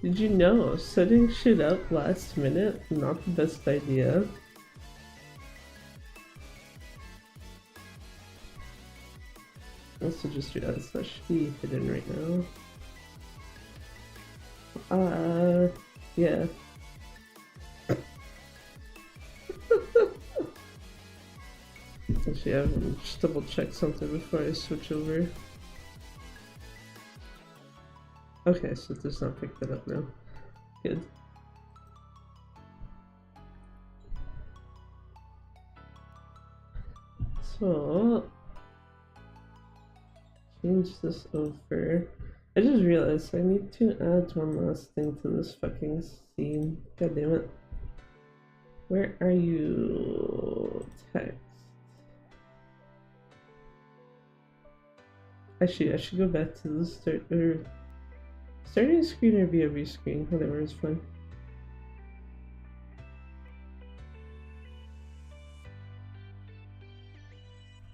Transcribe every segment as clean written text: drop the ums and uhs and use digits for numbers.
Did you know setting shit up last minute not the best idea? Also just realized that should be hidden right now. Yeah. Actually, I will just double check something before I switch over. Okay, so it does not pick that up now. Good. So, change this over. I just realized I need to add one last thing to this fucking scene. God damn it. Where are you? Text. Actually, I should go back to the starting screen or VOV screen, whatever is fine.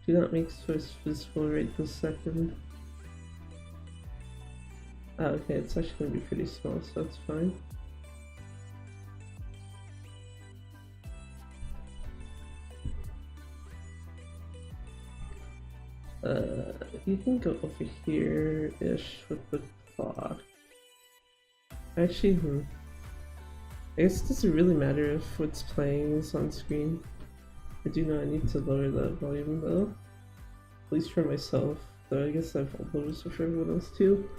Do not make source visible right this second. Oh, okay, it's actually gonna be pretty small, so that's fine. You can go over here-ish with the clock. Actually, I guess it doesn't really matter if what's playing is on screen. I do know I need to lower that volume though. At least for myself. Though I guess I've noticed it for everyone else too.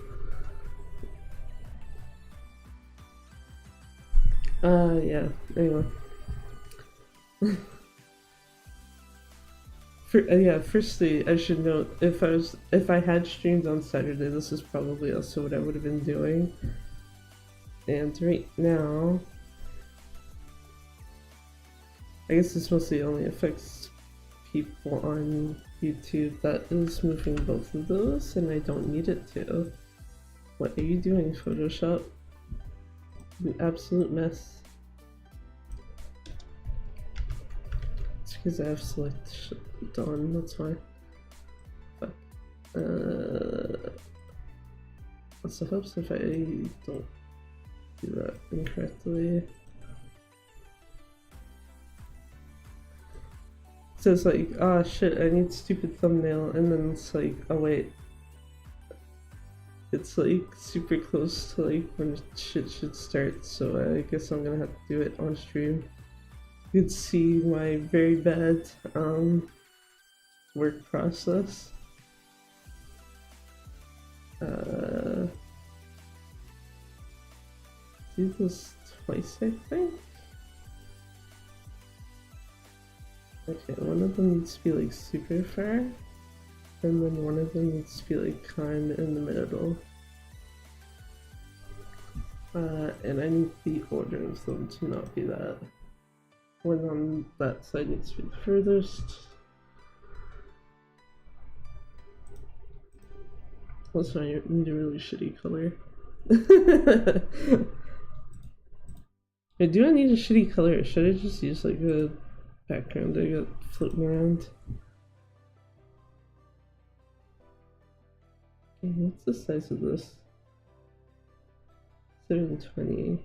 Yeah, anyway. Yeah, firstly, I should note if I had streamed on Saturday, this is probably also what I would have been doing. And right now, I guess this mostly only affects people on YouTube. That is moving both of those, and I don't need it to. What are you doing, Photoshop? You absolute mess. It's because I have select shit on, that's why. Fuck. Also helps if I don't do that incorrectly. So it's like, ah, shit, I need stupid thumbnail, and then it's like, oh wait. It's like super close to like when shit should start, so I guess I'm gonna have to do it on stream. You can see my very bad work process. Do this twice, I think. Okay, one of them needs to be like super far, and then one of them needs to be like kind of in the middle. And I need the order of them to not be that. One on that side needs to be the furthest. Also, I need a really shitty color. Do I need a shitty color, or should I just use like a background I got floating around? Okay, what's the size of this? 720.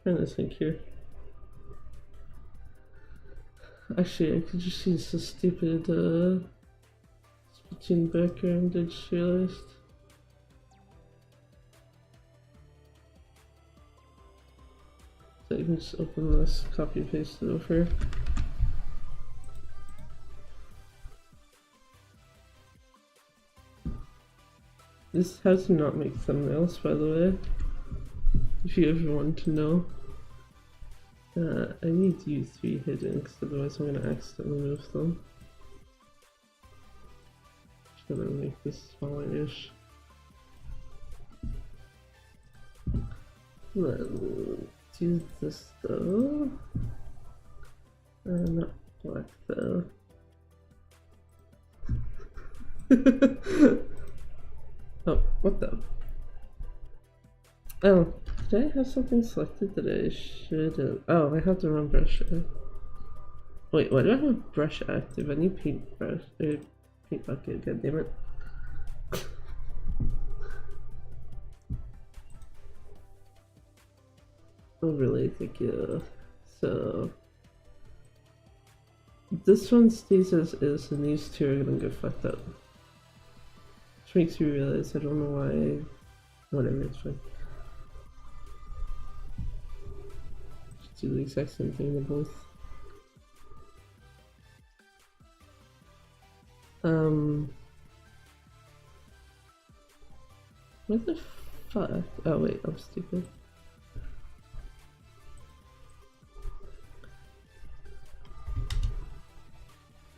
Trying to think here. Actually, I could just use the stupid switching background, I just realized. So you can just open this, copy paste it over. This is how to not make thumbnails, by the way, if you ever want to know. I need to use 3 hidden, because otherwise I'm going to accidentally move them. Just gonna make this smaller-ish. Then do this though. Not black though. Oh, what the? Oh, did I have something selected that I shouldn't? Oh, I have the wrong brush. Wait, why do I have brush active? I need paint brush. Paint bucket, god damn it. Oh, really? Thank you. So, this one stays as is, and these two are gonna get fucked up. Which makes me realize I don't know why. Whatever, it's fine. Just do the exact same thing to both. What the fuck? Oh wait, I'm stupid.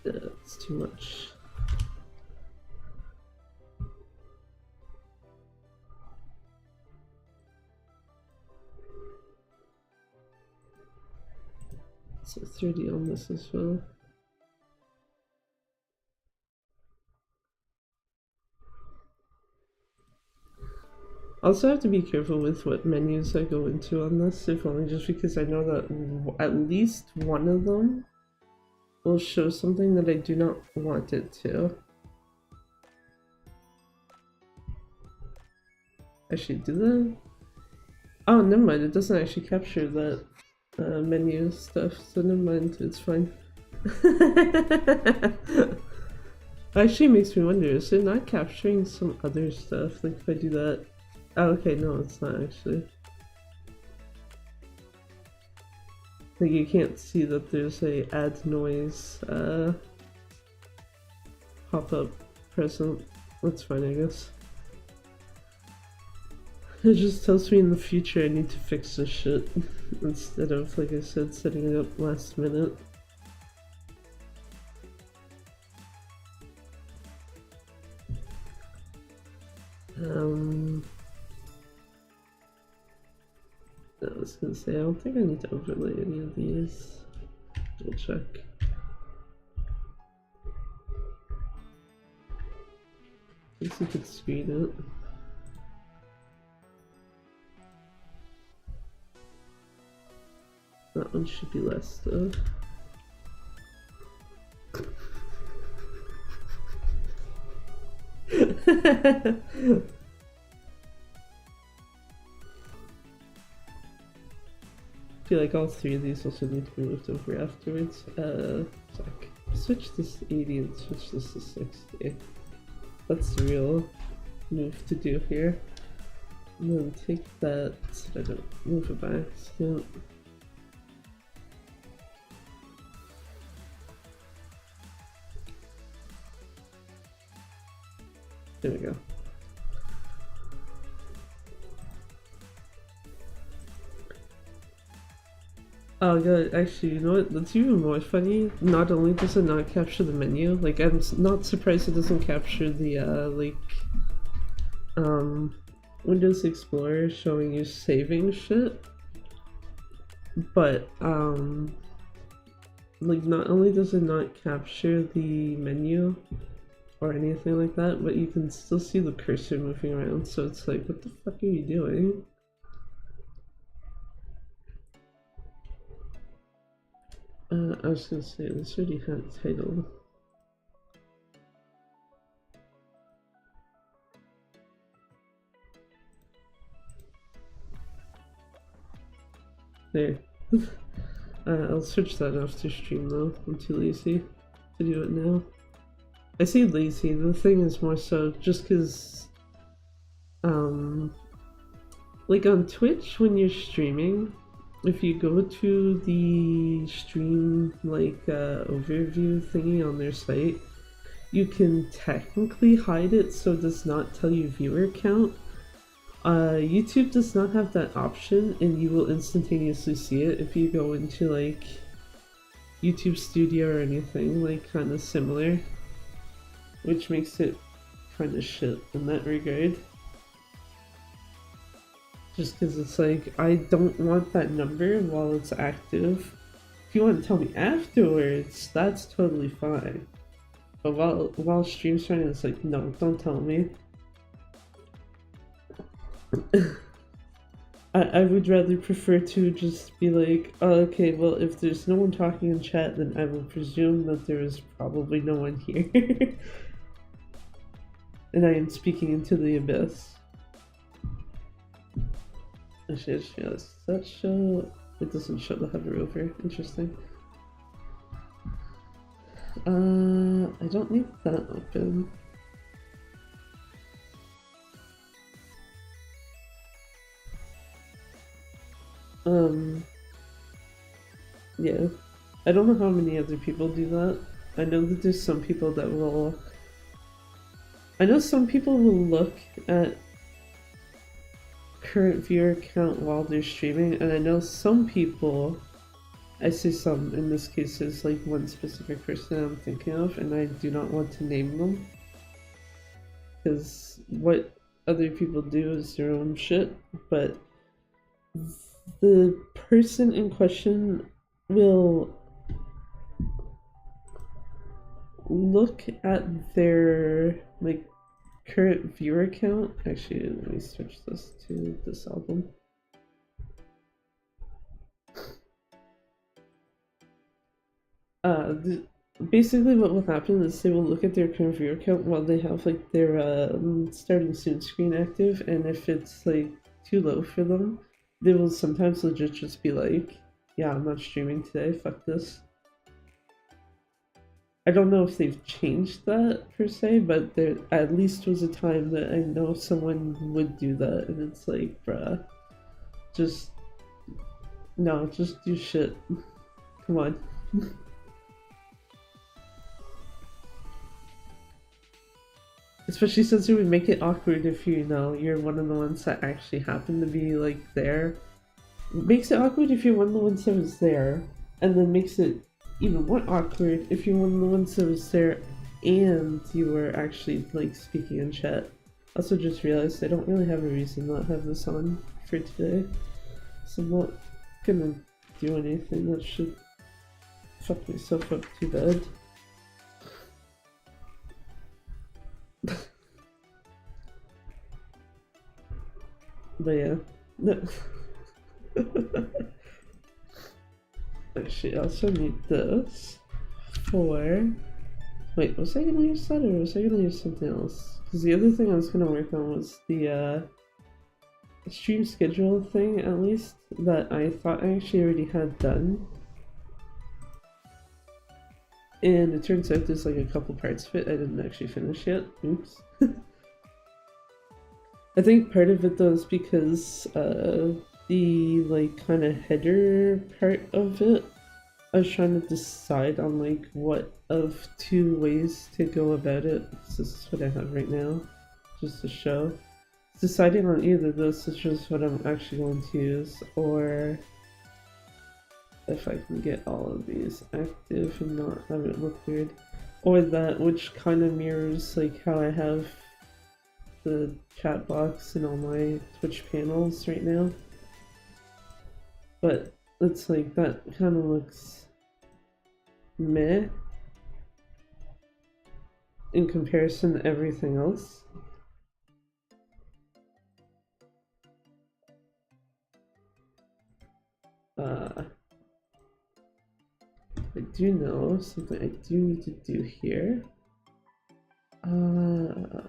That's too much. So 30 on this as well. Also have to be careful with what menus I go into on this, if only just because I know that at least one of them will show something that I do not want it to. I should do that? Oh, never mind, it doesn't actually capture that menu stuff, so never mind, it's fine. Actually makes me wonder, is it not capturing some other stuff? Like if I do that. Oh, okay, no, it's not actually. Like you can't see that there's a add noise pop-up present. That's fine, I guess. It just tells me in the future I need to fix this shit instead of, like I said, setting it up last minute. I was gonna say, I don't think I need to overlay any of these. We'll check. At least you could screen it. That one should be less though. I feel like all three of these also need to be moved over afterwards. Fuck. Switch this to 80 and switch this to 60. That's the real move to do here. And then take that so I don't move it by accident. There we go. Oh god, actually, you know what? That's even more funny. Not only does it not capture the menu, like I'm not surprised it doesn't capture the Windows Explorer showing you saving shit. But like not only does it not capture the menu or anything like that, but you can still see the cursor moving around, so it's like, what the fuck are you doing? I was gonna say, this already had a title. There. I'll switch that after stream though, I'm too lazy to do it now. I say lazy, the thing is more so just cause, like on Twitch when you're streaming, if you go to the stream overview thingy on their site, you can technically hide it so it does not tell you viewer count. YouTube does not have that option, and you will instantaneously see it if you go into like YouTube Studio or anything like kind of similar, which makes it kind of shit in that regard. Just because it's like, I don't want that number while it's active. If you want to tell me afterwards, that's totally fine. But while stream's running, it's like, no, don't tell me. I would rather prefer to just be like, oh, okay, well, if there's no one talking in chat, then I will presume that there is probably no one here. And I am speaking into the abyss. Actually, I just realized, does that show? It doesn't show the hover over. Interesting. I don't need that open. Yeah. I don't know how many other people do that. I know that there's some people that will... I know some people will look at current viewer count while they're streaming, and I know some people... I say some, in this case is like one specific person I'm thinking of, and I do not want to name them. Because what other people do is their own shit, but the person in question will look at their like current viewer count. Actually, let me switch this to this album. Basically what will happen is they will look at their current viewer count while they have like their starting soon screen active, and if it's like too low for them, they will sometimes legit just be like, yeah, I'm not streaming today, fuck this. I don't know if they've changed that per se, but there at least was a time that I know someone would do that, and it's like, bruh, just no, just do shit. Come on. Especially since it would make it awkward if you know you're one of the ones that actually happen to be like there. It makes it awkward if you're one of the ones that was there, and then makes it even more awkward if you're one of the ones that was there and you were actually like speaking in chat. Also just realized I don't really have a reason not have this on for today, so I'm not gonna do anything that should fuck myself up too bad. But yeah. Actually, I also need this for... Wait, was I gonna use that or was I gonna use something else? Because the other thing I was gonna work on was the stream schedule thing, at least, that I thought I actually already had done. And it turns out there's like a couple parts of it I didn't actually finish yet. Oops. I think part of it though is because the like kind of header part of it, I was trying to decide on like what of two ways to go about it. This is what I have right now, just to show. Deciding on either this is just what I'm actually going to use, or if I can get all of these active and not have it look weird, or that, which kind of mirrors like how I have the chat box in all my Twitch panels right now. But it's like that kind of looks meh in comparison to everything else. I do know something I do need to do here. Oh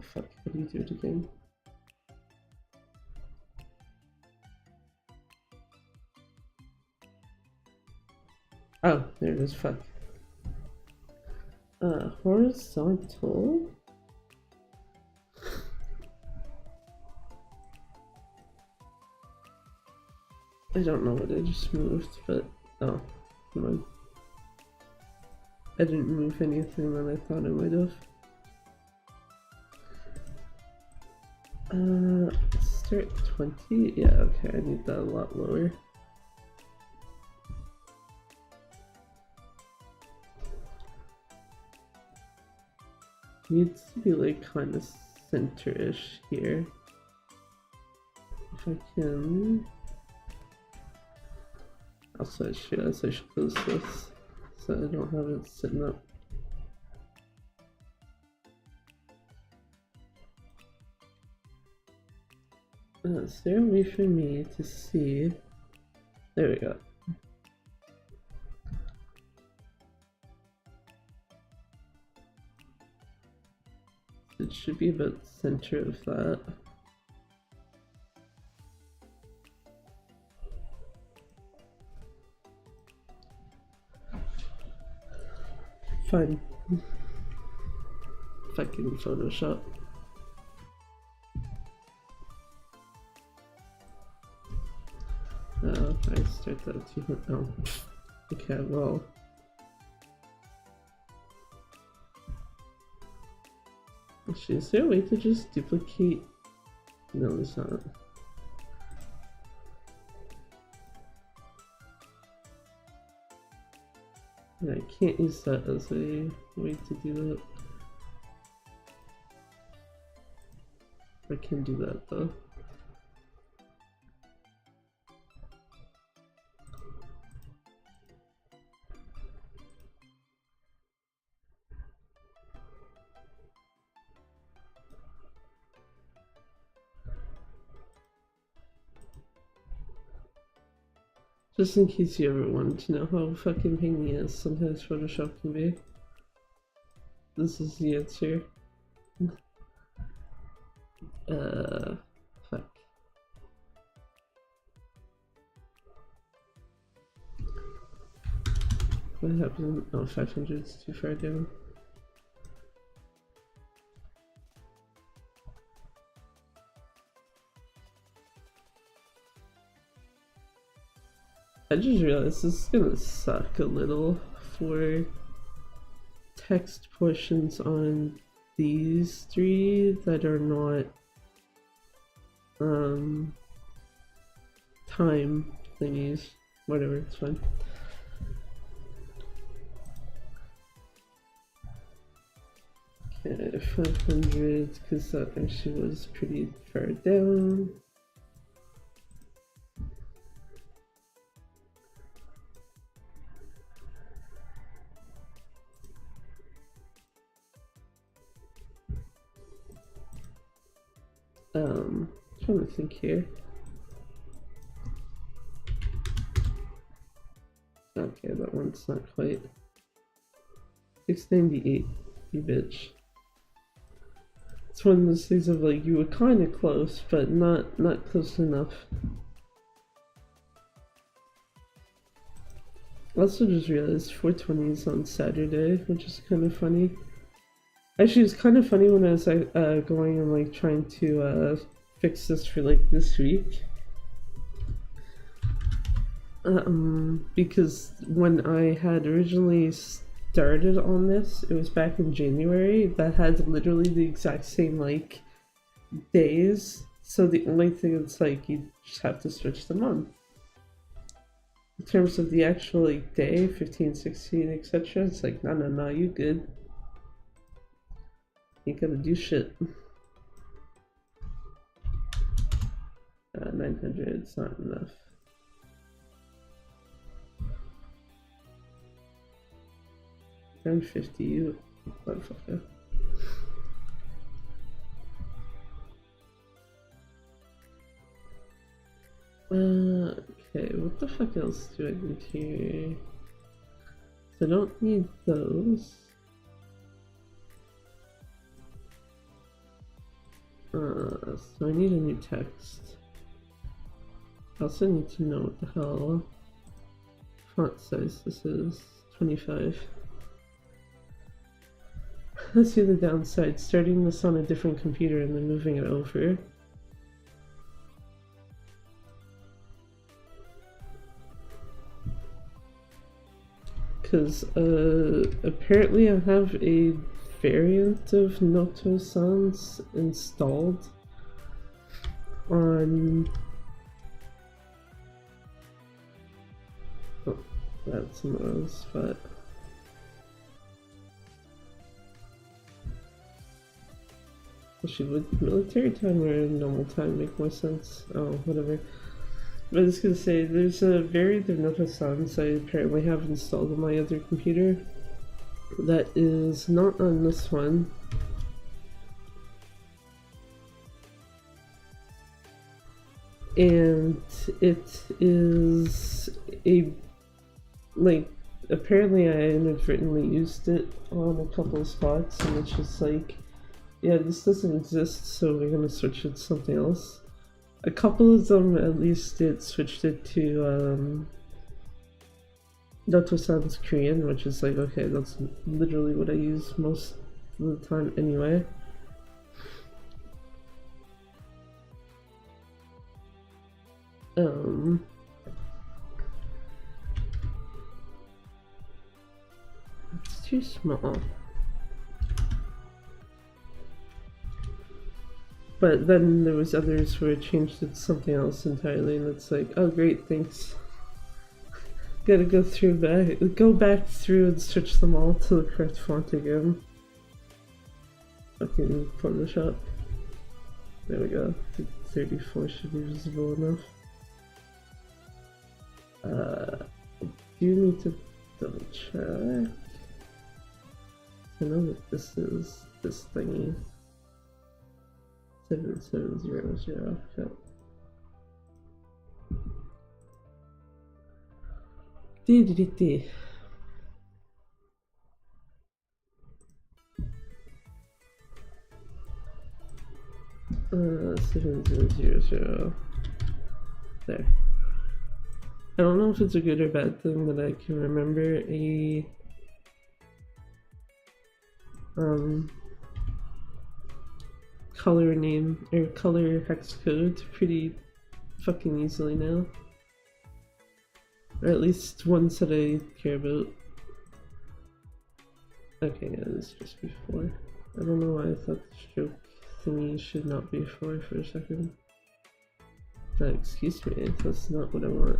fuck, how do you do it again? Oh, there it is, fuck. Horizontal? I don't know what I just moved, but oh, come on. I didn't move anything that I thought I might have. Start 20? Yeah, okay, I need that a lot lower. Needs to be like kind of center-ish here. If I can. Also, I should close this so I don't have it sitting up. Is there a way for me to see? There we go. It should be about the center of that. Fine. Fucking Photoshop. I start that too. Oh. Okay, well. Actually, is there a way to just duplicate? No, there's not. Yeah, I can't use that as a way to do that. I can do that though. Just in case you ever wanted to know how fucking pain in the ass sometimes Photoshop can be. This is the answer. Fuck. What happened? Oh, 500 is too far down. I just realized this is gonna suck a little for text portions on these three that are not time thingies. Whatever, it's fine. Okay, 500, because that actually was pretty far down. Trying to think here. Okay, that one's not quite. 698, you bitch. It's one of those things of like, you were kind of close, but not close enough. I also just realized 420 is on Saturday, which is kind of funny. Actually, it's kind of funny when I was going and like trying to fix this for like this week. Because when I had originally started on this, it was back in January, that had literally the exact same like days. So the only thing it's like, you just have to switch them on. In terms of the actual like day, 15, 16, etc., it's like, no, you good. You gotta do shit. 900, it's not enough. Around 50, motherfucker. Okay, what the fuck else do I need here? So I don't need those. So I need a new text. I also need to know what the hell font size this is. 25. Let's see the downside. Starting this on a different computer and then moving it over. Because apparently I have a variant of Noto Sans installed on... Oh, that's somewhere else, but... Actually, would military time or normal time make more sense? Oh, whatever. But I was gonna say, there's a variant of Noto Sans I apparently have installed on my other computer that is not on this one. And it is a, like, apparently I inadvertently used it on a couple of spots, and it's just like, yeah, this doesn't exist, so we're gonna switch it to something else. A couple of them, at least, it switched it to Nato Sans Korean, which is like, okay, that's literally what I use most of the time anyway. It's too small. But then there was others where I changed it to something else entirely, and it's like, oh great, thanks. Gotta go back through and switch them all to the correct font again. Fucking Photoshop. There we go. 34 should be visible enough. I do need to double check. I know that this is this thingy. 7700. Okay. D. 7700. There. I don't know if it's a good or bad thing that I can remember a color name or color hex code pretty fucking easily now. Or at least ones that I care about. Okay, yeah, this is just before. I don't know why I thought the stroke thingy should not be for a second. Excuse me, that's not what I want.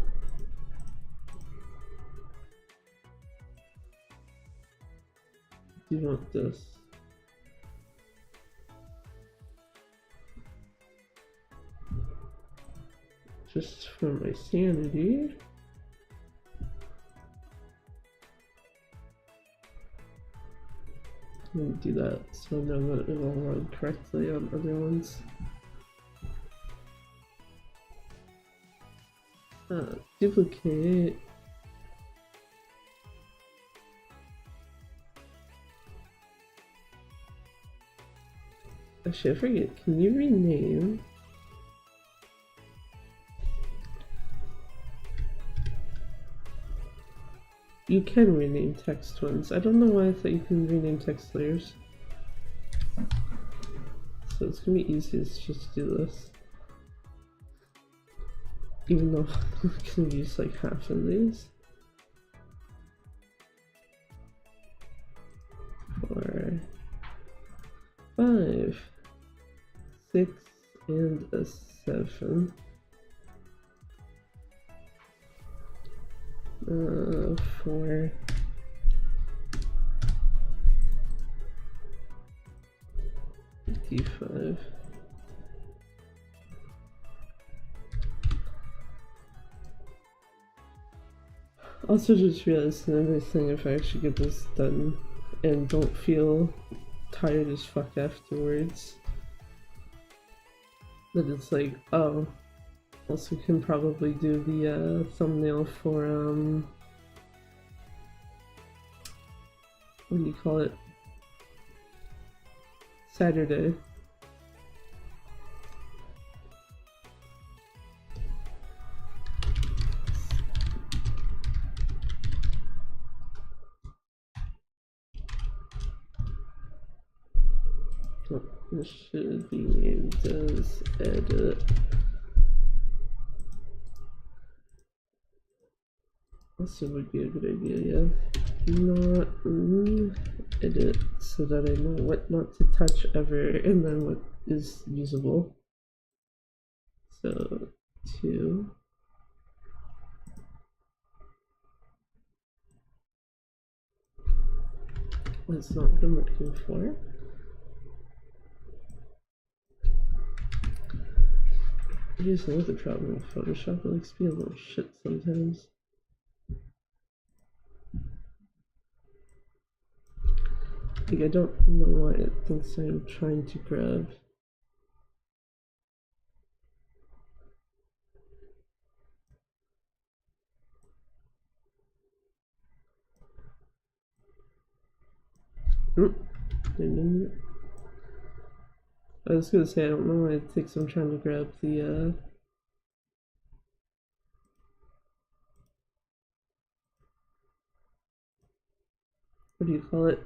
Do you want this? Just for my sanity. Let me do that so I know that it will run correctly on other ones. Duplicate. Actually, I forget. Can you rename? You can rename text ones. I don't know why I thought you can rename text layers. So it's gonna be easiest just to do this. Even though I'm gonna use like half of these. 4, 5, 6, and a 7. 4. D5. Also just realized another thing, if I actually get this done and don't feel tired as fuck afterwards, that it's like, oh, also can probably do the thumbnail for what do you call it? Saturday. This should be named as edit. Also would be a good idea, yeah. Not edit, so that I know what not to touch ever and then what is usable. So 2. That's not what I'm looking for. Here's another problem with Photoshop. It likes to be a little shit sometimes. Like, I don't know why it thinks I'm trying to grab. I was gonna say, I don't know why it thinks I'm trying to grab the, what do you call it?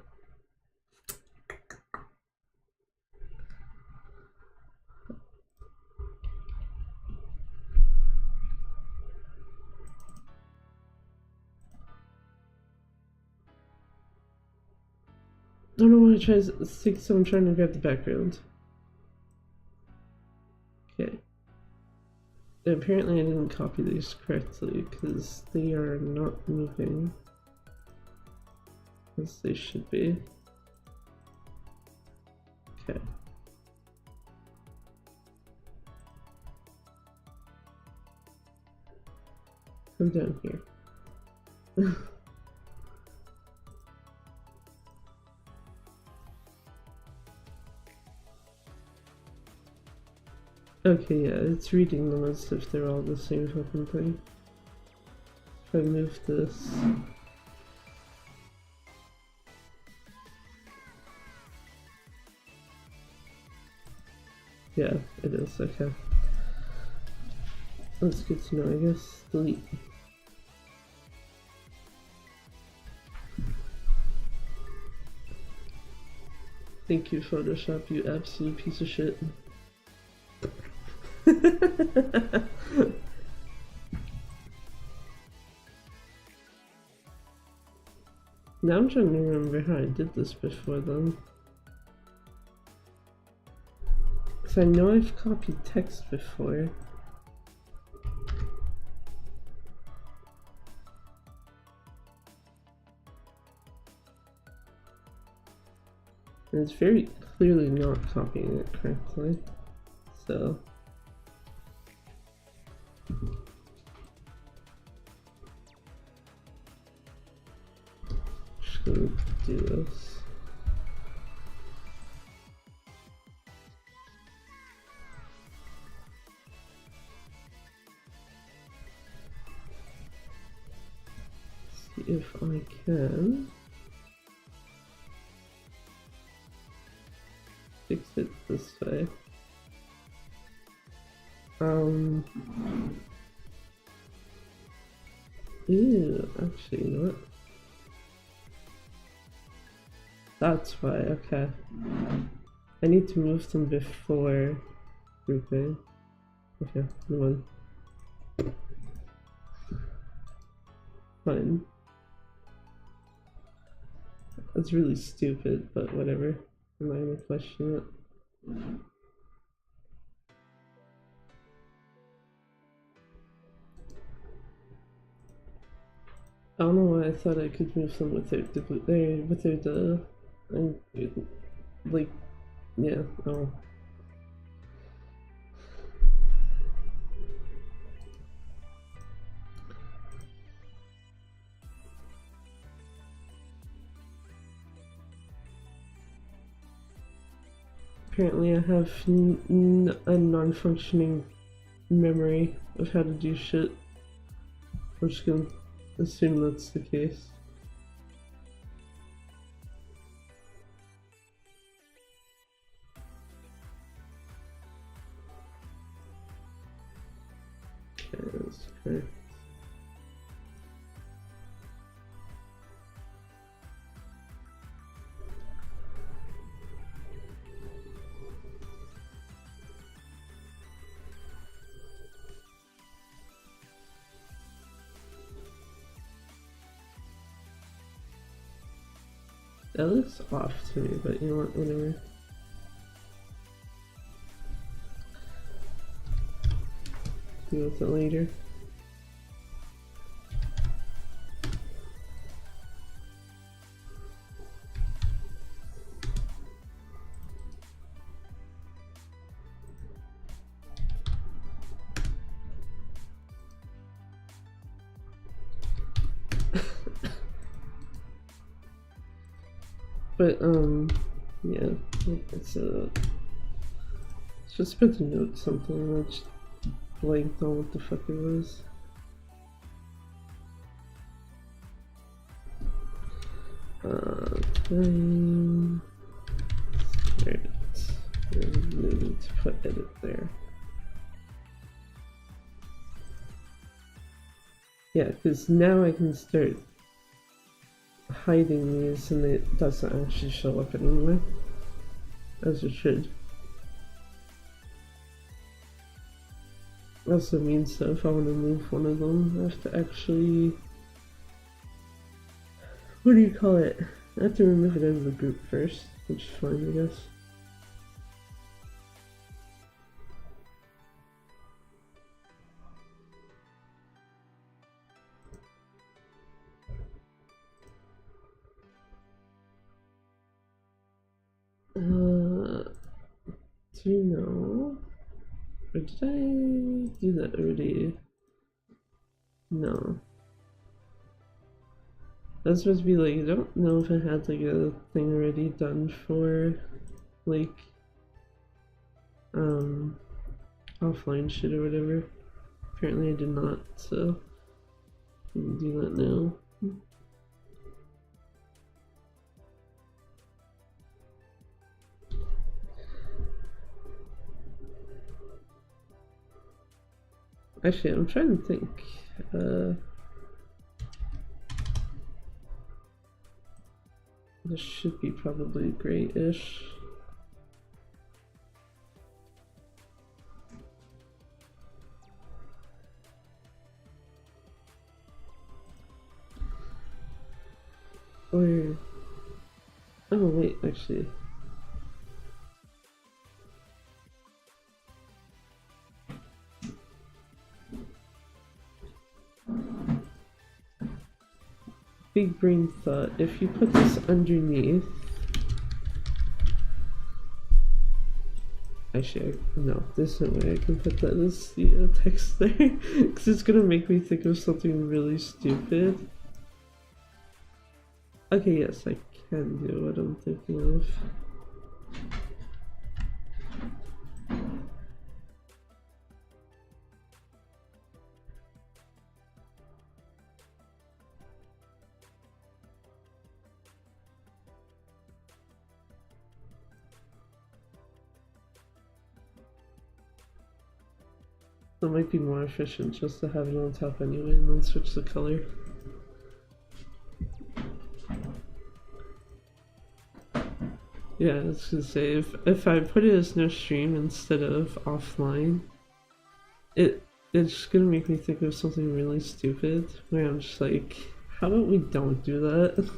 I don't know why it thinks I'm trying to grab the background. Okay. And apparently I didn't copy these correctly because they are not moving as they should be. Okay. Come down here. Okay, yeah, it's reading them as if they're all the same fucking thing. If I move this. Yeah, it is, okay. That's good to know, I guess. Delete. Thank you, Photoshop, you absolute piece of shit. Now I'm trying to remember how I did this before though. Because I know I've copied text before. And it's very clearly not copying it correctly. So. Just gonna do this. See if I can fix it this way. Ew, actually, you know what? That's why, okay. I need to move them before grouping. Okay, never mind. Fine. That's really stupid, but whatever. I'm not gonna question it. I don't know why I thought I could move them without the like, yeah, oh. Apparently I have a non-functioning memory of how to do shit. I'm just gonna assume that's the case. Okay, that's correct. That looks off to me, but you know what, whatever. Deal with it later. But yeah, it's just supposed to note something. I just blanked on what the fuck it was. Time. Alright. Need to put edit there. Yeah, because now I can start hiding these and it doesn't actually show up anymore. As it should. Also means that if I want to move one of them, I have to actually... What do you call it? I have to remove it as a group first, which is fine, I guess. Do you know? Or did I do that already? No. That's supposed to be like, I don't know if I had like a thing already done for like offline shit or whatever. Apparently I did not, so I can do that now. Actually, I'm trying to think. This should be probably grayish. Or... Oh wait, actually. Big brain thought, if you put this underneath... Actually, no, there's no way I can put that as the text there, because it's gonna make me think of something really stupid. Okay, yes, I can do what I'm thinking of. It might be more efficient just to have it on top anyway and then switch the color. Yeah, I was gonna say, if I put it as no stream instead of offline, it's gonna make me think of something really stupid, where I'm just like, how about we don't do that?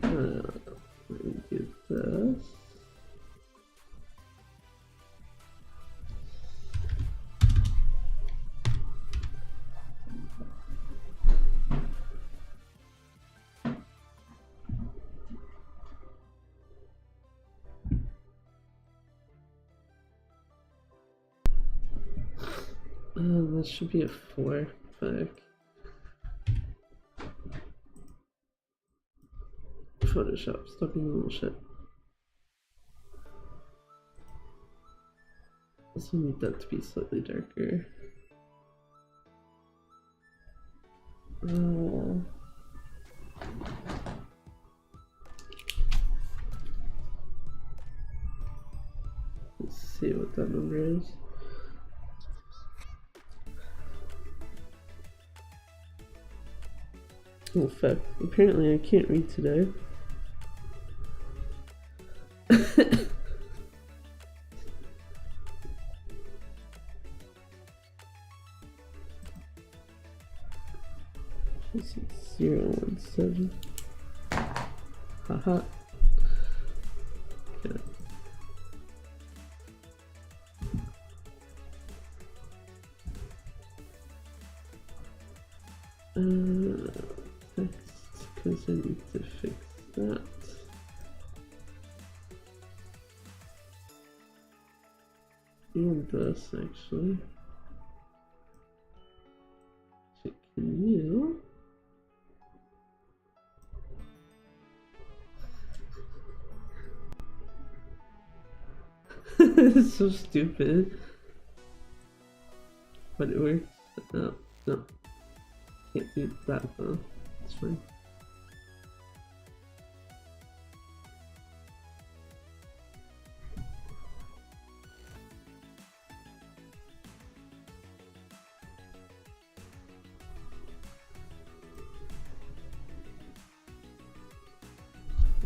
Let me do this. That should be a 4. Fuck. Photoshop, stop being little shit. Also need that to be slightly darker. Let's see what that number is. Oh fuck, apparently I can't read today. This is 017. Haha. Okay. Text, because I need to fix that. And this actually. You. It's so stupid. But it works. No, no. Can't do that though. It's fine.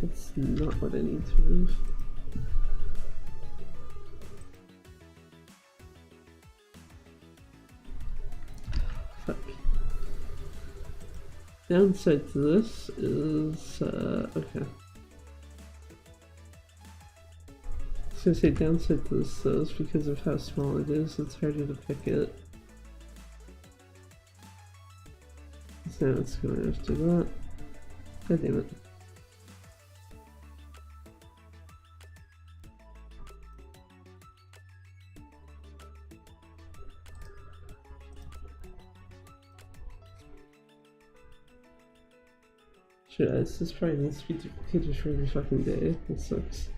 That's not what I need to move. Fuck. Downside to this is, okay. I was gonna say downside to this though is because of how small it is, it's harder to pick it. So now it's going after that. God damn it. Shit, this probably needs to be duplicated for every fucking day. It sucks.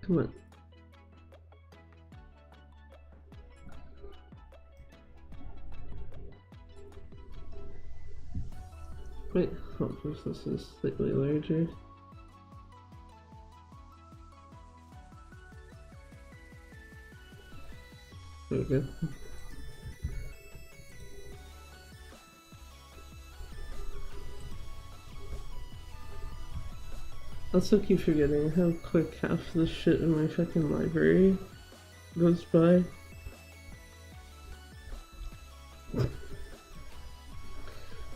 Come on. Wait, oh, of course this is slightly larger. There we go. Also keep forgetting how quick half the shit in my fucking library goes by.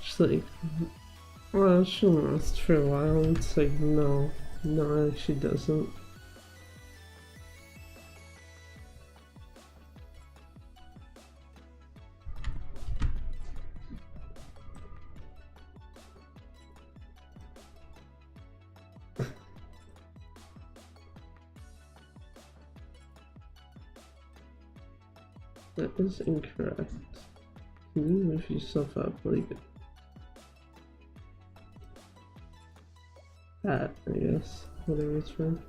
Just like, well, it should last for a while. It's like, no, it actually doesn't. That is incorrect. Can you move yourself up like that, I guess? Whatever it's from.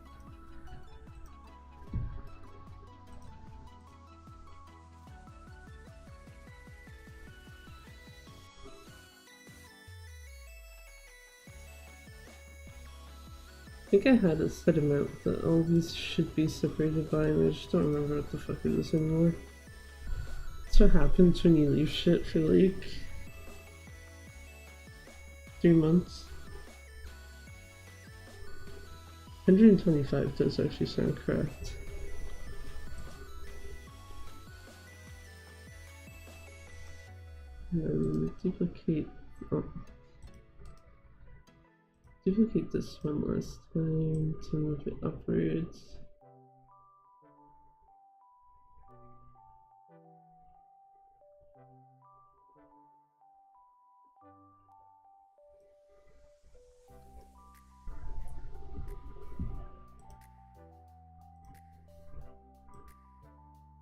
I think I had a set amount that all these should be separated by, and I just don't remember what the fuck it is anymore. That's what happens when you leave shit for like 3 months. 125 does actually sound correct. And duplicate. Oh. Duplicate this one last time to move it upwards.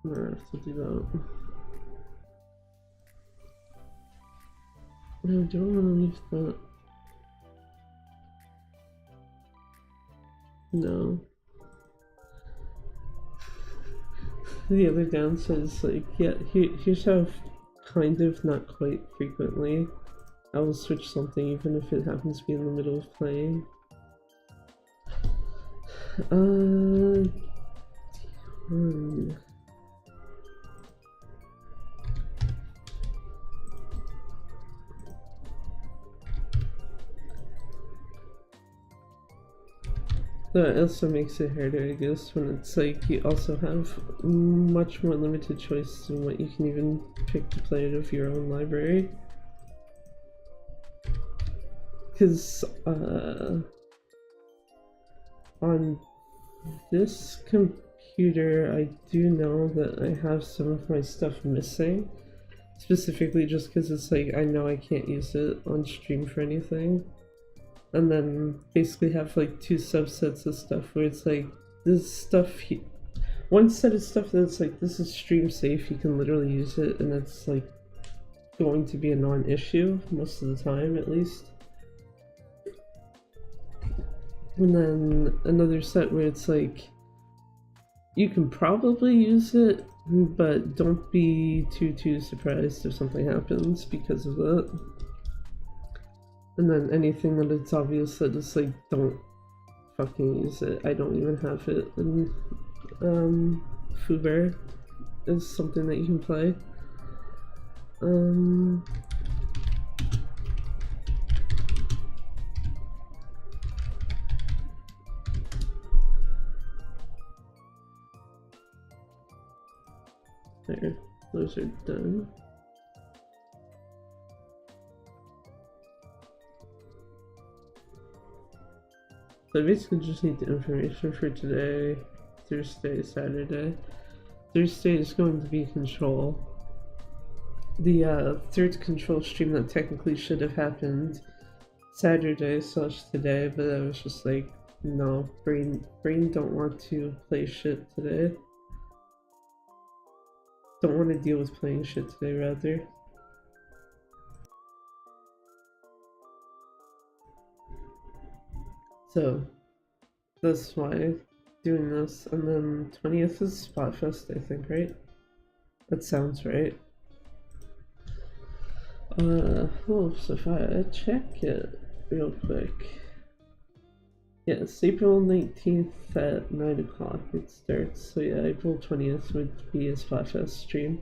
I have to do that. No, I don't want to leave that. No. The other downside is like, yeah, here's how kind of not quite frequently I will switch something even if it happens to be in the middle of playing. That also makes it harder, I guess, when it's like you also have much more limited choice in what you can even pick to play out of your own library. Because on this computer, computer, I do know that I have some of my stuff missing. Specifically just because it's like, I know I can't use it on stream for anything. And then basically have like two subsets of stuff where it's like, this stuff, one set of stuff that's like, this is stream safe, you can literally use it, and it's like going to be a non-issue most of the time at least. And then another set where it's like, you can probably use it, but don't be too surprised if something happens because of that. And then anything that it's obvious that it's like, don't fucking use it. I don't even have it. And Fuber is something that you can play. There, those are done. So I basically just need the information for today, Thursday, Saturday. Thursday is going to be Control. The third Control stream that technically should have happened Saturday / today, but I was just like, no, brain don't want to play shit today. Don't want to deal with playing shit today, rather. So that's why doing this, and then 20th is Spotfest, I think, right? That sounds right. Oh, so if I check it real quick. Yeah, it's April 19th at 9 o'clock it starts, so yeah, April 20th would be a Spotfest stream.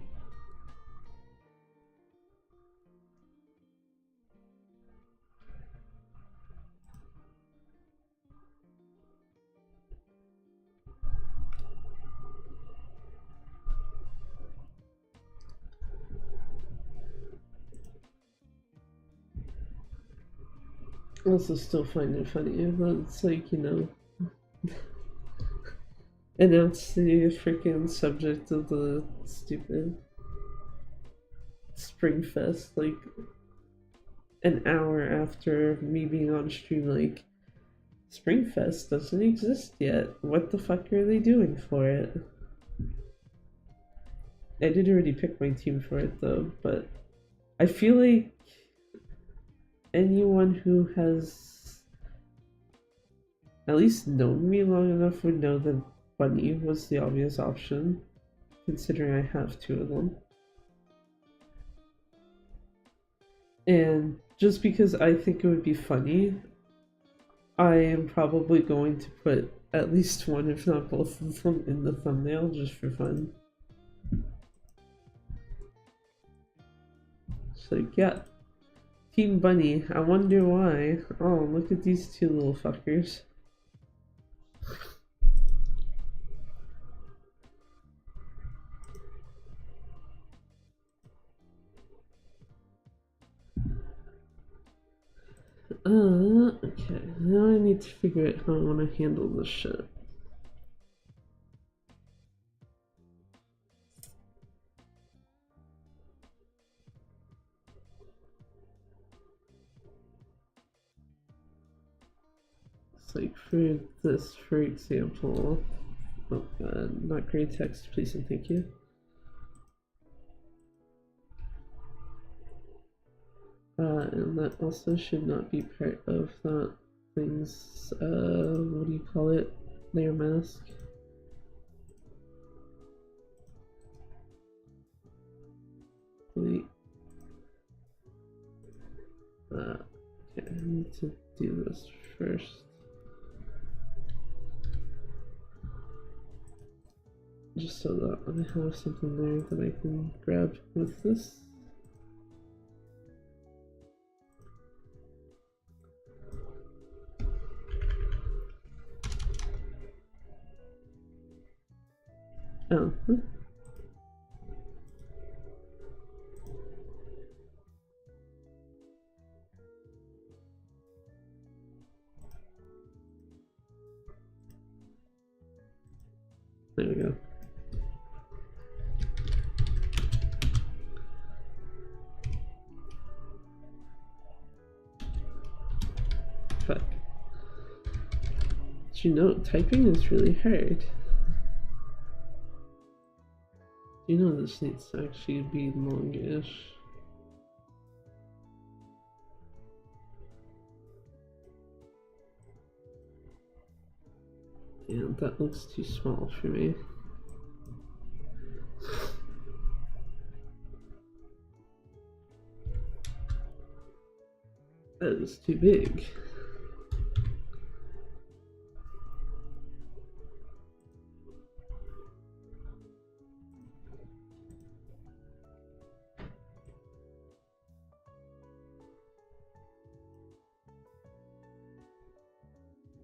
Also still find it funny, but it's like, you know, announce the freaking subject of the stupid Springfest like an hour after me being on stream, like, Springfest doesn't exist yet. What the fuck are they doing for it? I did already pick my team for it though, but I feel like anyone who has at least known me long enough would know that Bunny was the obvious option, considering I have two of them. And just because I think it would be funny, I am probably going to put at least one, if not both of them, in the thumbnail just for fun. It's like, yeah, Team Bunny, I wonder why. Oh, look at these two little fuckers. Okay, now I need to figure out how I want to handle this shit. It's like for this, for example, oh god, not gray text, please and thank you. And that also should not be part of that thing's, what do you call it? Layer mask. Delete. Okay, I need to do this first. Just so that I have something there that I can grab with this. Oh. There we go. Fuck. Did you know typing is really hard? You know this needs to actually be longish. And that looks too small for me. That is too big.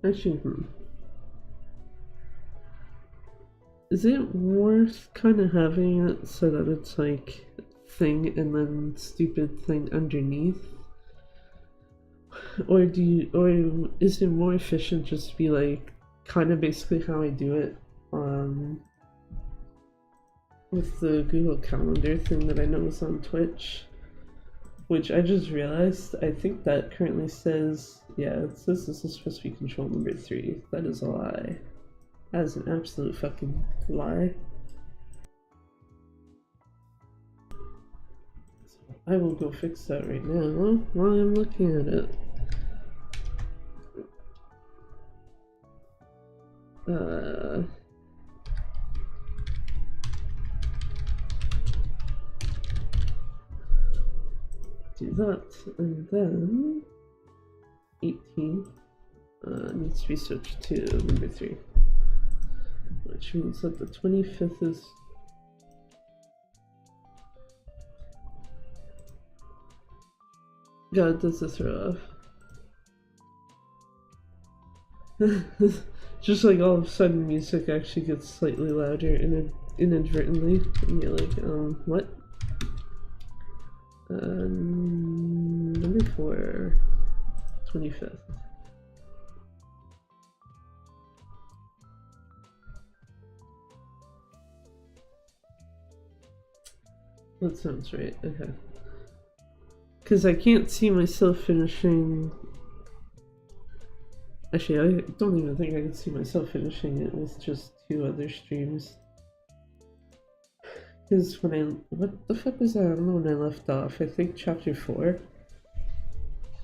Actually, is it worth kind of having it so that it's like thing and then stupid thing underneath? Or is it more efficient just to be like kind of basically how I do it with the Google Calendar thing that I know is on Twitch? Which I just realized, I think that currently says, yeah, it says this is supposed to be control number 3. That is a lie. That is an absolute fucking lie. So I will go fix that right now while I'm looking at it. Do that, and then 18 needs to be switched to number 3, which means that the 25th is God, does this throw off? Just like all of a sudden music actually gets slightly louder inadvertently, and you're like, what? Number 4, 25th. That sounds right, okay. Because I can't see myself finishing. Actually, I don't even think I can see myself finishing it with just 2 other streams. Because what the fuck was that? I don't know when I left off. I think chapter 4.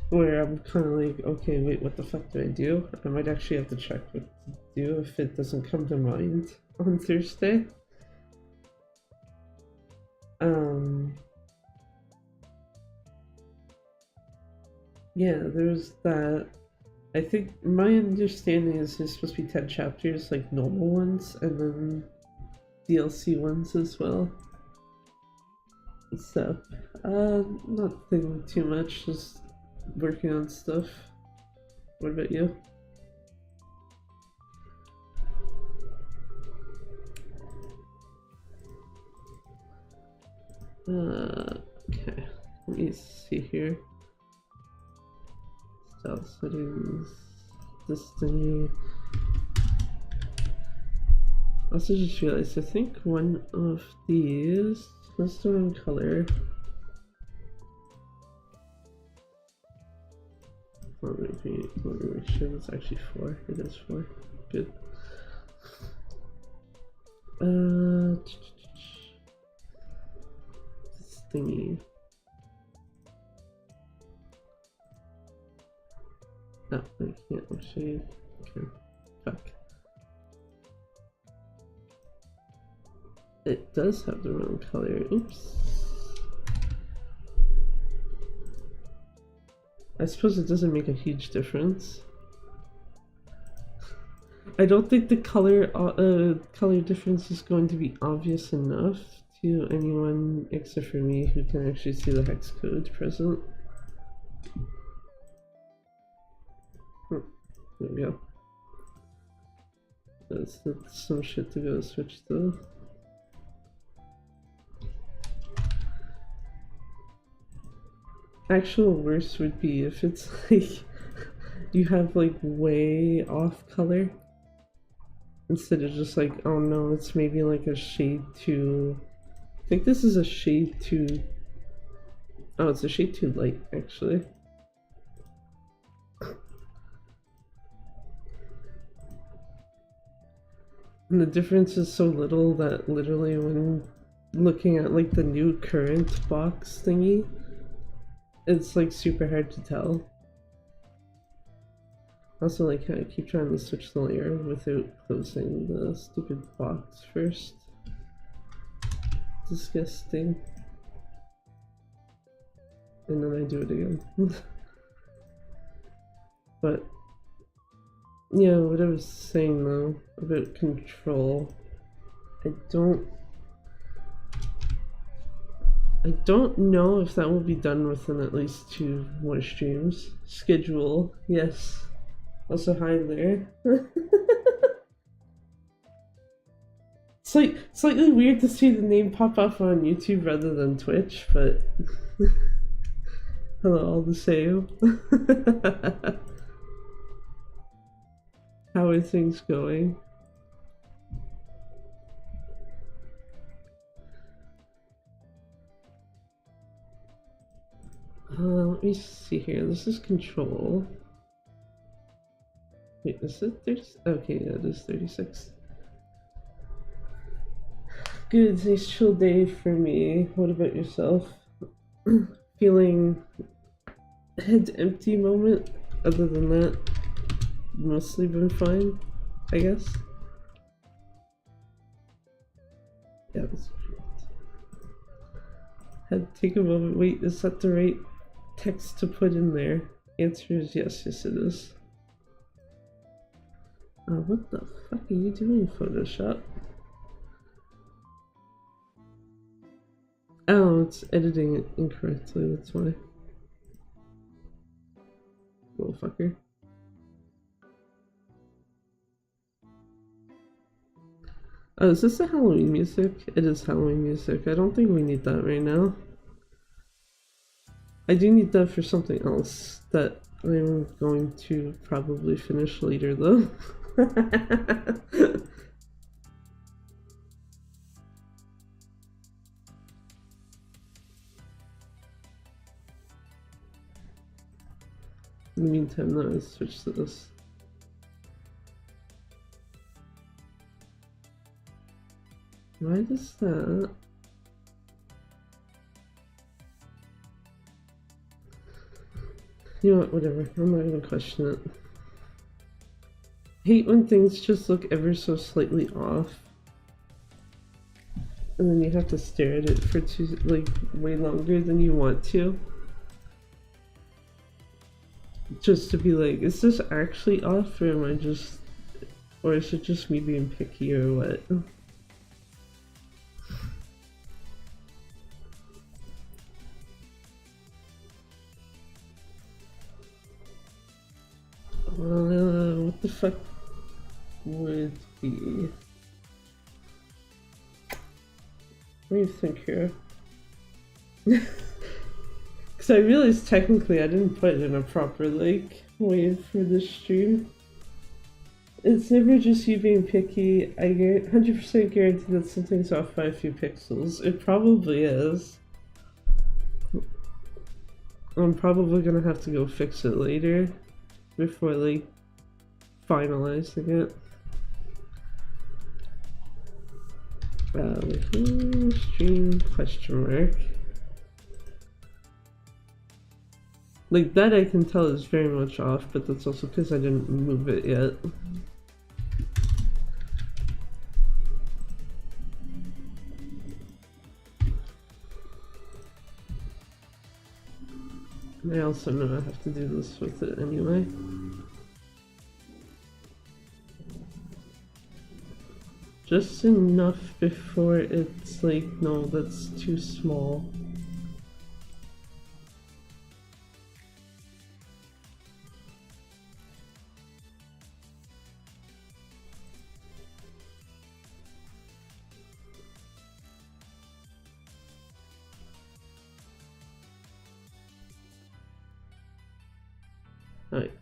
Where I'm kind of like, okay, wait, what the fuck do I do? I might actually have to check what to do if it doesn't come to mind on Thursday. Yeah, there's that. I think my understanding is there's supposed to be 10 chapters, like normal ones, and then DLC ones as well. So, not thinking too much, just working on stuff. What about you? Okay, let me see here. Style settings, this thingy. Also just realized, I think one of these, let's do it in color. Let me make sure it's actually 4. It is 4. Good. This thingy. Oh, I can't actually. Okay. Fuck. It does have the wrong color. Oops. I suppose it doesn't make a huge difference. I don't think the color difference is going to be obvious enough to anyone except for me who can actually see the hex code present. There we go. That's some shit to go switch though. Actual worse would be if it's like you have like way off color. Instead of just like, oh no, it's maybe like a shade too. I think this is a shade too. Oh, it's a shade too light actually. And the difference is so little that literally when looking at like the new current box thingy, it's like super hard to tell. Also, like how I keep trying to switch the layer without closing the stupid box first. Disgusting. And then I do it again. But yeah, what I was saying though about control, I don't know if that will be done within at least 2 more streams. Schedule, yes. Also, hi there. It's like slightly weird to see the name pop up on YouTube rather than Twitch, but hello all the same. How are things going? Let me see here. This is control. Wait, is it 30? Okay, yeah, it is 36. Good, nice chill day for me. What about yourself? Feeling head empty moment? Other than that, mostly been fine, I guess. Yeah, that's great. Had to take a moment. Wait, is that the right text to put in there? Answer is yes, yes it is. What the fuck are you doing, Photoshop? Oh, it's editing it incorrectly, that's why. Little fucker. Oh, is this the Halloween music? It is Halloween music. I don't think we need that right now. I do need that for something else that I'm going to probably finish later though. In the meantime, now let's switch to this. Why does that? You know what, whatever. I'm not gonna question it. I hate when things just look ever so slightly off. And then you have to stare at it for way longer than you want to. Just to be like, is this actually off or am I just... or is it just me being picky or what? What the fuck would be... What do you think here? Because I realized technically I didn't put in a proper way for this stream. It's never just you being picky. I 100% guarantee that something's off by a few pixels. It probably is. I'm probably gonna have to go fix it later before finalizing it. Stream question mark. Like that I can tell is very much off, but that's also because I didn't move it yet. And I also know I have to do this with it anyway. Just enough before it's like, no, that's too small.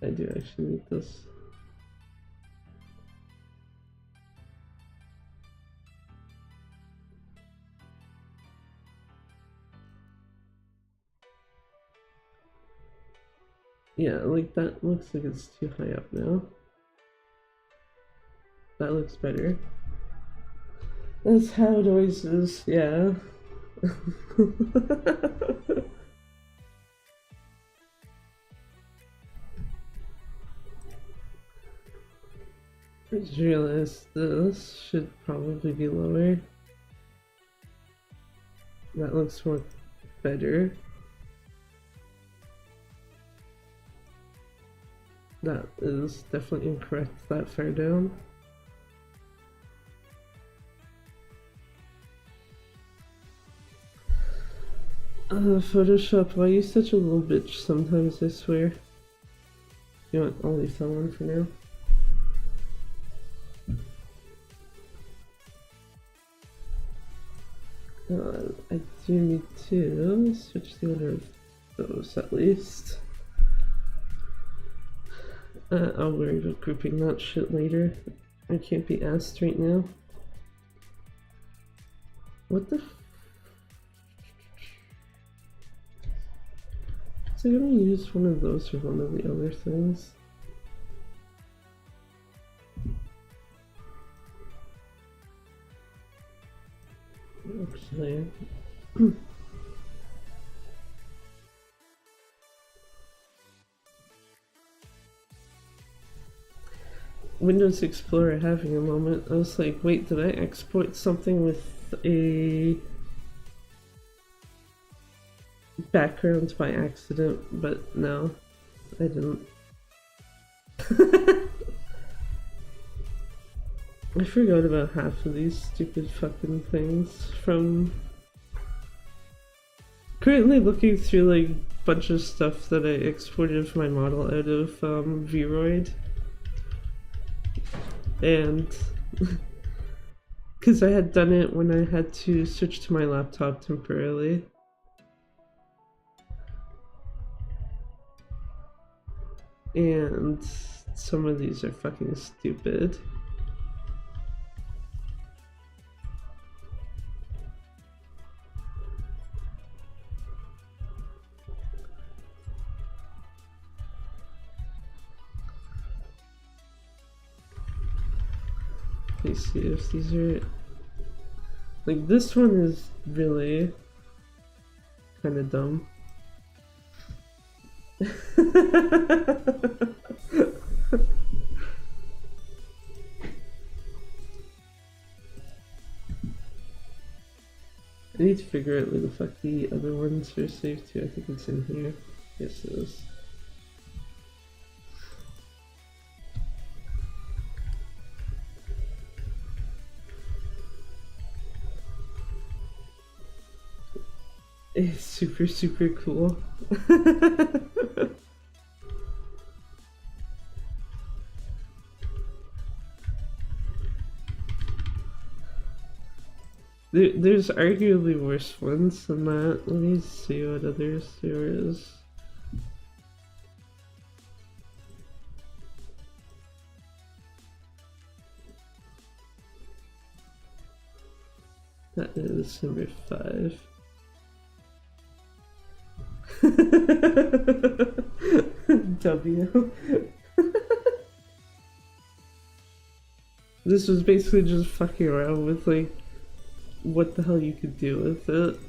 I do actually need this. Yeah, like that looks like it's too high up now. That looks better. That's how it always is, yeah. I just realized this should probably be lower. That looks more better. That is definitely incorrect that far down. Photoshop, why are you such a little bitch sometimes, I swear. You know what, I'll leave that one for now. I do need to switch the order of those at least. I'll worry about grouping that shit later. I can't be asked right now. What the f- So I'm gonna use one of those or one of the other things. Actually, Windows Explorer having a moment. I was like, wait, did I export something with a background by accident? But no, I didn't. I forgot about half of these stupid fucking things from currently looking through like a bunch of stuff that I exported my model out of Vroid, and because I had done it when I had to switch to my laptop temporarily. And some of these are fucking stupid. Let's see if these are... Like, this one is really kind of dumb. I need to figure out where the fuck the other ones are saved to. I think it's in here. Yes, it is. It's super, super cool. There's arguably worse ones than that. Let me see what others there is. That is number 5. W. This was basically just fucking around with like what the hell you could do with it.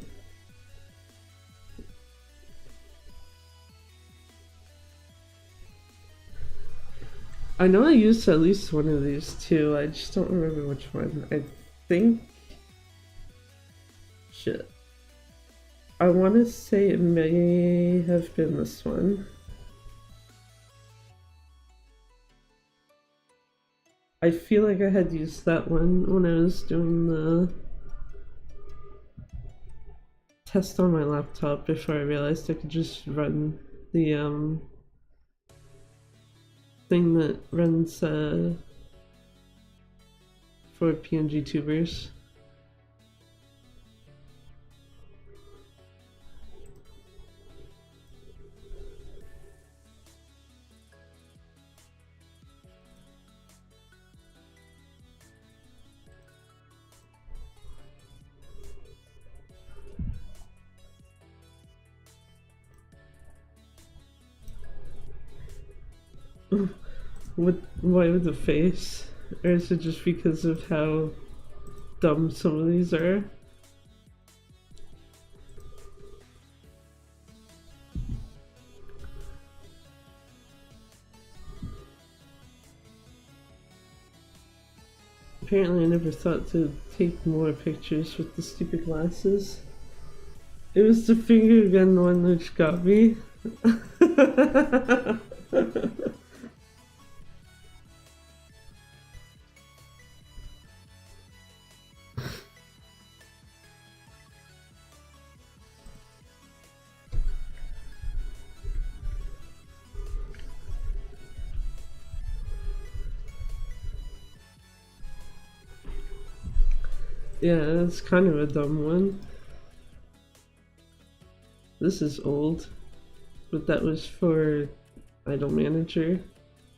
I know I used at least one of these too, I just don't remember which one. I think... Shit. I want to say it may have been this one. I feel like I had used that one when I was doing the test on my laptop before I realized I could just run the thing that runs for PNG tubers. Why with the face? Or is it just because of how dumb some of these are? Apparently I never thought to take more pictures with the stupid glasses. It was the finger gun one which got me. Yeah, it's kind of a dumb one. This is old, but that was for Idle Manager.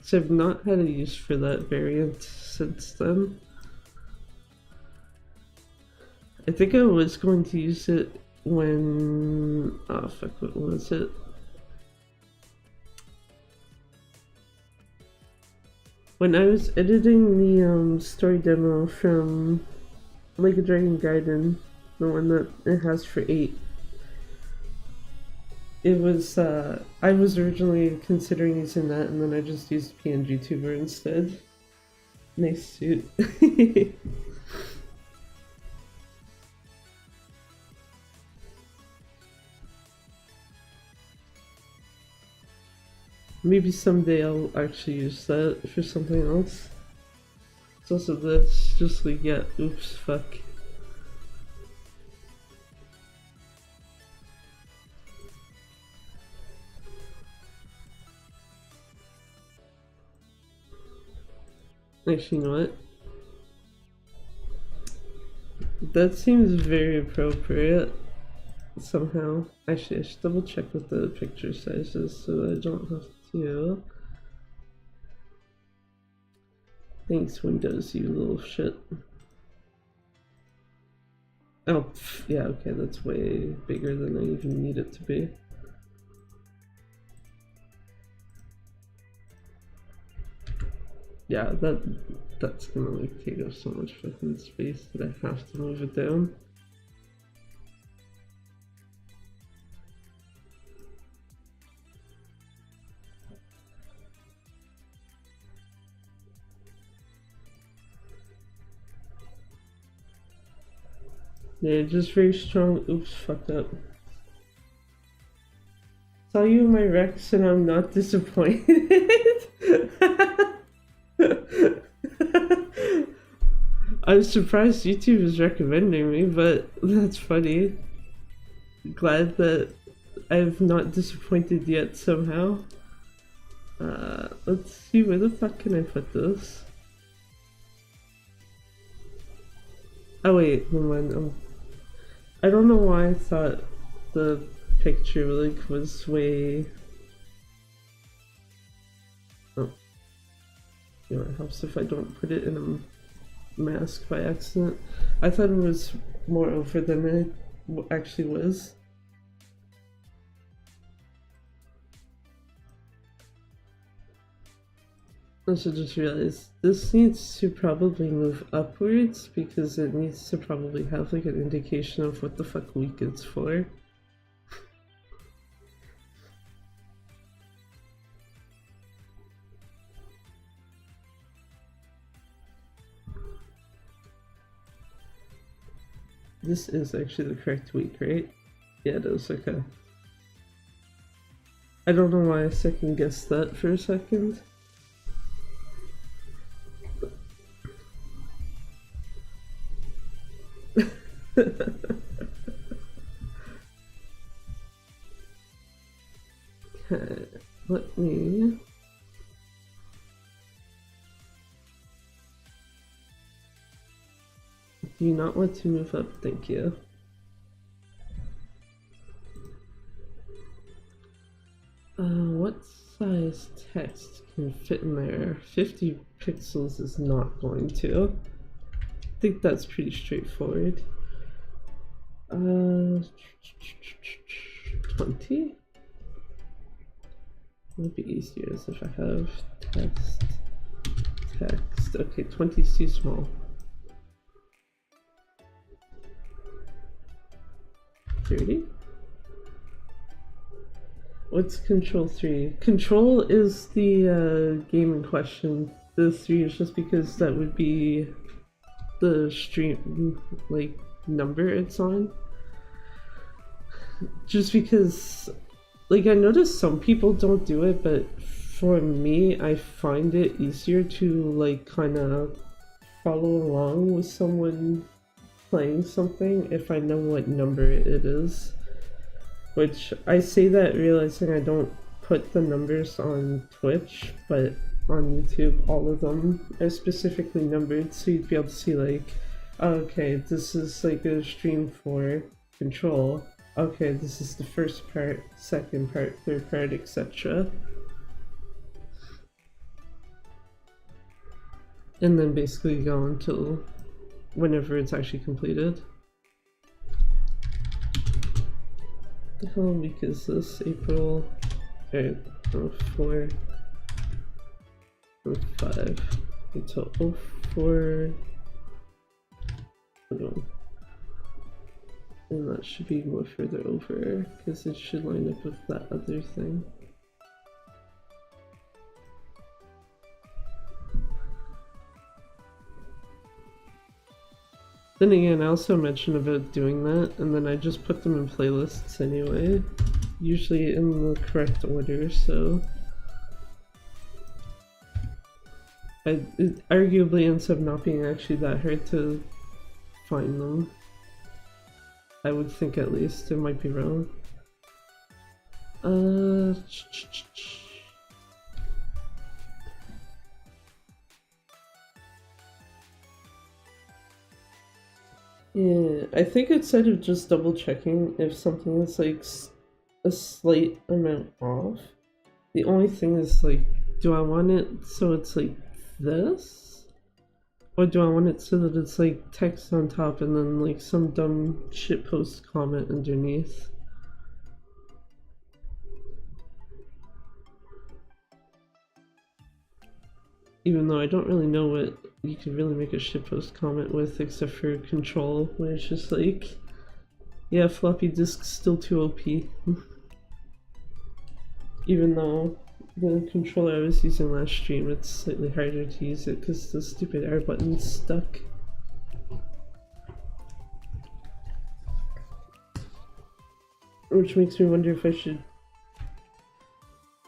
So I've not had a use for that variant since then. I think I was going to use it when... oh fuck, what was it? When I was editing the story demo from Like a Dragon Gaiden, the one that it has for 8. It was, I was originally considering using that, and then I just used PNG Tuber instead. Nice suit. Maybe someday I'll actually use that for something else. It's also this, just like, yeah, oops, fuck. Actually, you know what? That seems very appropriate somehow. Actually, I should double check with the picture sizes so that I don't have to. Thanks, Windows, you little shit. Oh, pff, yeah, okay, that's way bigger than I even need it to be. Yeah, that's gonna like take up so much fucking space that I have to move it down. Yeah, just very strong. Oops, fucked up. Saw you in my Rex and I'm not disappointed. I'm surprised YouTube is recommending me, but that's funny. Glad that I've not disappointed yet somehow. Let's see, where the fuck can I put this? Oh wait, hold on. I don't know why I thought the picture like was way... oh. You know, it helps if I don't put it in a mask by accident. I thought it was more over than it actually was. I should just realize this needs to probably move upwards because it needs to probably have like an indication of what the fuck week it's for. This is actually the correct week, right? Yeah, it is, okay. I don't know why I second guessed that for a second. Okay, let me... do you not want to move up? Thank you. What size text can fit in there? 50 pixels is not going to. I think that's pretty straightforward. 20? It would be easier as if I have text. Okay, 20 is too small. 30? What's control 3? Control is the game in question. The 3 is just because that would be the stream, like, number it's on. Just because, like, I noticed some people don't do it, but for me, I find it easier to, like, kind of follow along with someone playing something if I know what number it is. Which I say that realizing I don't put the numbers on Twitch, but on YouTube, all of them are specifically numbered, so you'd be able to see, like, okay, this is like a stream for Control. Okay, this is the first part, second part, third part, etc. And then basically go until whenever it's actually completed. The hell week is this? April 4 or 5 until 04. Hold on. And that should be more further over because it should line up with that other thing. Then again, I also mentioned about doing that, and then I just put them in playlists anyway, usually in the correct order, so it arguably ends up not being actually that hard to find them. I would think, at least. It might be wrong. Yeah, I think instead of just double checking if something is like a slight amount off, the only thing is, like, do I want it so it's like this? Or do I want it so that it's like text on top and then like some dumb shitpost comment underneath? Even though I don't really know what you could really make a shitpost comment with except for Control, where it's just like, yeah, floppy disk's still too OP. Even though the controller I was using last stream, it's slightly harder to use it because the stupid R button's stuck. Which makes me wonder if I should...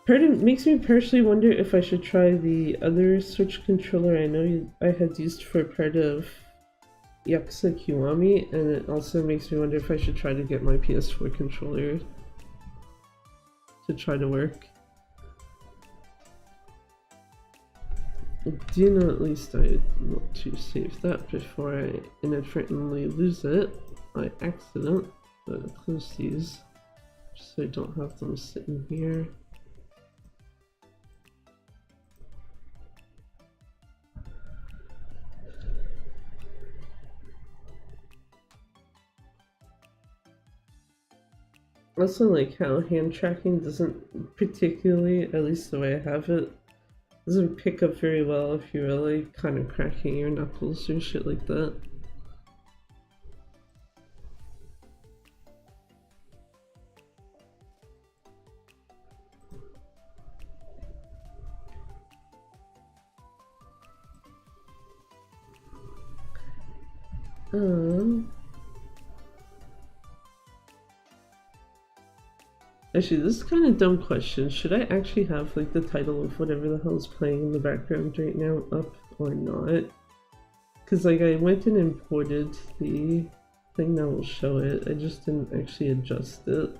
makes me partially wonder if I should try the other Switch controller I know I had used for part of Yakuza Kiwami, and it also makes me wonder if I should try to get my PS4 controller to try to work. Do know at least I want to save that before I inadvertently lose it by accident, but I'll close these so I don't have them sitting here. Also, like how hand tracking doesn't particularly, at least the way I have it, doesn't pick up very well if you're really kind of cracking your knuckles or shit like that. Actually, this is kind of a dumb question. Should I actually have like the title of whatever the hell is playing in the background right now up or not? Because like I went and imported the thing that will show it. I just didn't actually adjust it.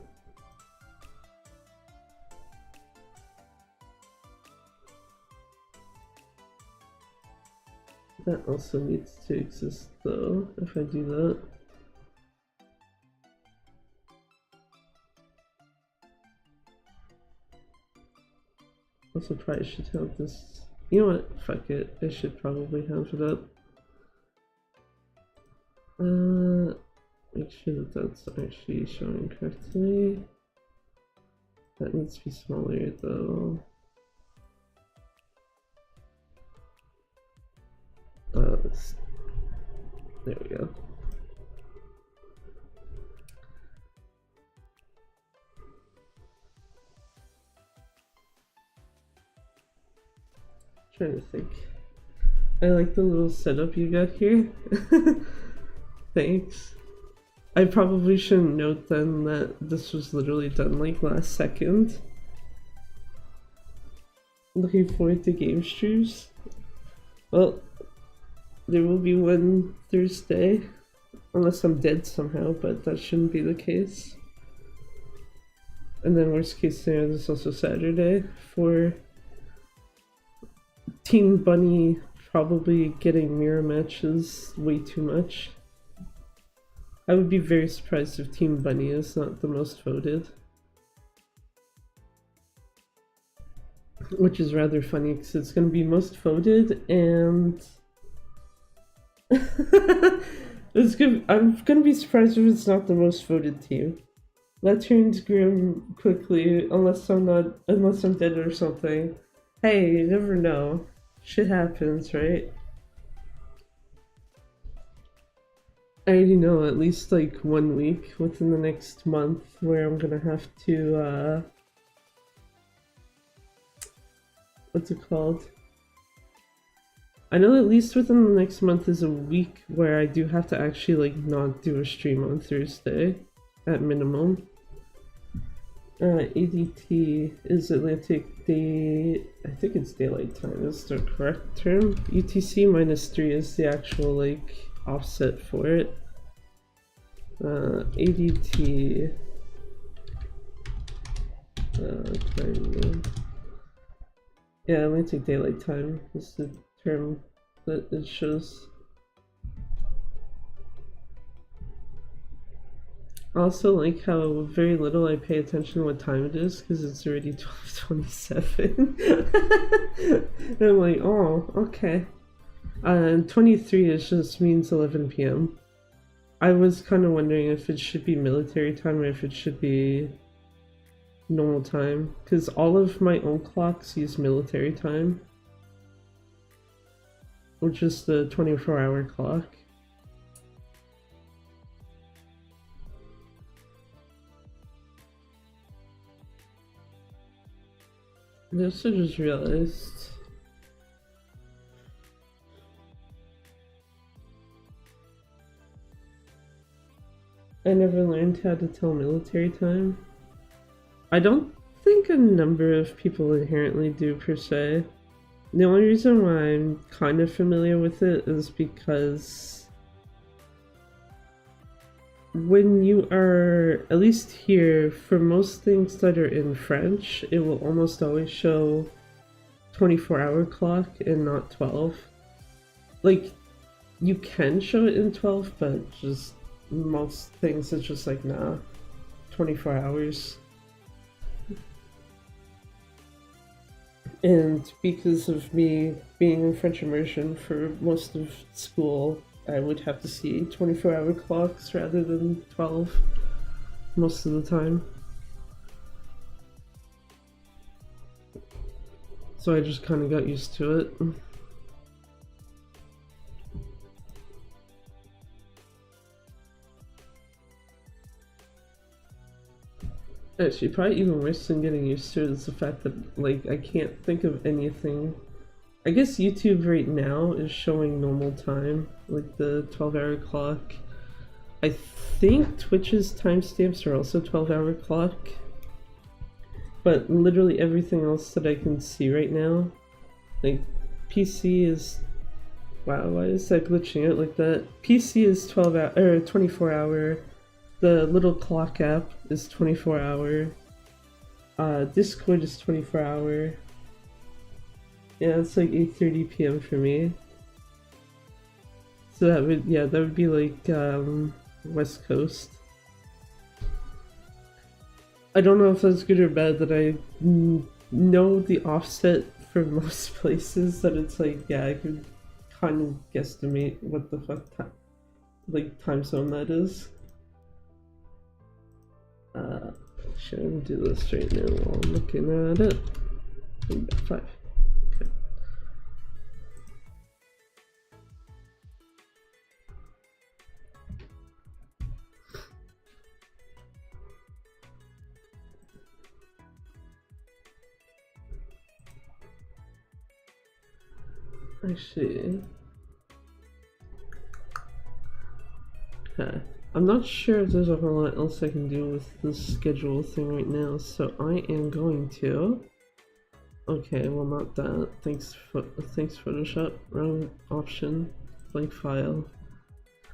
That also needs to exist though, if I do that. Also probably should have this. You know what? Fuck it. I should probably have it up. Make sure that that's actually showing correctly. That needs to be smaller though. There we go. Trying to think. I like the little setup you got here. Thanks. I probably shouldn't note then that this was literally done like last second. Looking forward to game streams. Well, there will be one Thursday, unless I'm dead somehow, but that shouldn't be the case. And then worst case scenario, there's also Saturday for Team Bunny probably getting mirror matches way too much. I would be very surprised if Team Bunny is not the most voted. Which is rather funny because it's going to be most voted and... it's good. I'm going to be surprised if it's not the most voted team. That turns grim quickly unless I'm dead or something. Hey, you never know. Shit happens, right? I already know at least like 1 week within the next month where I'm gonna have to, what's it called? I know at least within the next month is a week where I do have to actually like not do a stream on Thursday, at minimum. ADT is Atlantic Day, I think it's daylight time is the correct term. UTC -3 is the actual like offset for it. ADT yeah, Atlantic Daylight Time is the term that it shows. I also like how very little I pay attention to what time it is because it's already 12:27. And I'm like, oh, okay. And 23 is just means 11 p.m. I was kind of wondering if it should be military time or if it should be normal time, because all of my own clocks use military time, which is the 24-hour clock. I also just realized I never learned how to tell military time. I don't think a number of people inherently do per se. The only reason why I'm kind of familiar with it is because when you are, at least here, for most things that are in French, it will almost always show 24-hour clock and not 12. Like, you can show it in 12, but just most things it's just like, nah, 24 hours. And because of me being in French immersion for most of school, I would have to see 24-hour clocks rather than 12 most of the time. So I just kind of got used to it. Actually, probably even worse than getting used to it is the fact that, like, I can't think of anything. I guess YouTube right now is showing normal time, like the 12-hour clock. I think Twitch's timestamps are also 12-hour clock. But literally everything else that I can see right now, like PC is... Wow, why is that glitching out like that? PC is 12 hour, or 24 hour. The little clock app is 24 hour. Discord is 24 hour. Yeah, it's like 8:30 p.m. for me. So that would, yeah, that would be like West Coast. I don't know if that's good or bad that I know the offset for most places, that it's like, yeah, I could kind of guesstimate what the fuck time zone that is. Should I do this right now while I'm looking at it? 5. Okay. Actually, okay. I'm not sure if there's a whole lot else I can do with this schedule thing right now, so I am going to. Okay, well not that. Thanks Photoshop. Wrong option. Blank file.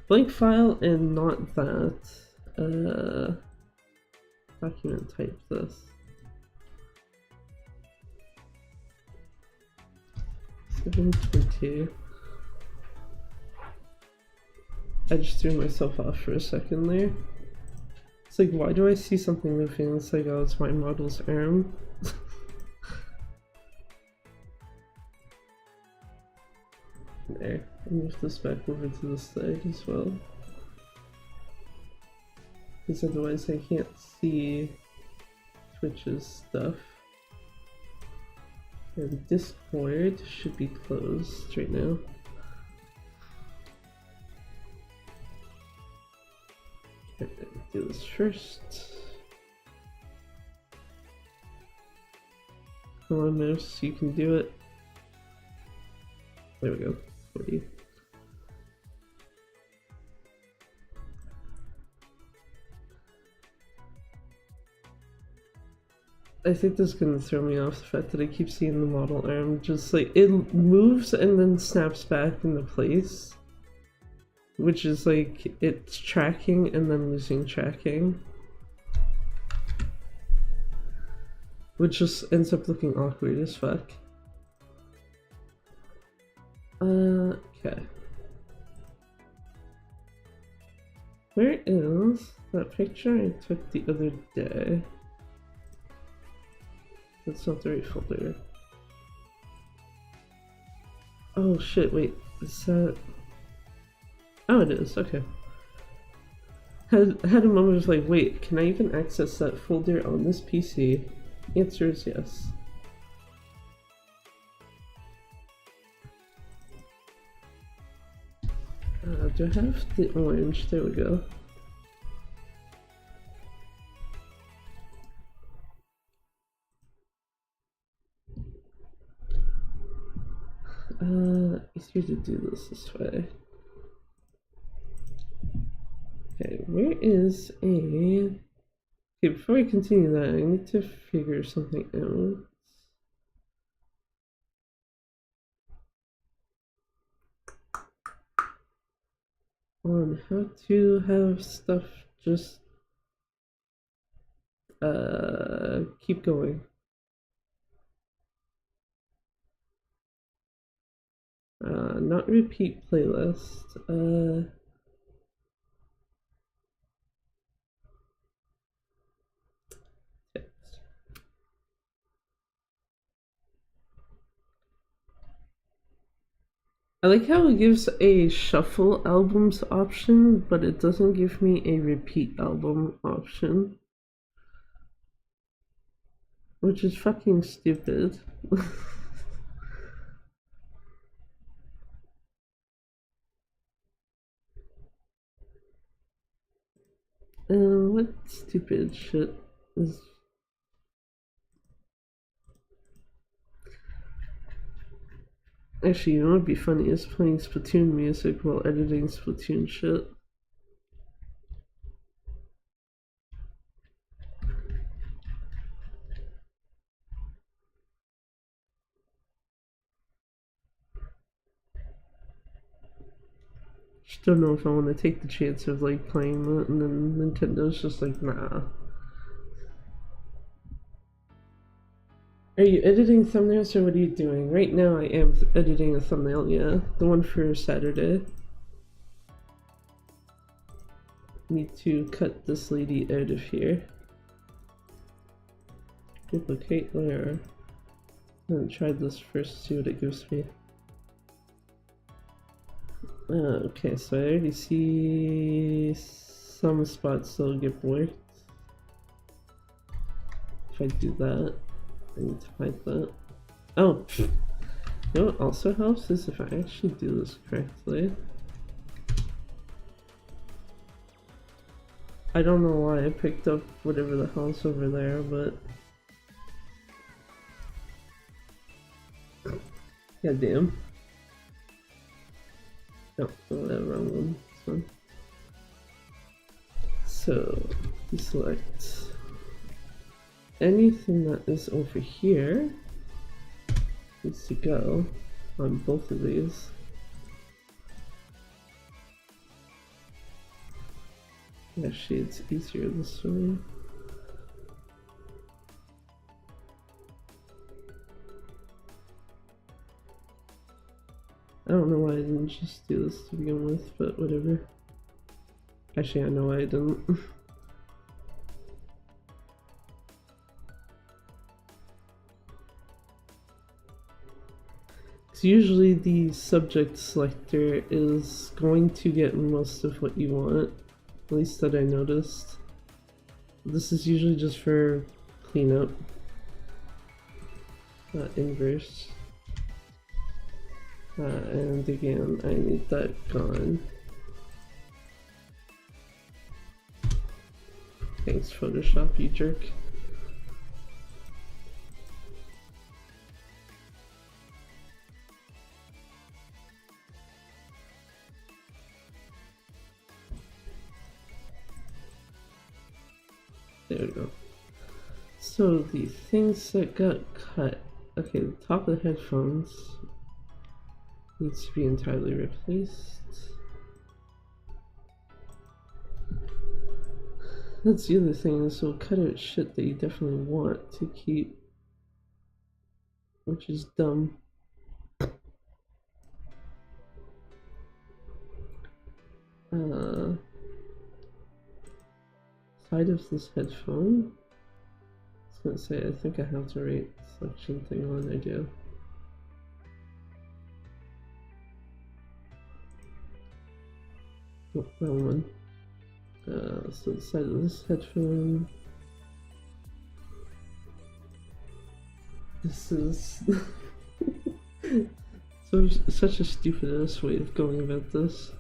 Blank file and not that. Document type this. 720. I just threw myself off for a second there. It's like, why do I see something moving? It's like, oh, it's my model's arm. There, I'll move this back over to the side as well. Because otherwise I can't see Twitch's stuff. And Discord should be closed right now. Okay, do this first. Come on, mouse, you can do it. There we go. For you. I think this is gonna throw me off, the fact that I keep seeing the model arm just like it moves and then snaps back into place, which is like it's tracking and then losing tracking, which just ends up looking awkward as fuck. Okay. Where is that picture I took the other day? That's not the right folder. Oh shit, wait, is that... Oh, it is, okay. Had a moment of like, wait, can I even access that folder on this PC? Answer is yes. Do I have the orange? There we go. Easier to do this way. Okay, where is a... Okay, before I continue that, I need to figure something out. On how to have stuff just keep going. Not repeat playlist. Text. I like how it gives a shuffle albums option, but it doesn't give me a repeat album option. Which is fucking stupid. What stupid shit is... Actually, you know what would be funny is playing Splatoon music while editing Splatoon shit. Just don't know if I want to take the chance of like playing that, and then Nintendo's just like, nah. Are you editing thumbnails or what are you doing? Right now I am editing a thumbnail, yeah. The one for Saturday. Need to cut this lady out of here. Duplicate layer. I'm gonna try this first, see what it gives me. Okay, so I already see some spots still get worked. if I do that, I need to find that. Oh, you know what also helps is if I actually do this correctly. I don't know why I picked up whatever the hell's over there, but god damn. No, that wrong one. This one. So deselect anything that is over here needs to go on both of these. Actually, it's easier this way. I don't know why I didn't just do this to begin with, but whatever. Actually, I know why I didn't. Because usually the subject selector is going to get most of what you want, at least that I noticed. This is usually just for cleanup, inverse. And again, I need that gone. Thanks, Photoshop, you jerk. There we go. So the things that got cut. Okay, the top of the headphones needs to be entirely replaced. That's the other thing, is we'll cut out shit that you definitely want to keep, which is dumb. Side of this headphone. I was gonna say, I think I have the right selection thing on, I do. Oh, wrong one. So the side of this headphone. This is so such a stupid ass way of going about this.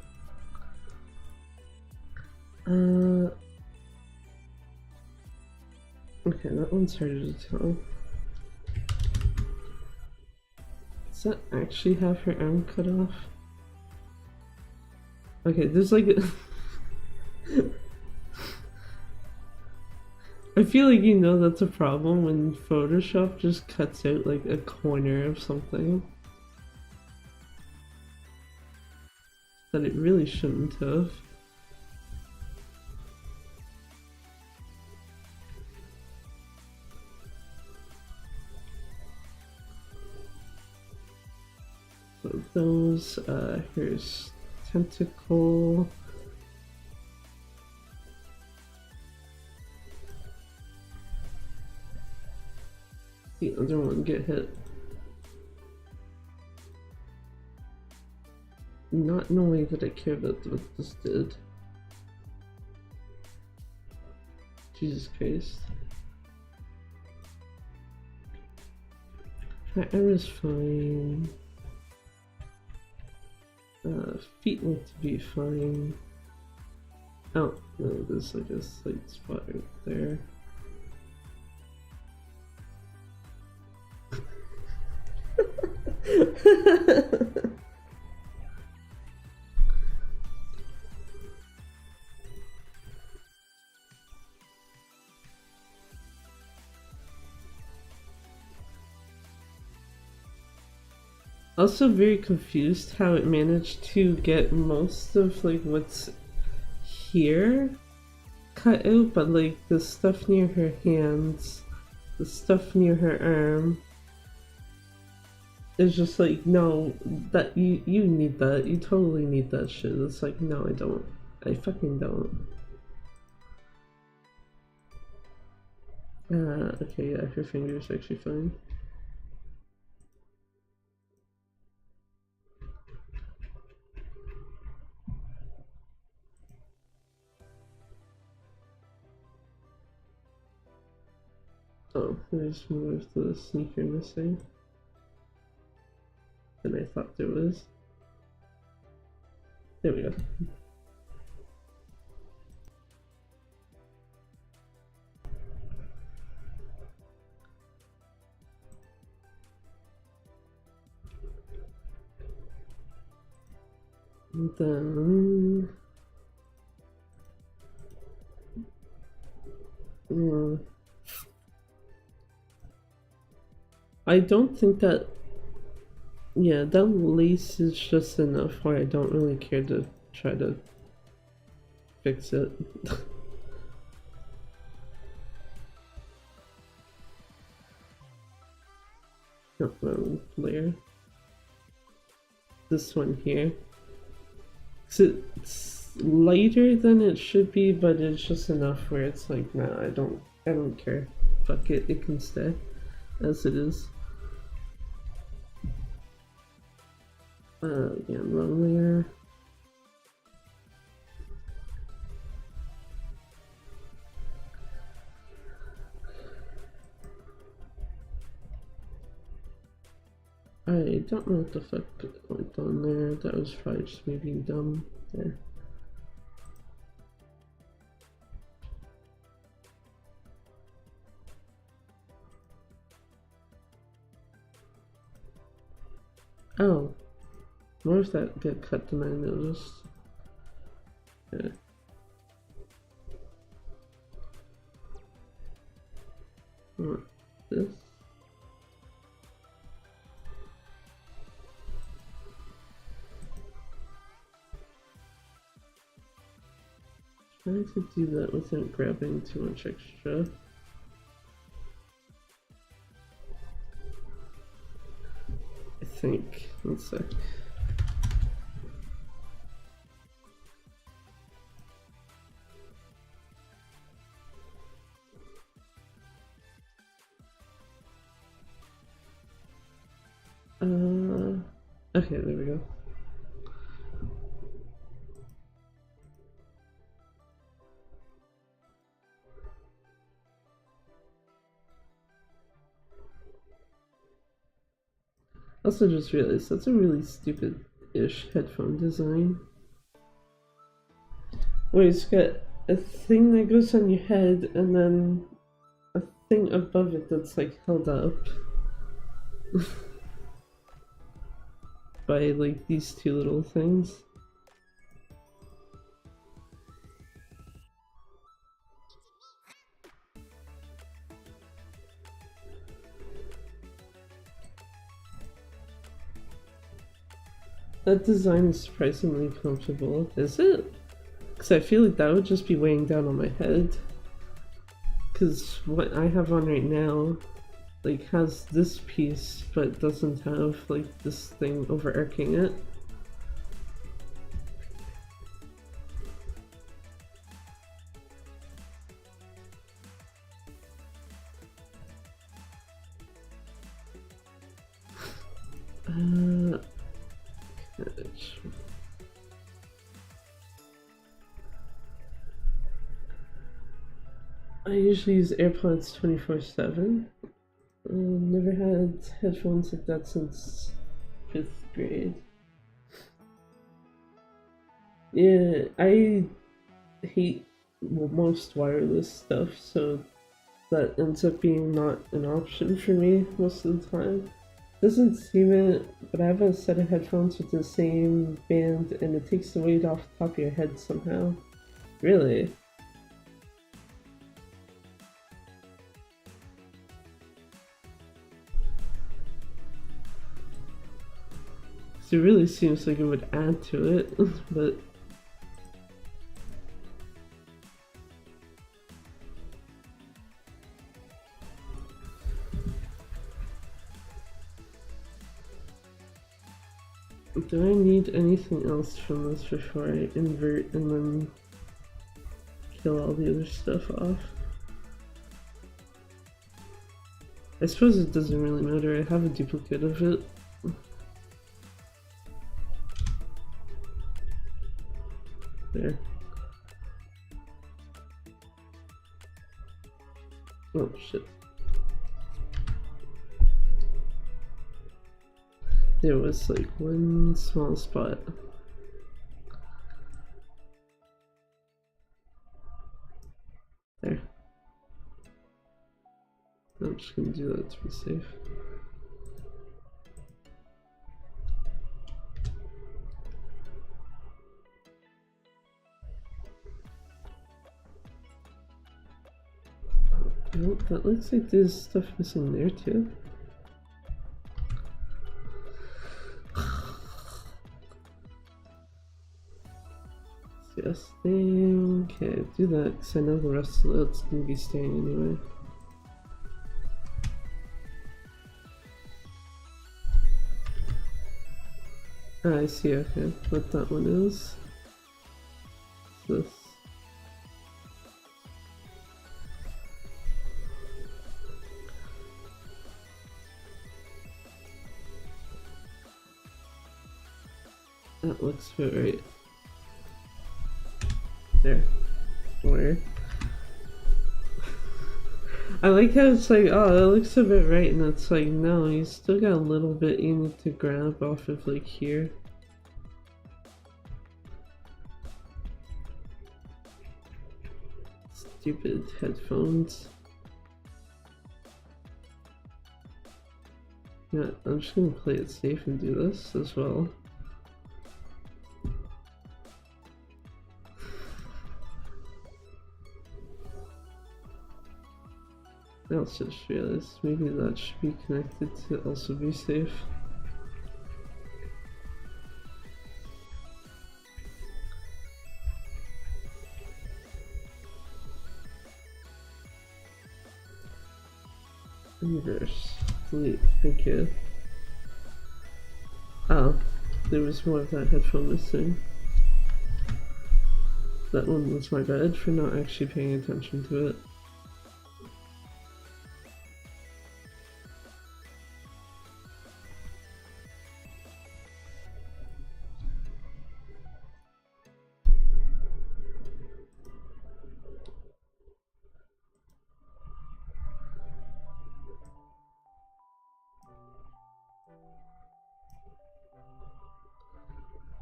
Okay, that one's harder to tell. Does that actually have her arm cut off? Okay, there's like I feel like you know that's a problem when Photoshop just cuts out like a corner of something that it really shouldn't have. So those, here's tentacle. The other one get hit. Not in a way that I care about what this did. Jesus Christ. That arm is fine. Feet look to be fine. Oh, no, there's like a slight spot right there. Also very confused how it managed to get most of like what's here cut out, but like the stuff near her hands, the stuff near her arm is just like, no, that you need that, you totally need that shit. It's like, no, I don't. I fucking don't. Okay, yeah, her finger's actually fine. Oh. There's more of the sneaker missing than I thought there was. There we go. And then I don't think that, yeah, that lace is just enough where I don't really care to try to fix it. Layer. This one here. It's lighter than it should be, but it's just enough where it's like, nah, I don't care. Fuck it, it can stay as it is. Again, wrong layer. I don't know what the fuck went on there. That was probably just me being dumb there. Oh, more of that get cut than I noticed. Yeah. This. Trying to do that without grabbing too much extra. I think. One sec. Okay, there we go. Also just realized that's a really stupid-ish headphone design. Where it's got a thing that goes on your head and then a thing above it that's like held up by like these two little things. That design is surprisingly comfortable, is it? Because I feel like that would just be weighing down on my head. Because what I have on right now, like, has this piece, but doesn't have, like, this thing overarching it. I usually use AirPods 24/7. Never had headphones like that since 5th grade. Yeah, I hate most wireless stuff, so that ends up being not an option for me most of the time. Doesn't seem it, but I have a set of headphones with the same band and it takes the weight off the top of your head somehow. Really? It really seems like it would add to it, but do I need anything else from this before I invert and then kill all the other stuff off? I suppose it doesn't really matter, I have a duplicate of it. There. Oh shit. there was like one small spot. There. I'm just gonna do that to be safe. Oh, that looks like there's stuff missing there too. Yes, thing. Okay, do that because I know the rest of that's gonna be staying anyway. Ah, I see, okay. What that one is. This. That looks about right. There. Where? I like how it's like, oh, that looks a bit right, and it's like, no, you still got a little bit you need to grab off of like here. Stupid headphones. Yeah, I'm just gonna play it safe and do this as well. I also just realized maybe that should be connected to also be safe. Reverse. Delete. Thank you. Oh, there was more of that headphone missing. That one was my bad for not actually paying attention to it.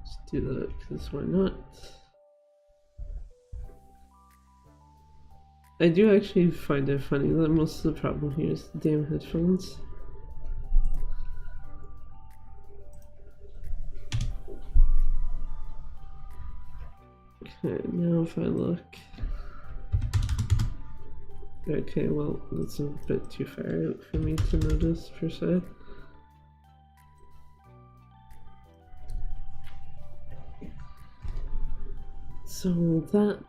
Let's do that because why not? I do actually find it funny that most of the problem here is the damn headphones. Okay, now if I look. Okay, well, that's a bit too far out for me to notice per se. So that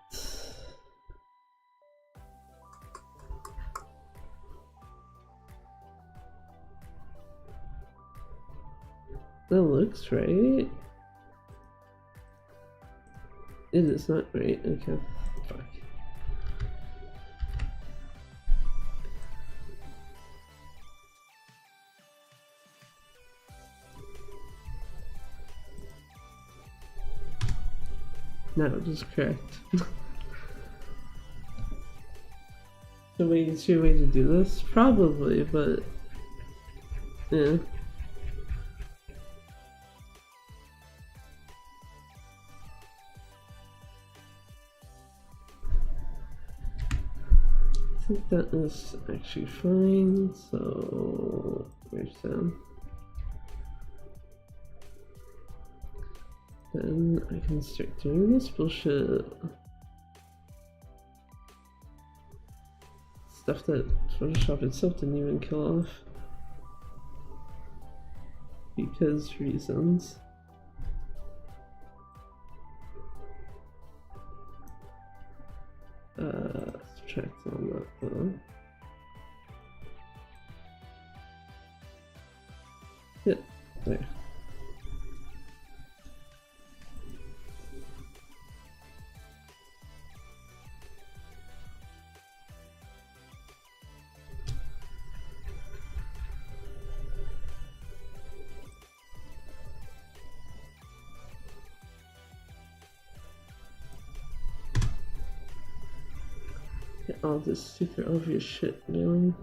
looks right. It is not right. Okay. Fuck. No, just correct. The easier way to do this? Probably, but yeah. I think that is actually fine, so where's down? Then I can start doing this bullshit. Stuff that Photoshop itself didn't even kill off. Because reasons. Subtract on that though. Yeah, there. Get all this super obvious shit down.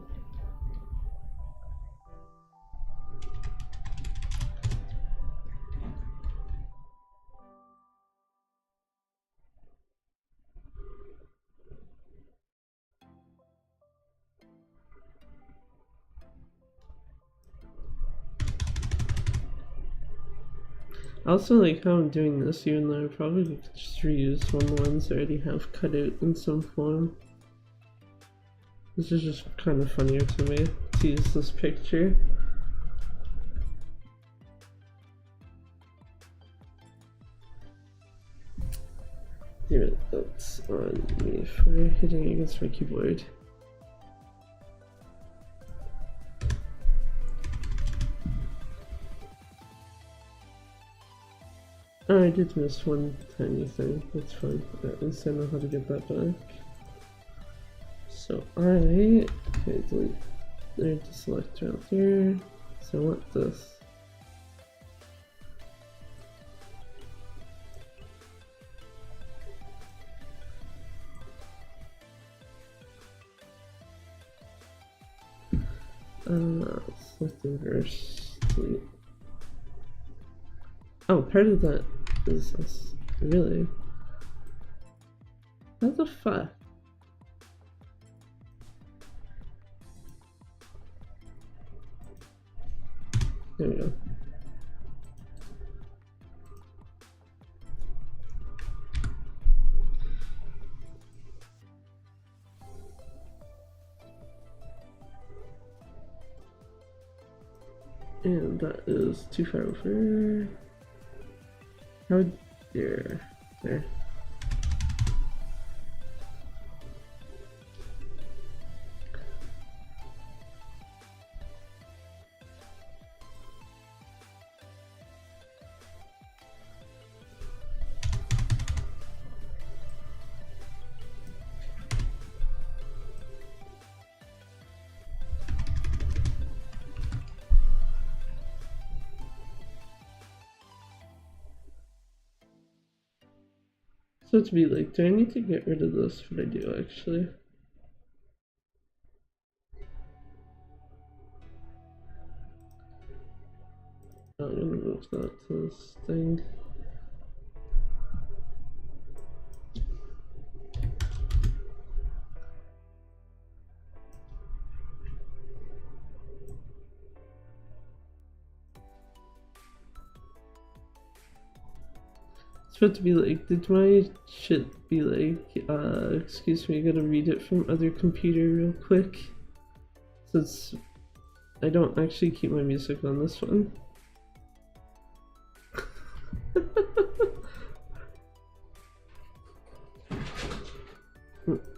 I also like how I'm doing this, even though I probably could just reuse one of the ones I already have cut out in some form. This is just kind of funnier to me to use this picture. Damn it, that's on me for hitting against my keyboard. Oh, I did miss one tiny thing. That's fine. At least I know how to get that back. So okay, delete. There's the selector out there. So I want this. Select inverse, delete. Oh, part of that is us. Really? What the fuck? There we go. And that is too far over. How dare. There. So to be like, do I need to get rid of this? What I do actually? I'm gonna move that to this thing. It's supposed to be like, did my shit be like, excuse me, I gotta read it from other computer real quick. Since I don't actually keep my music on this one.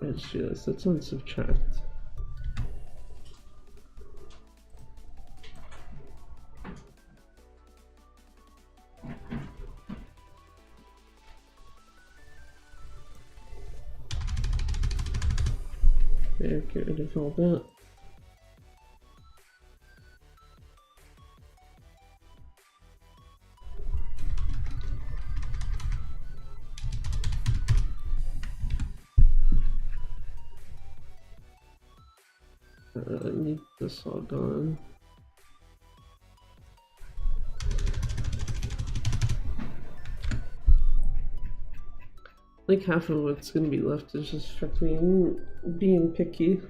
I just realized that's on subtract. There, get rid of all that. I need this all gone. Like half of what's gonna be left is just fucking being picky.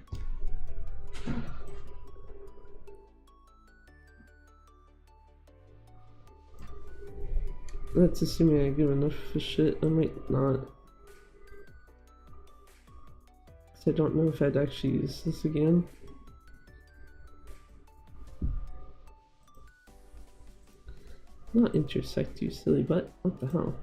That's assuming I give enough for shit. I might not. Cause I don't know if I'd actually use this again. Not intersect, you silly butt. What the hell?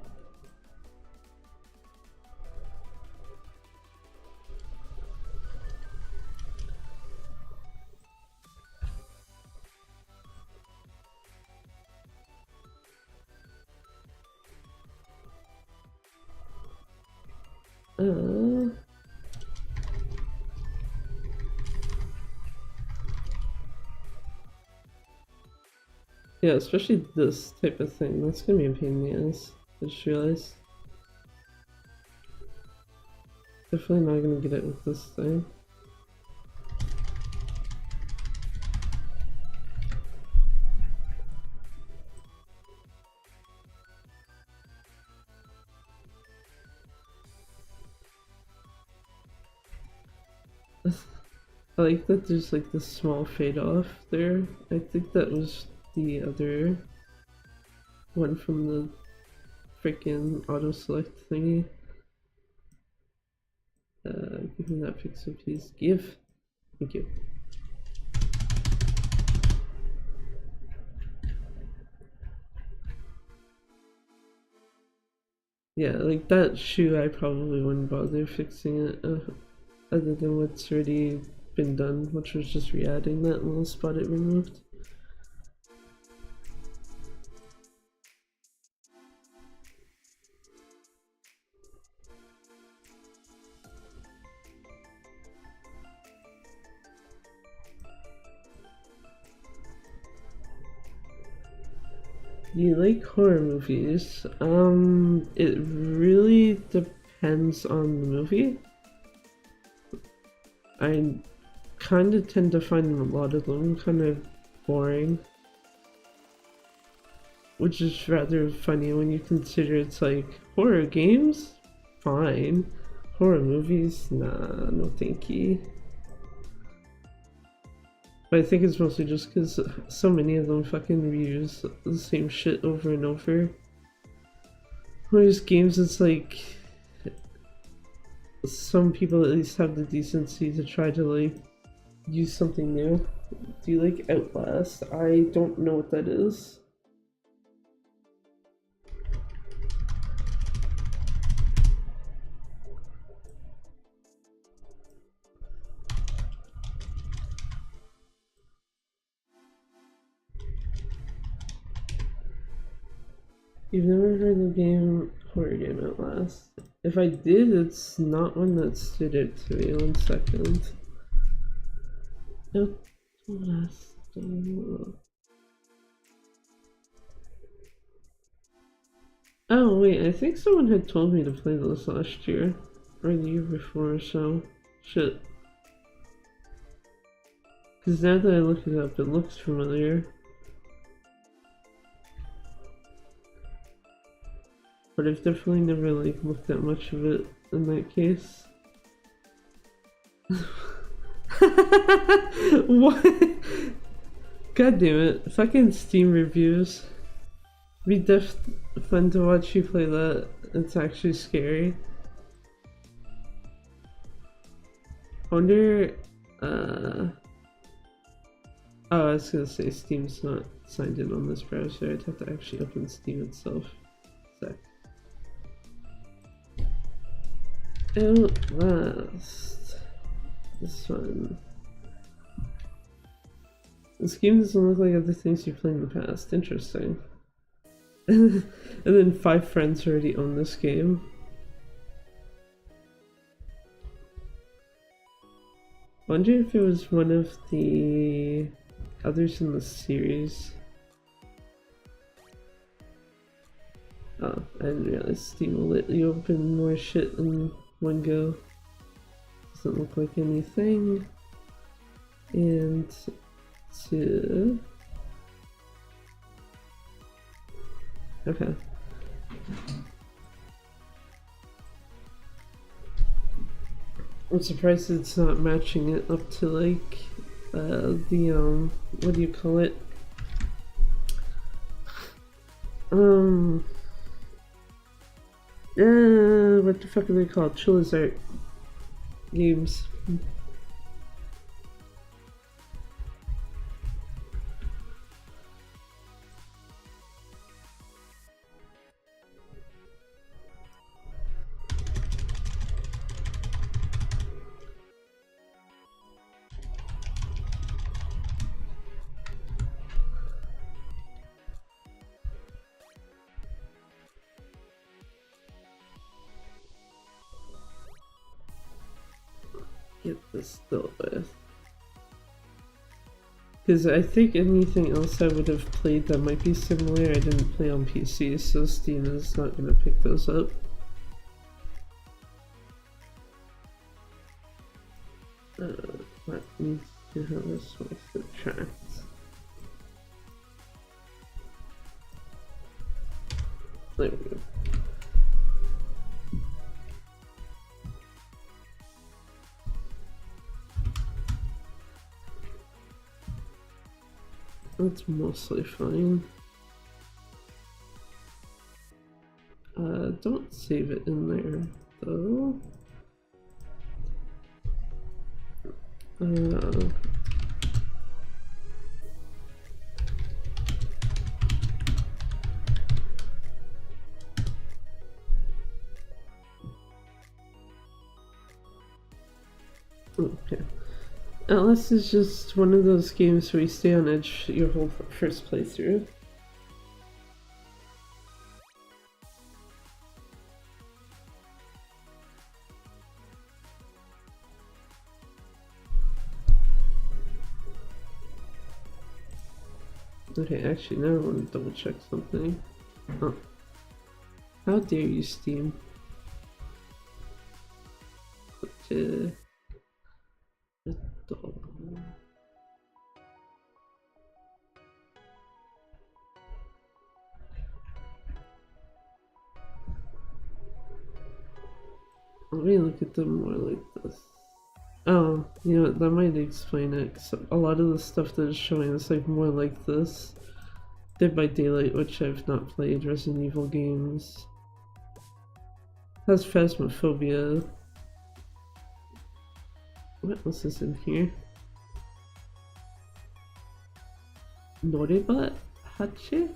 Yeah, especially this type of thing. That's gonna be a pain in the ass. I just realized. Definitely not gonna get it with this thing. I like that there's like this small fade off there. I think that was the other one from the freaking auto select thingy. Give me that pixel, please. Give. Thank you. Yeah, like that shoe, I probably wouldn't bother fixing it other than what's already been done, which was just re-adding that little spot it removed. You like horror movies? It really depends on the movie. I kind of tend to find a lot of them kind of boring, which is rather funny when you consider it's like horror games, fine. Horror movies, nah, no thank you. But I think it's mostly just because so many of them fucking reuse the same shit over and over. Whereas games, it's like some people at least have the decency to try to like use something new. Do you like Outlast? I don't know what that is. You've never heard the game horror game Outlast? If I did, it's not one that stood out to me. 1 second. Outlast. Oh wait, I think someone had told me to play this last year. Or the year before or so. Shit. Because now that I look it up, it looks familiar. But I've definitely never like looked at much of it in that case. What? God damn it. Fucking Steam reviews. It'd be fun to watch you play that. It's actually scary. I wonder, oh, I was gonna say Steam's not signed in on this browser. I'd have to actually open Steam itself. Sec. Outlast. This one. This game doesn't look like other things you've played in the past. Interesting. And then 5 friends already own this game. Wonder if it was one of the others in the series. Oh, I didn't realize Steam will let you open more shit in one go. Doesn't look like anything. And 2. Okay. I'm surprised it's not matching it up to like the what do you call it? What the fuck are they called? Charizard games. Get this dealt with. Because I think anything else I would have played that might be similar, I didn't play on PC, so Steam is not going to pick those up. Let me see how this was subtract. There we go. That's mostly fine. Don't save it in there, though. Okay. Unless it's just one of those games where you stay on edge your whole first playthrough. Okay, actually, now I want to double check something. Oh. How dare you, Steam? Okay. Let me look at them more like this. Oh, you know what, that might explain it. Cause a lot of the stuff that is showing is like more like this. Dead by Daylight, which I've not played, Resident Evil games. Has Phasmophobia. What else is in here? Noreba Hache?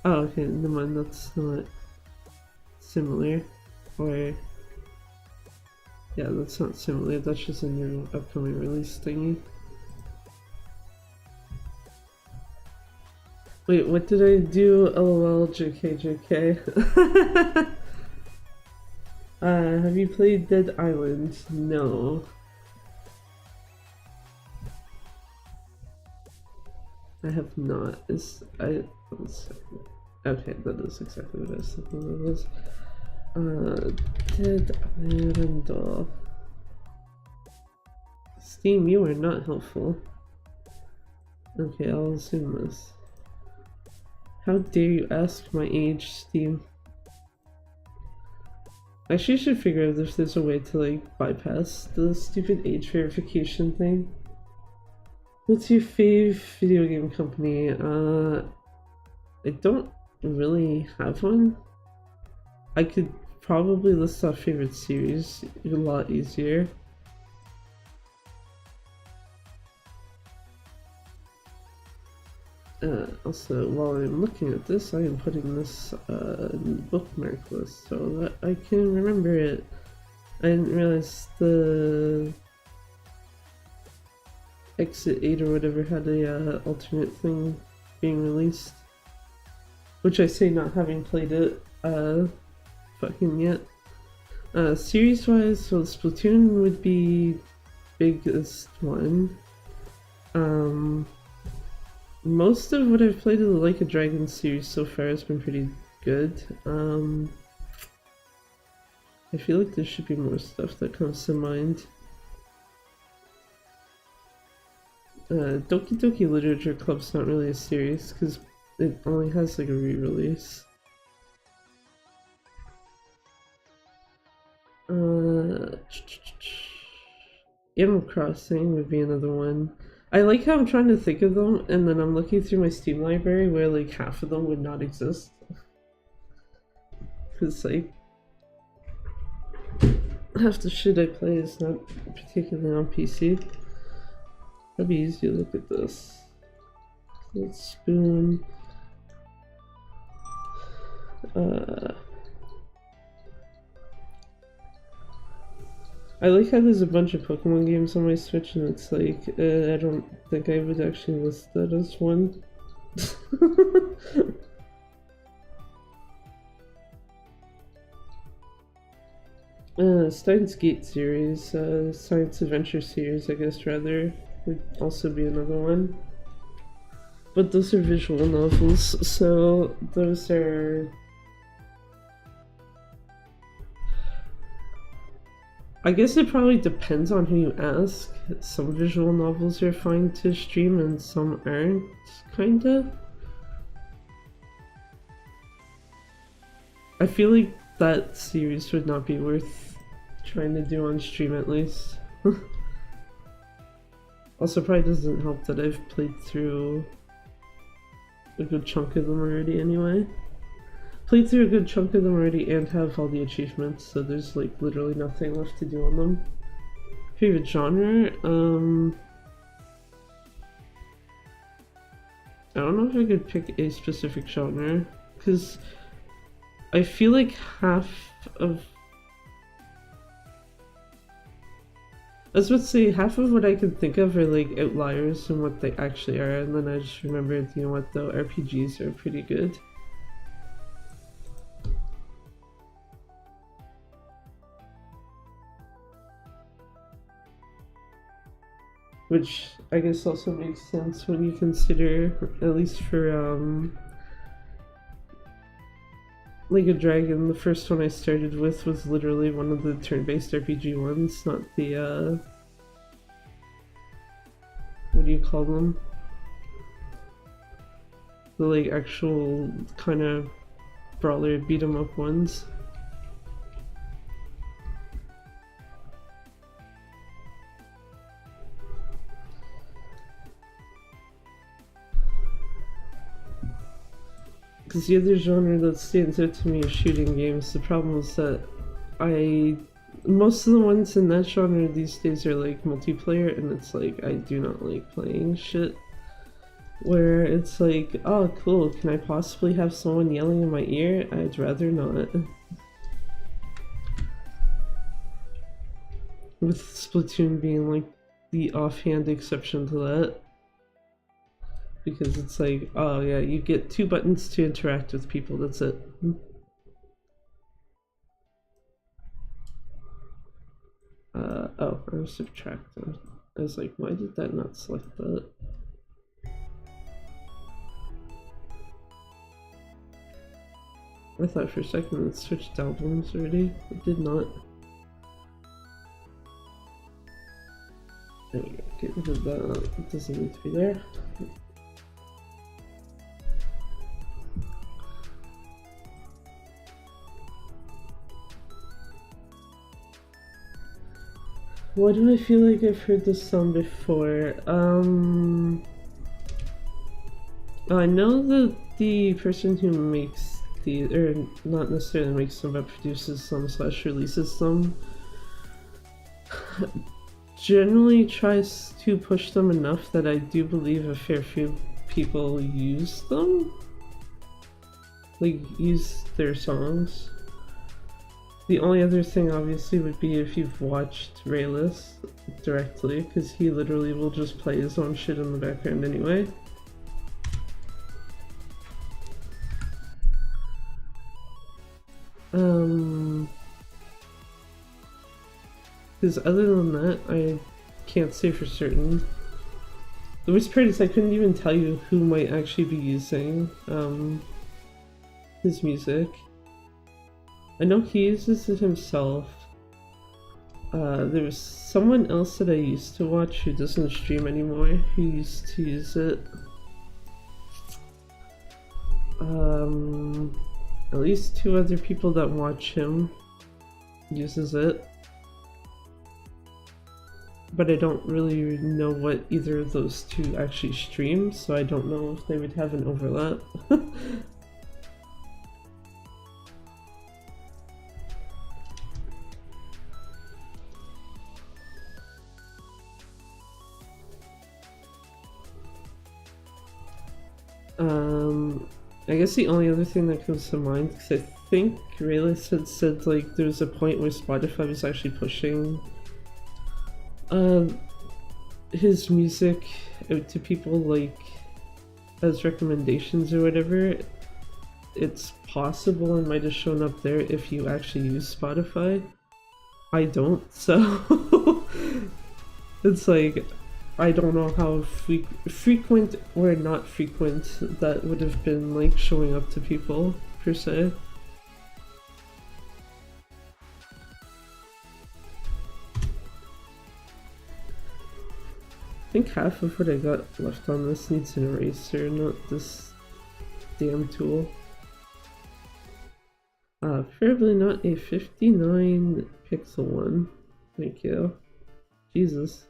Oh, okay, never mind, that's not similar. Or, yeah, that's not similar, that's just a new upcoming release thingy. Wait, what did I do? LOL, JK. Have you played Dead Island? No. I have not. Okay, that is exactly what I was thinking it was. Dead Island. Steam, you are not helpful. Okay, I'll assume this. How dare you ask my age, Steam? Actually, I should figure out if there's a way to like bypass the stupid age verification thing. What's your fave video game company? I don't really have one. I could probably list off favorite series a lot easier. Also, while I'm looking at this, I am putting this in the bookmark list so that I can remember it. I didn't realize the Exit 8 or whatever had a alternate thing being released. Which I say not having played it fucking yet. Series-wise, so Splatoon would be biggest one. Most of what I've played of the Like a Dragon series so far has been pretty good. I feel like there should be more stuff that comes to mind. Doki Doki Literature Club's not really a series because it only has like a re-release. Animal Crossing would be another one. I like how I'm trying to think of them and then I'm looking through my Steam library where like half of them would not exist. Cause like half the shit I play is not particularly on PC. That'd be easy to look at this. Let's spoon. I like how there's a bunch of Pokemon games on my Switch and it's like, I don't think I would actually list that as one. Steins Gate series, Science Adventure series, I guess, rather, would also be another one. But those are visual novels, so those are... I guess it probably depends on who you ask. Some visual novels are fine to stream and some aren't, kinda. I feel like that series would not be worth trying to do on stream at least. Also probably doesn't help that I've played through a good chunk of them already anyway. Played through a good chunk of them already and have all the achievements, so there's like literally nothing left to do on them. Favorite genre? I don't know if I could pick a specific genre, because I feel like half of... I was about to say, half of what I can think of are like outliers and what they actually are, and then I just remembered, you know what though, RPGs are pretty good. Which I guess also makes sense when you consider, at least for Like a Dragon, the first one I started with was literally one of the turn-based RPG ones, not the what do you call them? The like actual kind of brawler beat 'em up ones. Because the other genre that stands out to me is shooting games. The problem is that most of the ones in that genre these days are like multiplayer, and it's like I do not like playing shit where it's like, oh cool, can I possibly have someone yelling in my ear? I'd rather not. With Splatoon being like the offhand exception to that. Because it's like, oh yeah, you get 2 buttons to interact with people, that's it. Oh, I was subtracting. I was like, why did that not select that? I thought for a second it switched albums already. It did not. There we go, get rid of that. It doesn't need to be there. Why do I feel like I've heard this song before? I know that the person who makes the, or not necessarily makes them, but produces them / releases them, generally tries to push them enough that I do believe a fair few people use them. Like, use their songs. The only other thing obviously would be if you've watched Rayless directly, because he literally will just play his own shit in the background anyway. Because other than that, I can't say for certain. The worst part is I couldn't even tell you who might actually be using his music. I know he uses it himself. There was someone else that I used to watch who doesn't stream anymore who used to use it. At least 2 other people that watch him uses it. But I don't really know what either of those 2 actually stream, so I don't know if they would have an overlap. I guess the only other thing that comes to mind, because I think Rayless had said like there was a point where Spotify was actually pushing his music out to people like as recommendations or whatever. It's possible it might have shown up there if you actually use Spotify. I don't, so it's like I don't know how frequent or not frequent that would have been like showing up to people per se. I think half of what I got left on this needs an eraser, not this damn tool. Preferably not a 59 pixel one. Thank you. Jesus.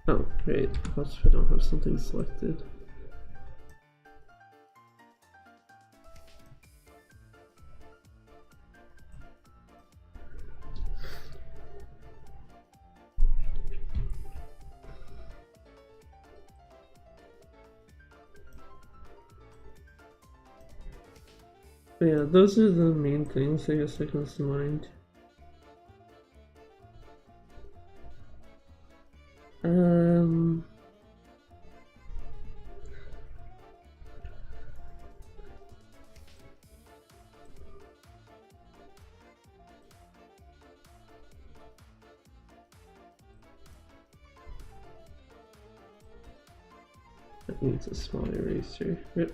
Oh, great. Plus I don't have something selected. But yeah, those are the main things I guess that comes to mind. That needs a small eraser. Rip.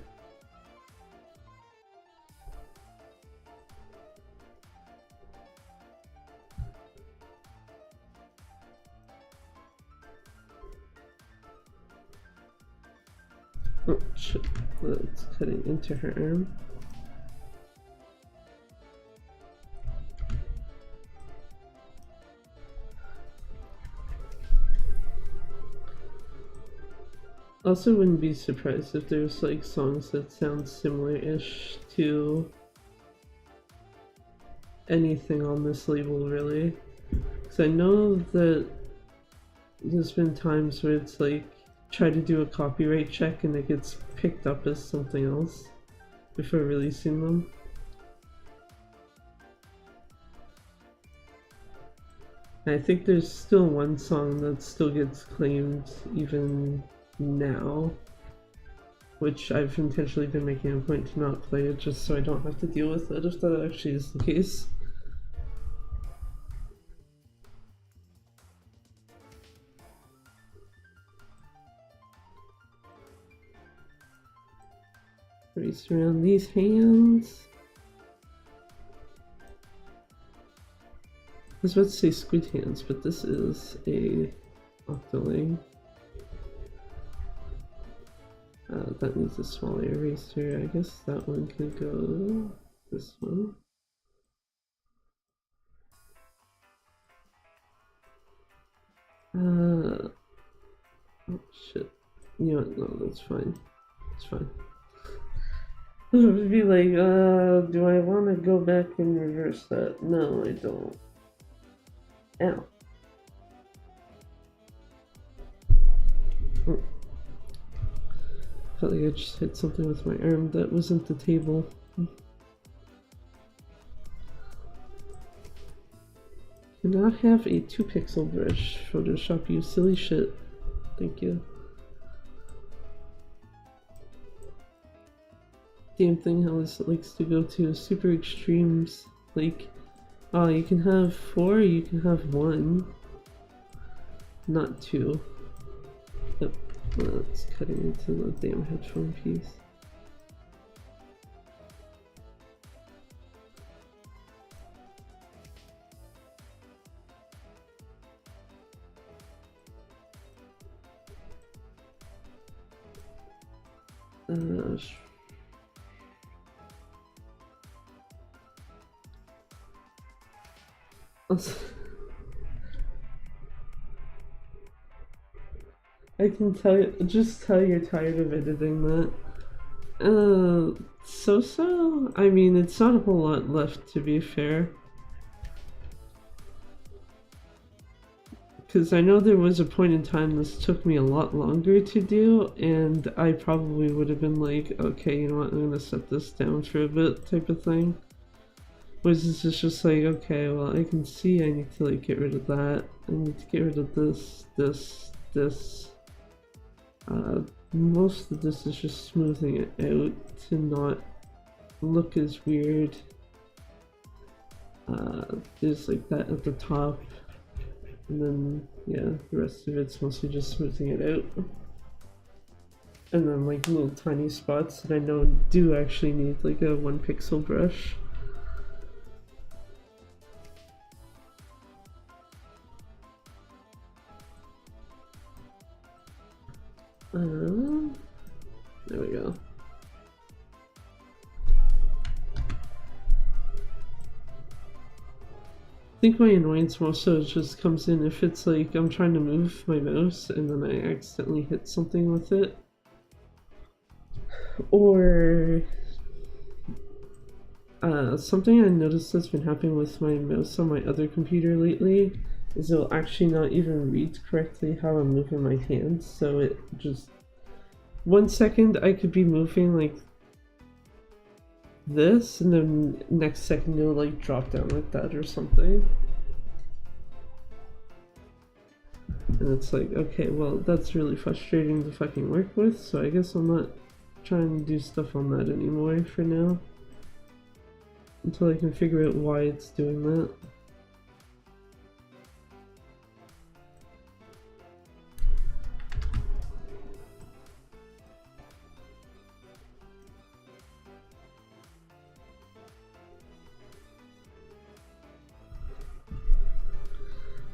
Oh shit, that's cutting into her arm. Also wouldn't be surprised if there's like songs that sound similar-ish to anything on this label really. Because I know that there's been times where it's like try to do a copyright check and it gets picked up as something else before releasing them. And I think there's still one song that still gets claimed even now, which I've intentionally been making a point to not play it just so I don't have to deal with it if that actually is the case. Race around these hands. I was about to say squid hands, but this is a octoling. That needs a smaller eraser. I guess that one could go this one. Oh shit. You know what? No, that's fine. It's fine. I would be like, do I want to go back and reverse that? No, I don't. Ow. Oh. Felt like I just hit something with my arm that wasn't the table. Do not have a 2-pixel brush. Photoshop, you silly shit. Thank you. Damn thing how this likes to go to super extremes. Like, oh, you can have 4, you can have 1. Not 2. Yep, that's cutting into the damn headphone piece. I can tell you, just tell you're tired of editing that. So. I mean, it's not a whole lot left to be fair. Because I know there was a point in time this took me a lot longer to do, and I probably would have been like, okay, you know what, I'm gonna set this down for a bit type of thing. Whereas this is just like, okay, well, I can see I need to like get rid of that. I need to get rid of this. Most of this is just smoothing it out to not look as weird. There's like that at the top. And then, yeah, the rest of it's mostly just smoothing it out. And then like little tiny spots that I know do actually need like a 1-pixel brush. There we go. think my annoyance also just comes in if it's like I'm trying to move my mouse and then I accidentally hit something with it. Or something I noticed that's been happening with my mouse on my other computer lately is it'll actually not even read correctly how I'm moving my hands. So it just 1 second I could be moving like this, and then next second it'll like drop down like that or something. And it's like, okay, well that's really frustrating to fucking work with, so I guess I'm not trying to do stuff on that anymore for now. Until I can figure out why it's doing that.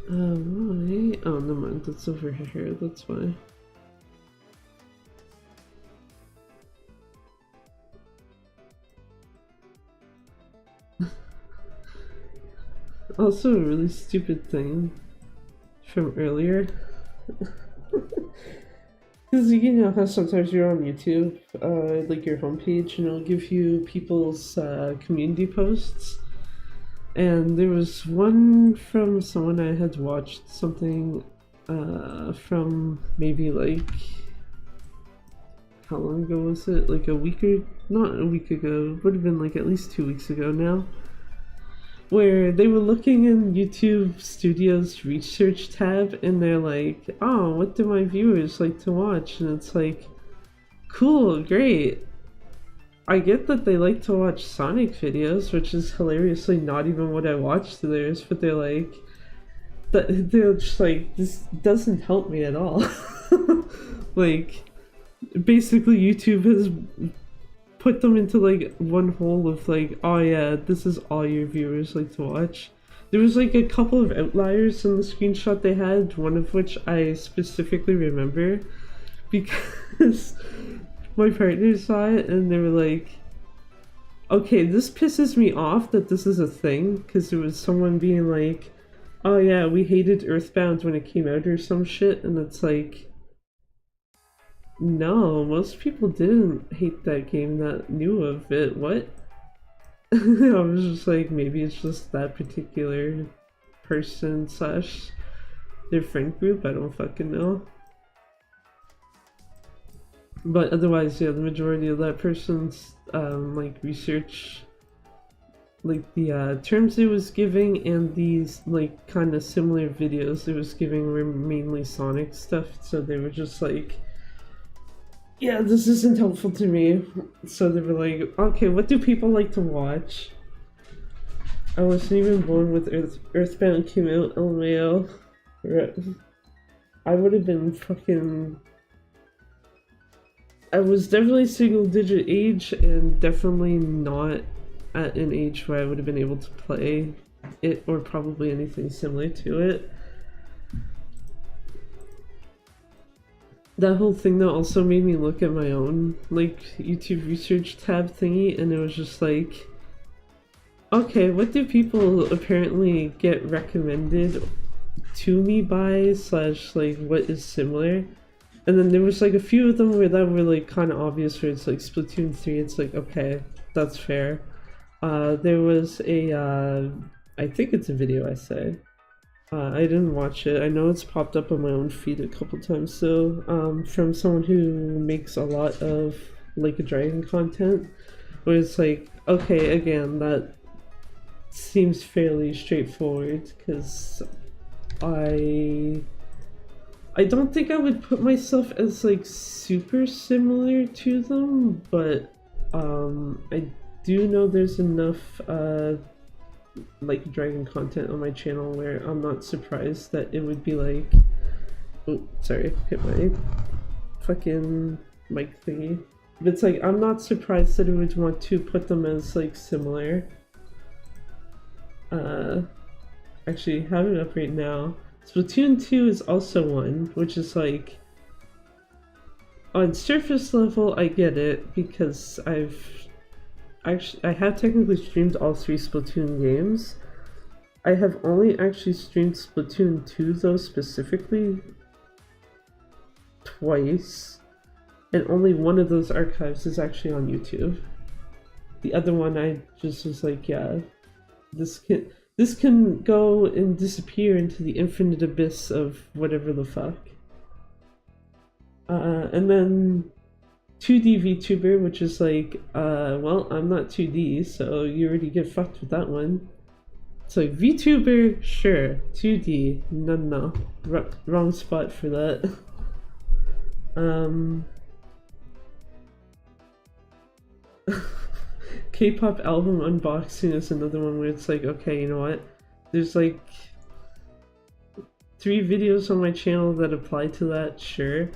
Why? Oh, never mind, that's over here, that's why. Also, a really stupid thing from earlier. Because you know how sometimes you're on YouTube, like your homepage, and it'll give you people's community posts. And there was one from someone I had watched something from maybe like, how long ago was it? Like a week or, not a week ago, would have been like at least 2 weeks ago now. Where they were looking in YouTube Studios research tab and they're like, oh, what do my viewers like to watch? And it's like, cool, great. I get that they like to watch Sonic videos, which is hilariously not even what I watch to theirs, but they're like, they're just like, this doesn't help me at all. Like, basically YouTube has put them into like one hole of like, oh yeah, this is all your viewers like to watch. There was like a couple of outliers in the screenshot they had, one of which I specifically remember because my partner saw it and they were like, okay, this pisses me off that this is a thing, because there was someone being like, oh yeah, we hated Earthbound when it came out or some shit, and it's like, no, most people didn't hate that game that knew of it. What? I was just like, maybe it's just that particular person slash their friend group, I don't fucking know. But otherwise, yeah, the majority of that person's like research, like the terms it was giving and these like kind of similar videos it was giving were mainly Sonic stuff, so they were just like, yeah, this isn't helpful to me. So they were like, okay, what do people like to watch? I wasn't even born with Earthbound came out, LMAO. I would have been fucking... I was definitely single digit age and definitely not at an age where I would have been able to play it or probably anything similar to it. That whole thing though also made me look at my own like YouTube research tab thingy, and it was just like, okay, what do people apparently get recommended to me by slash like what is similar? And then there was like a few of them where that were like kind of obvious, where it's like Splatoon 3, it's like, okay, that's fair. There was a, I think it's a video essay. I didn't watch it. I know it's popped up on my own feed a couple times, so from someone who makes a lot of Like a Dragon content, where it's like, okay, again, that seems fairly straightforward, because I don't think I would put myself as like super similar to them, but I do know there's enough like Dragon content on my channel where I'm not surprised that it would be like, oh sorry, hit my fucking mic thingy. But it's like, I'm not surprised that it would want to put them as like similar. Actually have it up right now. Splatoon 2 is also one, which is like, on surface level I get it, because I have technically streamed all 3 Splatoon games. I have only actually streamed Splatoon 2 though specifically twice, and only one of those archives is actually on YouTube. The other one I just was like, yeah, this can go and disappear into the infinite abyss of whatever the fuck. And then 2D VTuber, which is like, well, I'm not 2D, so you already get fucked with that one. It's like, VTuber, sure. 2D, no. Wrong spot for that. K-pop album unboxing is another one where it's like, okay, you know what? There's like 3 videos on my channel that apply to that, sure.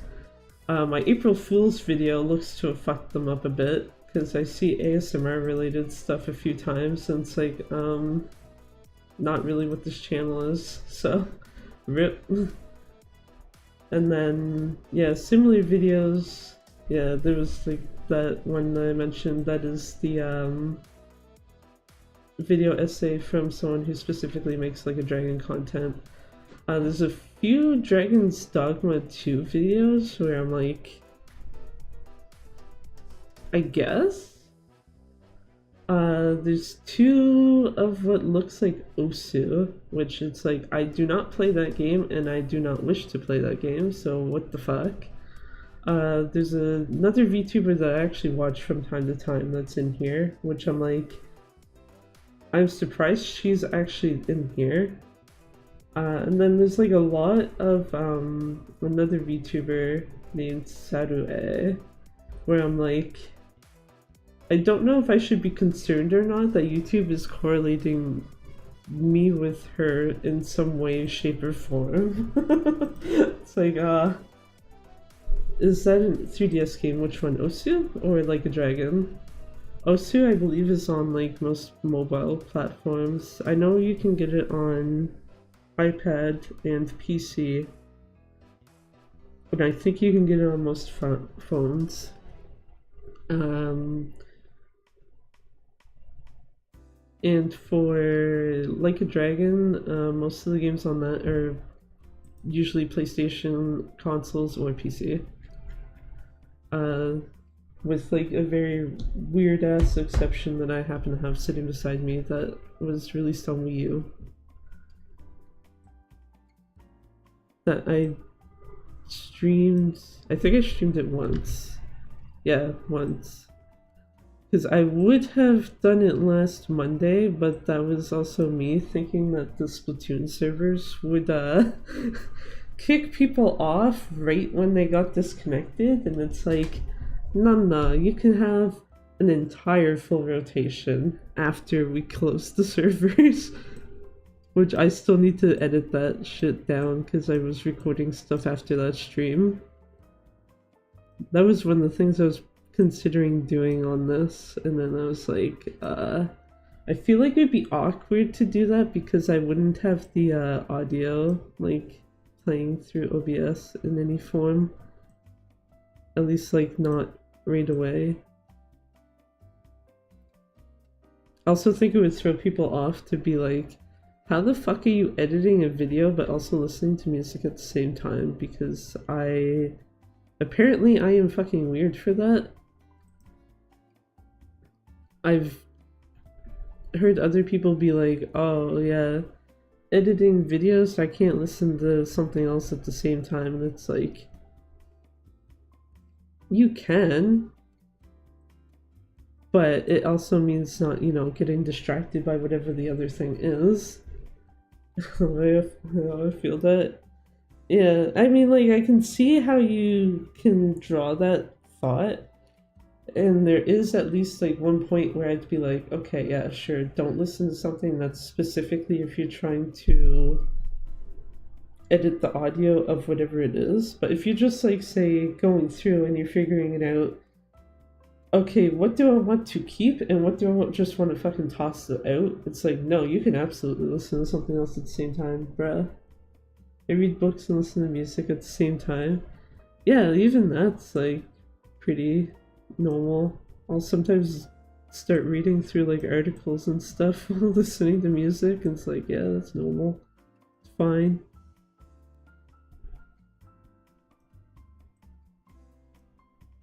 My April Fool's video looks to have fucked them up a bit, because I see ASMR related stuff a few times, and it's like, not really what this channel is, so rip. And then, yeah, similar videos, yeah, there was like that one that I mentioned, that is the video essay from someone who specifically makes like a dragon content. There's a few Dragon's Dogma 2 videos where I'm like, I guess? There's 2 of what looks like Osu, which it's like, I do not play that game and I do not wish to play that game, so what the fuck? There's another VTuber that I actually watch from time to time that's in here, which I'm like, I'm surprised she's actually in here. And then there's like a lot of another VTuber named Sarue, where I'm like, I don't know if I should be concerned or not that YouTube is correlating me with her in some way, shape, or form. It's like, is that a 3DS game? Which one? Osu? Or like a dragon? Osu, I believe, is on like most mobile platforms. I know you can get it on iPad and PC, but I think you can get it on most phones. And for Like a Dragon, most of the games on that are usually PlayStation consoles or PC. With like a very weird ass exception that I happen to have sitting beside me that was released on Wii U. That I streamed, I think I streamed it once. Yeah, once. Because I would have done it last Monday, but that was also me thinking that the Splatoon servers would kick people off right when they got disconnected, and it's like, no, you can have an entire full rotation after we close the servers. Which I still need to edit that shit down because I was recording stuff after that stream. That was one of the things I was considering doing on this, and then I was like, I feel like it would be awkward to do that because I wouldn't have the audio like playing through OBS in any form. At least like not right away. I also think it would throw people off to be like, how the fuck are you editing a video but also listening to music at the same time? Because apparently I am fucking weird for that. I've heard other people be like, oh yeah, editing videos, I can't listen to something else at the same time, and it's like, you can, but it also means not, you know, getting distracted by whatever the other thing is. I feel that. Yeah, I mean, like, I can see how you can draw that thought, and there is at least like one point where I'd be like, okay, yeah, sure, don't listen to something that's specifically if you're trying to edit the audio of whatever it is. But if you're just like, say, going through and you're figuring it out, okay, what do I want to keep and what do I just want to fucking toss it out? It's like, no, you can absolutely listen to something else at the same time, bruh. I read books and listen to music at the same time. Yeah, even that's like pretty normal. I'll sometimes start reading through like articles and stuff while listening to music, and it's like, yeah, that's normal. It's fine.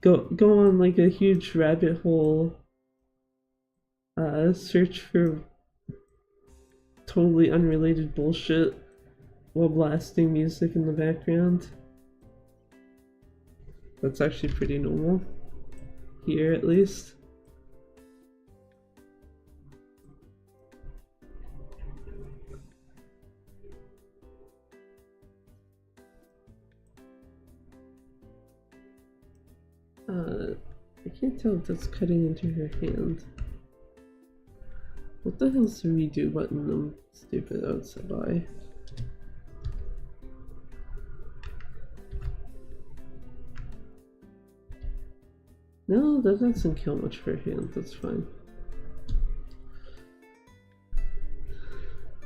Go on like a huge rabbit hole, search for totally unrelated bullshit while blasting music in the background. That's actually pretty normal. Here, at least. I can't tell if that's cutting into her hand. What the hell's the redo button? I'm stupid outside by. No, that doesn't kill much for a hand, that's fine.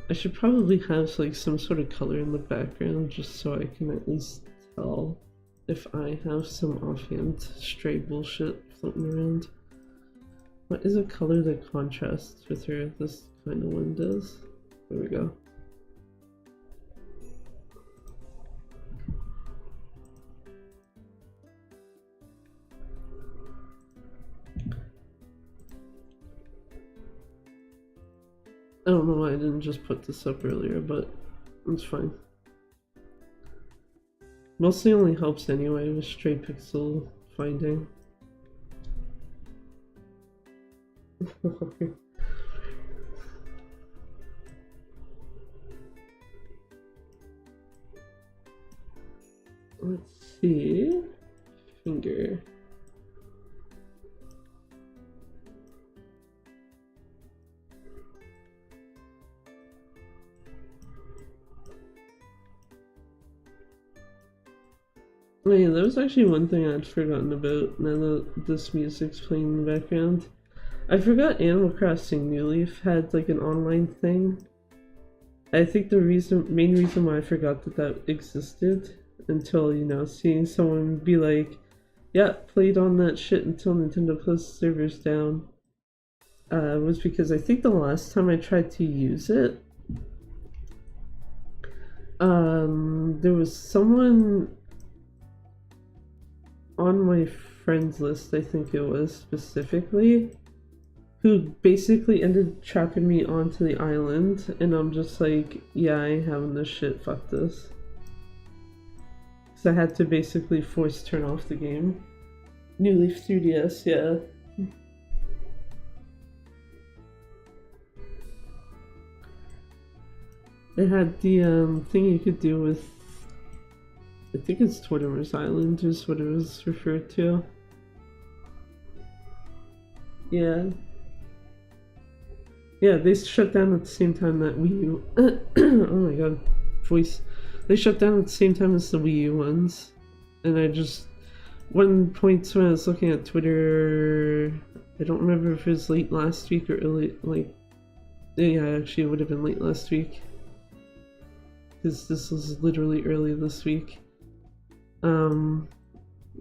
I should probably have like some sort of color in the background just so I can at least tell if I have some offhand stray bullshit floating around. What is a color that contrasts with her? This kind of one does. There we go. I don't know why I didn't just put this up earlier, but it's fine. Mostly only helps anyway with stray pixel finding. Let's see. Finger. Oh yeah, there was actually one thing I'd forgotten about now that this music's playing in the background. I forgot Animal Crossing New Leaf had like an online thing. I think the main reason why I forgot that existed until, you know, seeing someone be like, yeah, played on that shit until Nintendo closed servers down, was because I think the last time I tried to use it, there was someone on my friends list, I think it was specifically, who basically ended trapping me onto the island, and I'm just like, yeah, I ain't having this shit, fuck this. So I had to basically force turn off the game. New Leaf 3DS, yeah. It had the thing you could do with, I think it's Twitter's Island is what it was referred to. Yeah. Yeah, they shut down at the same time that Wii U. Oh my god, voice. They shut down at the same time as the Wii U ones. And I just, one point when I was looking at Twitter, I don't remember if it was late last week or early, like, yeah, actually it would have been late last week. Because this was literally early this week.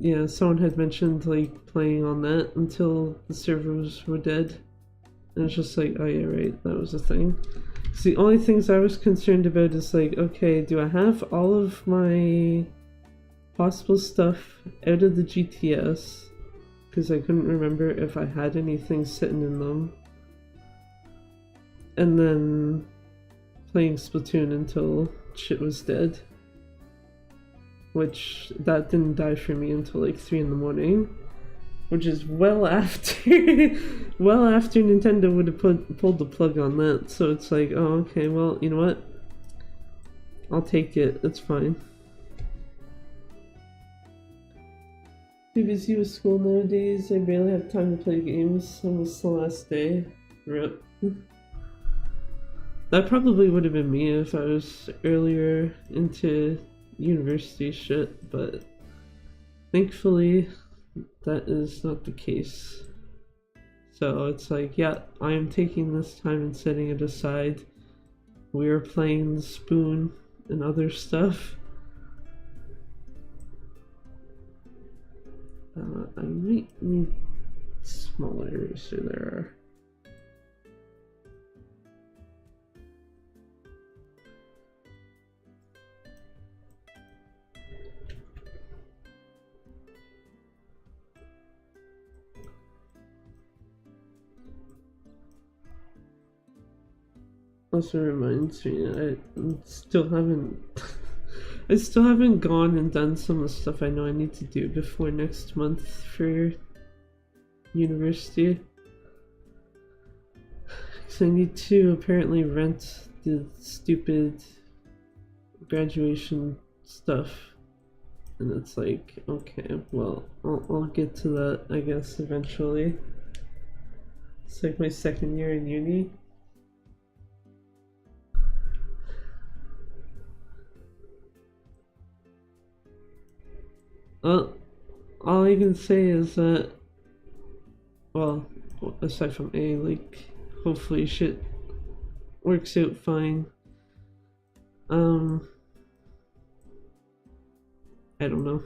Yeah, someone had mentioned like playing on that until the servers were dead. And it's just like, oh yeah, right, that was a thing. So the only things I was concerned about is like, okay, do I have all of my possible stuff out of the GTS? Because I couldn't remember if I had anything sitting in them. And then playing Splatoon until shit was dead. Which, that didn't die for me until like 3 in the morning. Which is well after well after Nintendo would have pulled the plug on that. So it's like, oh okay, well, you know what? I'll take it, it's fine. Too busy with school nowadays, I barely have time to play games on this the last day. RIP. That probably would have been me if I was earlier into university shit, but thankfully that is not the case. So it's like, yeah, I am taking this time and setting it aside. We are playing the spoon and other stuff. I might need smaller eraser there. Also reminds me, I still haven't I still haven't gone and done some of the stuff I know I need to do before next month for university. Because I need to apparently rent the stupid graduation stuff. And it's like, okay, well, I'll get to that, I guess, eventually. It's like my second year in uni. Well, all I can say is that, well, aside from A, like, hopefully shit works out fine. I don't know.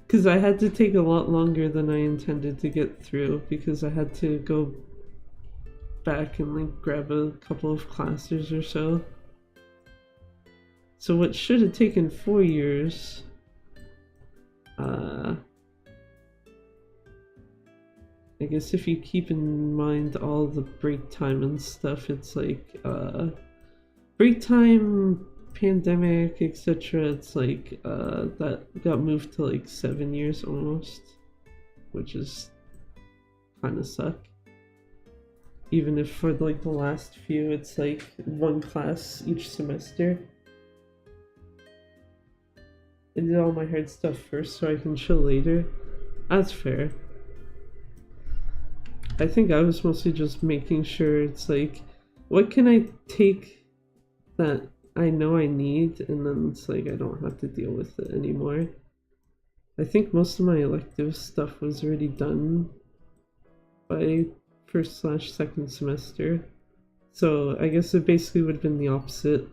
Because I had to take a lot longer than I intended to get through because I had to go back and like grab a couple of classes or so. So what should have taken 4 years, I guess if you keep in mind all the break time and stuff, it's like break time, pandemic, etc. It's like that got moved to like 7 years almost, which is kind of suck. Even if for like the last few, it's like one class each semester. I did all my hard stuff first so I can chill later. That's fair. I think I was mostly just making sure it's like, what can I take that I know I need, and then it's like I don't have to deal with it anymore. I think most of my elective stuff was already done by first/second semester. So I guess it basically would have been the opposite.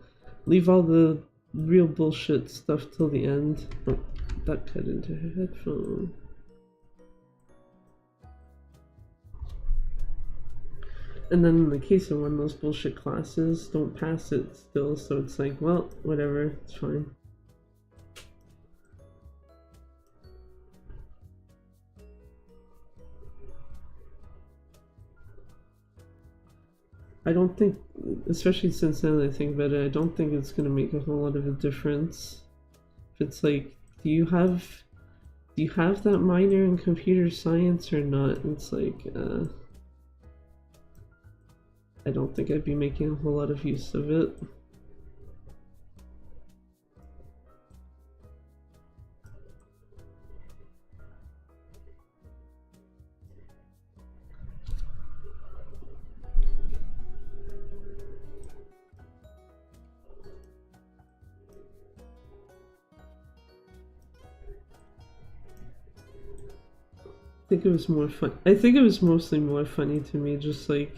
Leave all the real bullshit stuff till the end. Oh, that cut into her headphone. And then in the case of one of those bullshit classes, don't pass it still, so it's like, well, whatever, it's fine. I don't think, especially since now that I think about it, I don't think it's gonna make a whole lot of a difference. If it's like, do you have that minor in computer science or not? It's like, I don't think I'd be making a whole lot of use of it. I think it was more fun. I think it was mostly more funny to me, just like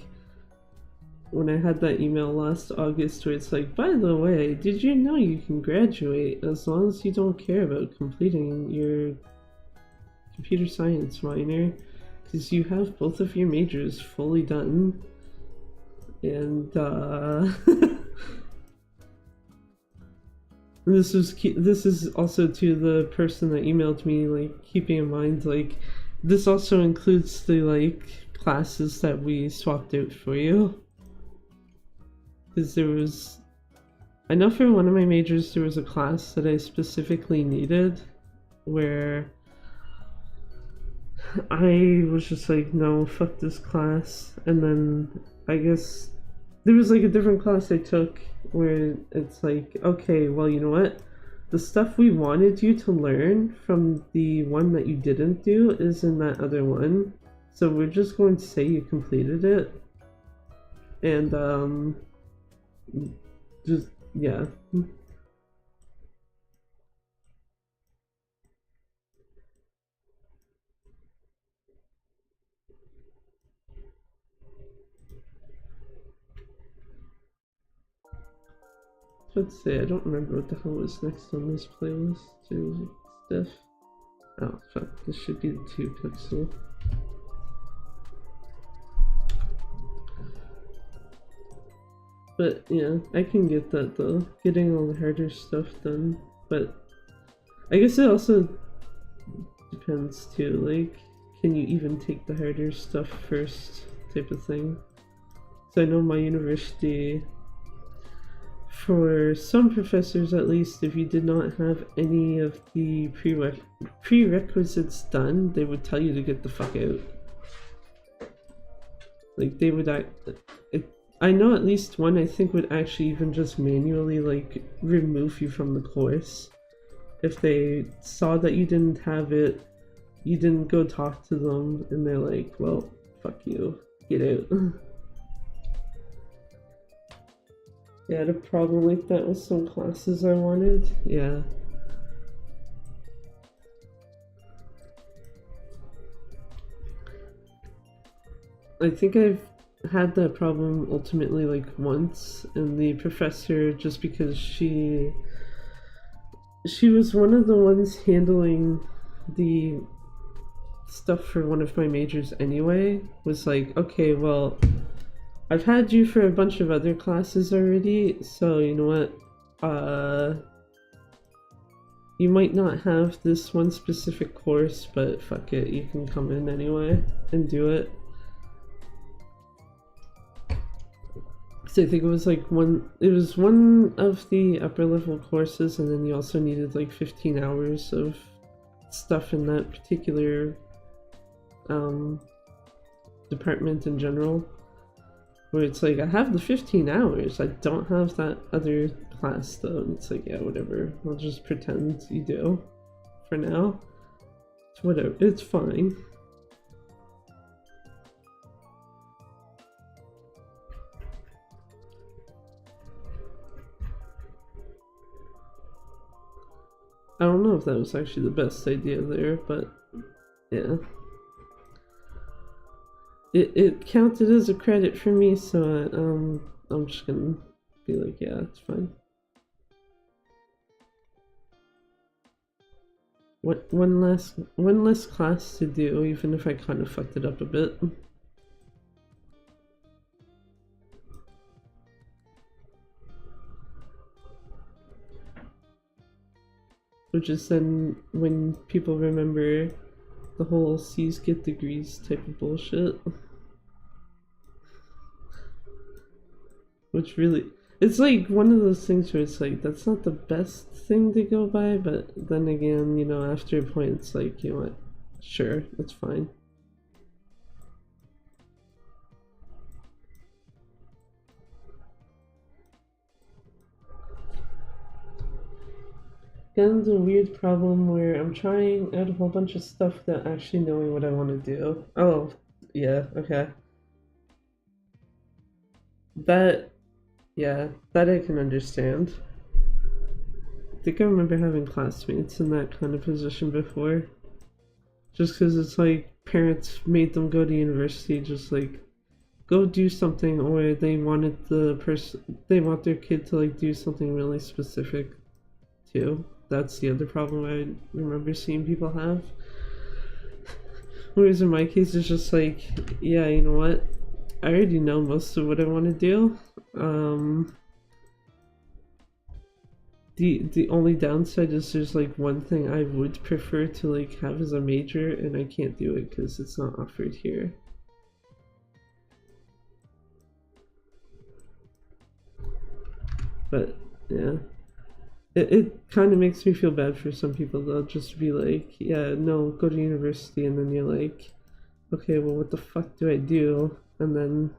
when I had that email last August where it's like, by the way, did you know you can graduate as long as you don't care about completing your computer science minor? Because you have both of your majors fully done. And this is also to the person that emailed me, like, keeping in mind, like, this also includes the like classes that we swapped out for you. Because there was, I know for one of my majors there was a class that I specifically needed where I was just like, no, fuck this class. And then I guess there was like a different class I took where it's like, okay, well, you know what? The stuff we wanted you to learn from the one that you didn't do is in that other one. So we're just going to say you completed it. And, just, yeah. Let's see, I don't remember what the hell was next on this playlist. Stuff. Oh, fuck, this should be the 2 pixel. But yeah, I can get that though, getting all the harder stuff done. But I guess it also depends too, like, can you even take the harder stuff first type of thing. So I know my university, for some professors at least, if you did not have any of the prerequisites done, they would tell you to get the fuck out. Like, they would I know at least one I think would actually even just manually like remove you from the course if they saw that you didn't have it, you didn't go talk to them, and they're like, well, fuck you, get out. Yeah, I had a problem like that with some classes I wanted. Yeah. I think I've had that problem ultimately like once, and the professor, just because she was one of the ones handling the stuff for one of my majors anyway, was like, okay, well, I've had you for a bunch of other classes already, so you know what? You might not have this one specific course, but fuck it, you can come in anyway and do it. So I think it was like it was one of the upper level courses, and then you also needed like 15 hours of stuff in that particular department in general. Where it's like, I have the 15 hours, I don't have that other class though. And it's like, yeah, whatever, I'll just pretend you do for now. It's whatever, it's fine. I don't know if that was actually the best idea there, but yeah. It counted as a credit for me, so I'm just gonna be like, yeah, it's fine. One less class to do, even if I kind of fucked it up a bit. Which is then when people remember the whole C's get degrees type of bullshit. Which really, it's like one of those things where it's like, that's not the best thing to go by, but then again, you know, after a point, it's like, you know what, sure, that's fine. Again, the weird problem where I'm trying out a whole bunch of stuff without actually knowing what I want to do. Oh, yeah, okay. That, yeah, that I can understand. I think I remember having classmates in that kind of position before. Just because it's like parents made them go to university, just like go do something, or they wanted they want their kid to like do something really specific too. That's the other problem I remember seeing people have. Whereas in my case, it's just like, yeah, you know what? I already know most of what I want to do. The only downside is there's like one thing I would prefer to like have as a major, and I can't do it because it's not offered here. But yeah, it kind of makes me feel bad for some people though, just to be like, yeah, no, go to university, and then you're like, okay, well, what the fuck do I do? And then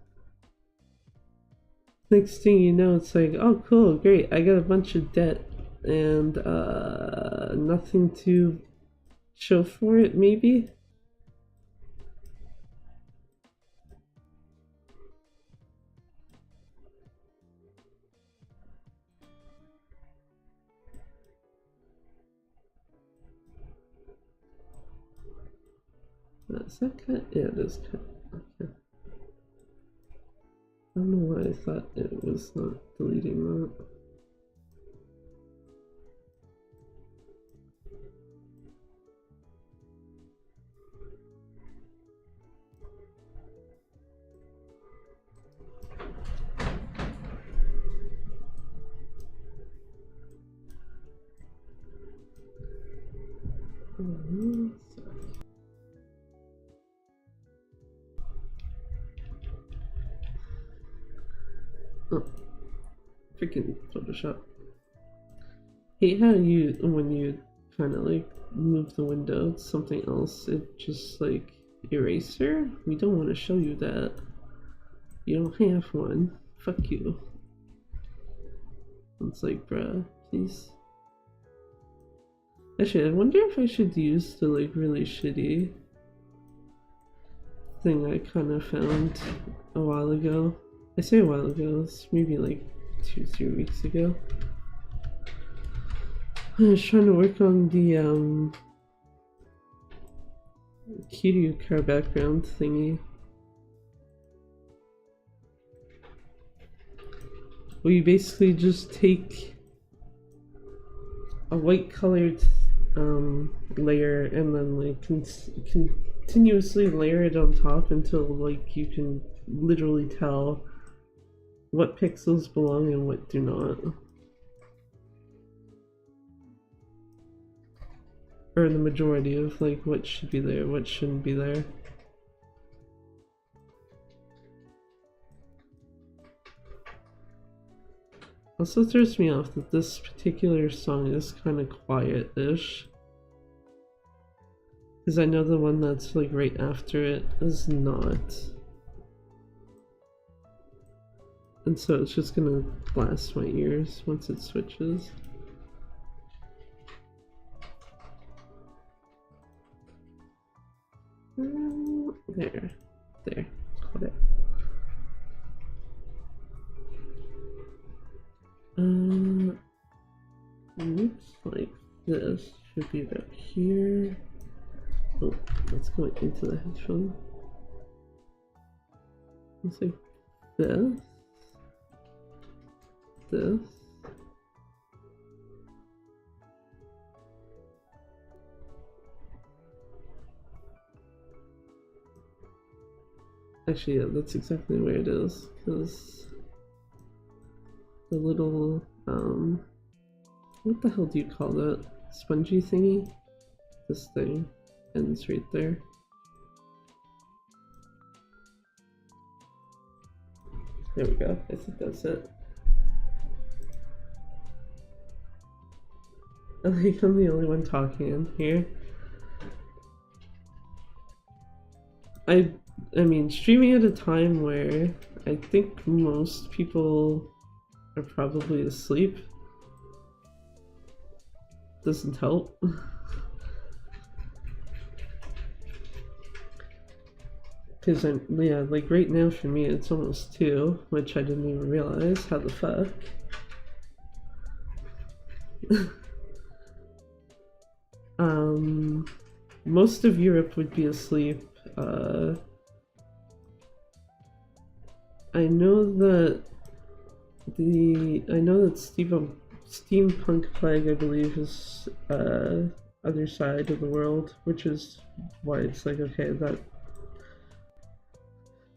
next thing you know, it's like, oh, cool, great, I got a bunch of debt and nothing to show for it, maybe? Is that cut? Yeah, it is cut. Okay. I don't know why I thought it was not deleting that. Oh, freaking Photoshop. Hate how you, when you kind of like move the window to something else, it just like eraser? We don't want to show you that. You don't have one. Fuck you. It's like, bruh, please. Actually, I wonder if I should use the like really shitty thing I kind of found a while ago. I say a while ago, it's maybe like 2-3 weeks ago. I was trying to work on the Kiryu car background thingy. Where you basically just take a white colored layer and then like continuously layer it on top until like you can literally tell what pixels belong and what do not. Or the majority of like what should be there, what shouldn't be there. Also throws me off that this particular song is kind of quiet-ish. Because I know the one that's like right after it is not. And so it's just gonna blast my ears once it switches. There, got it. Looks like this should be about here. Oh, let's go into the headphone. Looks like this. This. Actually, yeah, that's exactly where it is. Because the little, what the hell do you call that? Spongy thingy? This thing ends right there. There we go. I think that's it. I think I'm the only one talking in here. I mean, streaming at a time where I think most people are probably asleep doesn't help. Because yeah, like right now for me it's almost 2, which I didn't even realize. How the fuck? Most of Europe would be asleep. I know that Steampunk Plague, I believe, is other side of the world, which is why it's like, okay,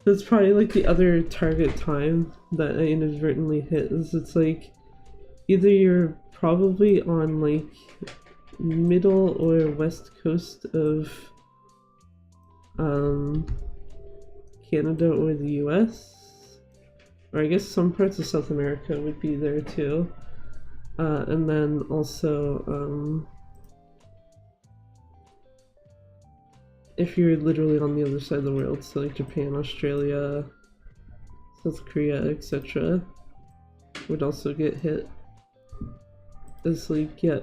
that's probably like the other target time that I inadvertently hit. Is it's like either you're probably on like middle or west coast of Canada or the US, or I guess some parts of South America would be there too, and then also if you're literally on the other side of the world, so like Japan, Australia, South Korea, etc., would also get hit. It's like, yeah,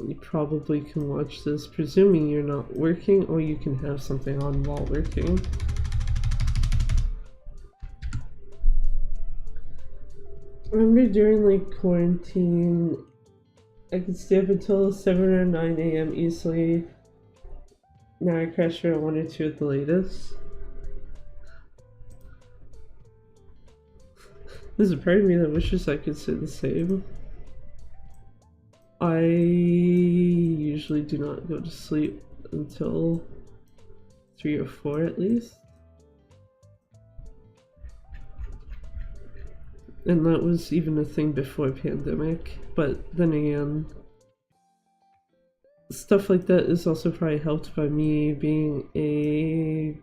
you probably can watch this, presuming you're not working or you can have something on while working. Remember during like quarantine, I could stay up until 7 or 9 a.m. easily. Now I crash around 1 or 2 at the latest. There's a part of me that wishes I could say the same. I usually do not go to sleep until 3 or 4 at least. And that was even a thing before pandemic, but then again, stuff like that is also probably helped by me being a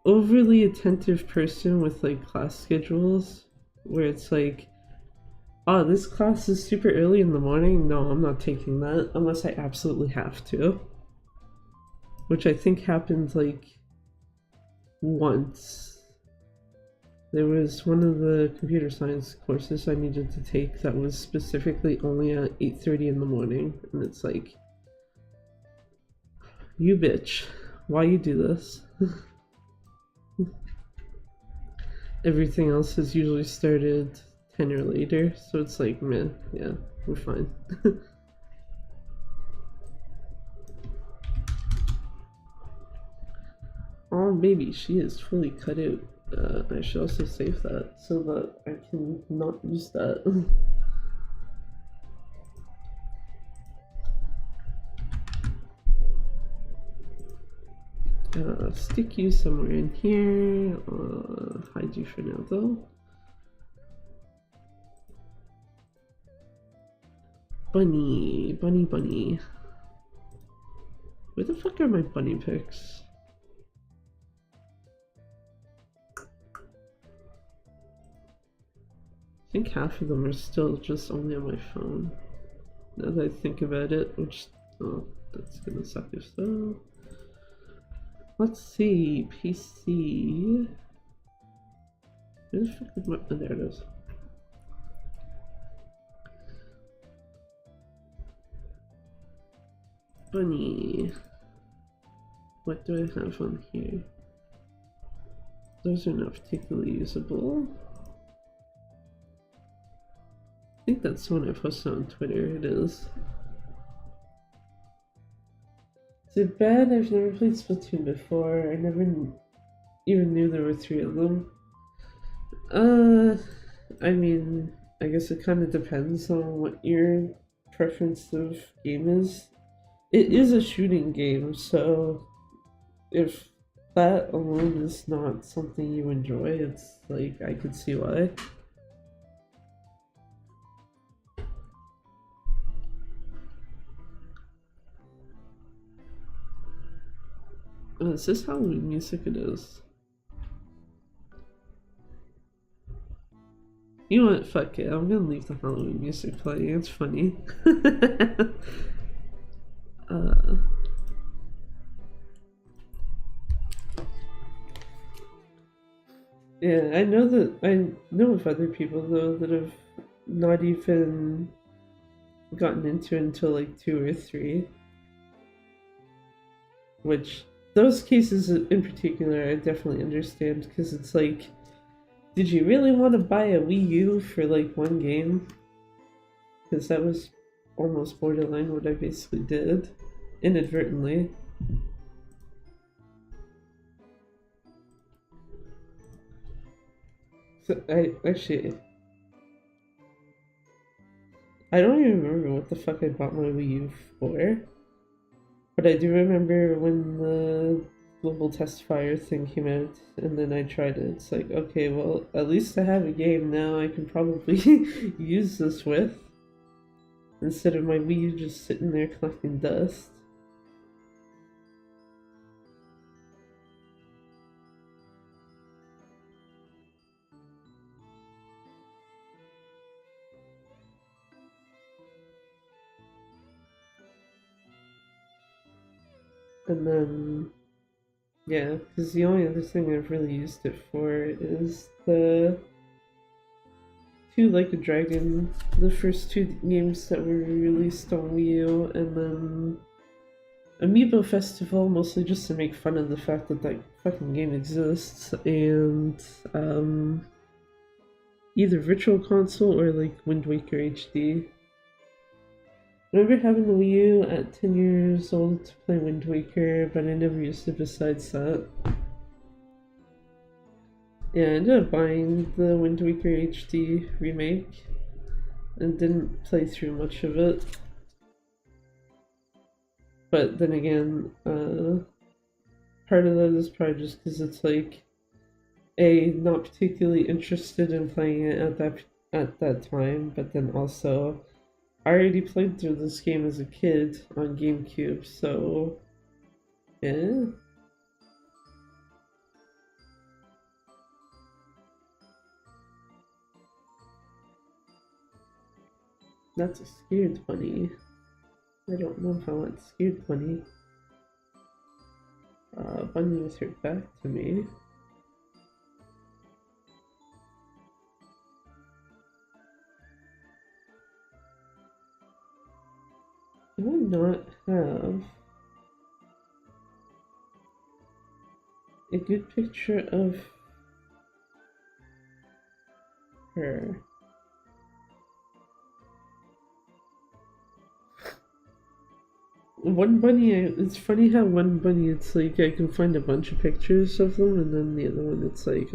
overly attentive person with like class schedules, where it's like, oh, this class is super early in the morning. No, I'm not taking that unless I absolutely have to. Which I think happened like once. There was one of the computer science courses I needed to take that was specifically only at 8:30 in the morning, and it's like, you bitch, why you do this? Everything else has usually started 10 or later, so it's like, man, yeah, we're fine. Oh, baby, she is fully cut out. I should also save that so that I can not use that. Stick you somewhere in here. Hide you for now, though. Bunny, bunny, bunny. Where the fuck are my bunny pics? I think half of them are still just only on my phone. Now that I think about it, which, oh, that's gonna suck if so. Let's see, PC. Where the fuck is my, oh, there it is. Bunny. What do I have on here? Those are not particularly usable. I think that's the one I posted on Twitter. It is. Too bad I've never played Splatoon before. I never even knew there were 3 of them. I mean, I guess it kind of depends on what your preference of game is. It is a shooting game, so if that alone is not something you enjoy, it's like, I could see why. Is this Halloween music? It is. You know what? Fuck it. I'm gonna leave the Halloween music playing. It's funny. Yeah, I know of other people though that have not even gotten into it until like 2 or 3. Which, those cases in particular, I definitely understand, because it's like, did you really want to buy a Wii U for like one game? Because that was almost borderline what I basically did, inadvertently. So I don't even remember what the fuck I bought my Wii U for. But I do remember when the global test fire thing came out, and then I tried it. It's like, okay, well, at least I have a game now I can probably use this with, instead of my Wii U just sitting there collecting dust. And then, yeah, because the only other thing I've really used it for is the two Like a Dragon, the first 2 games that were released on Wii U, and then Amiibo Festival, mostly just to make fun of the fact that that fucking game exists, and either Virtual Console or like Wind Waker HD. I remember having the Wii U at 10 years old to play Wind Waker, but I never used it besides that. Yeah, I ended up buying the Wind Waker HD remake and didn't play through much of it. But then again, part of that is probably just because it's like, not particularly interested in playing it at that time, but then also I already played through this game as a kid on GameCube, so yeah. That's a scared bunny. I don't know if I want scared bunny. Bunny was her back to me. Do I not have a good picture of her? One bunny, it's funny how one bunny, it's like I can find a bunch of pictures of them, and then the other one, it's like,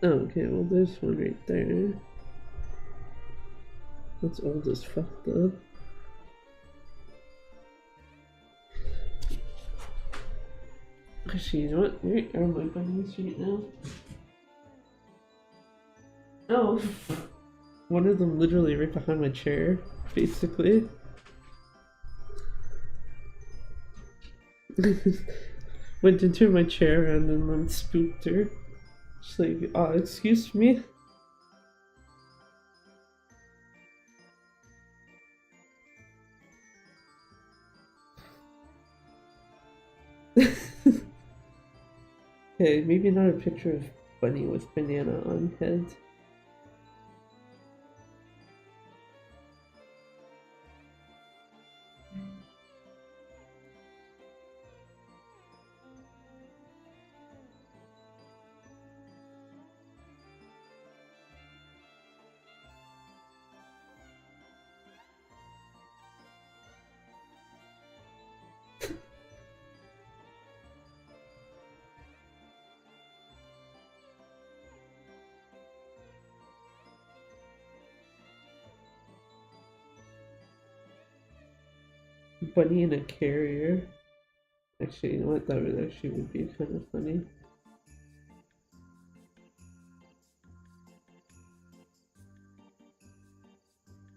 Oh, okay, well, there's one right there. That's old as fuck, though. Actually, you know what? Where are my bunnies right now? Oh! One of them literally right behind my chair, basically. Went into my chair and then spooked her. She's like, excuse me? Okay, maybe not a picture of bunny with banana on head. Bunny in a carrier. Actually, you know what? That would actually would be kind of funny.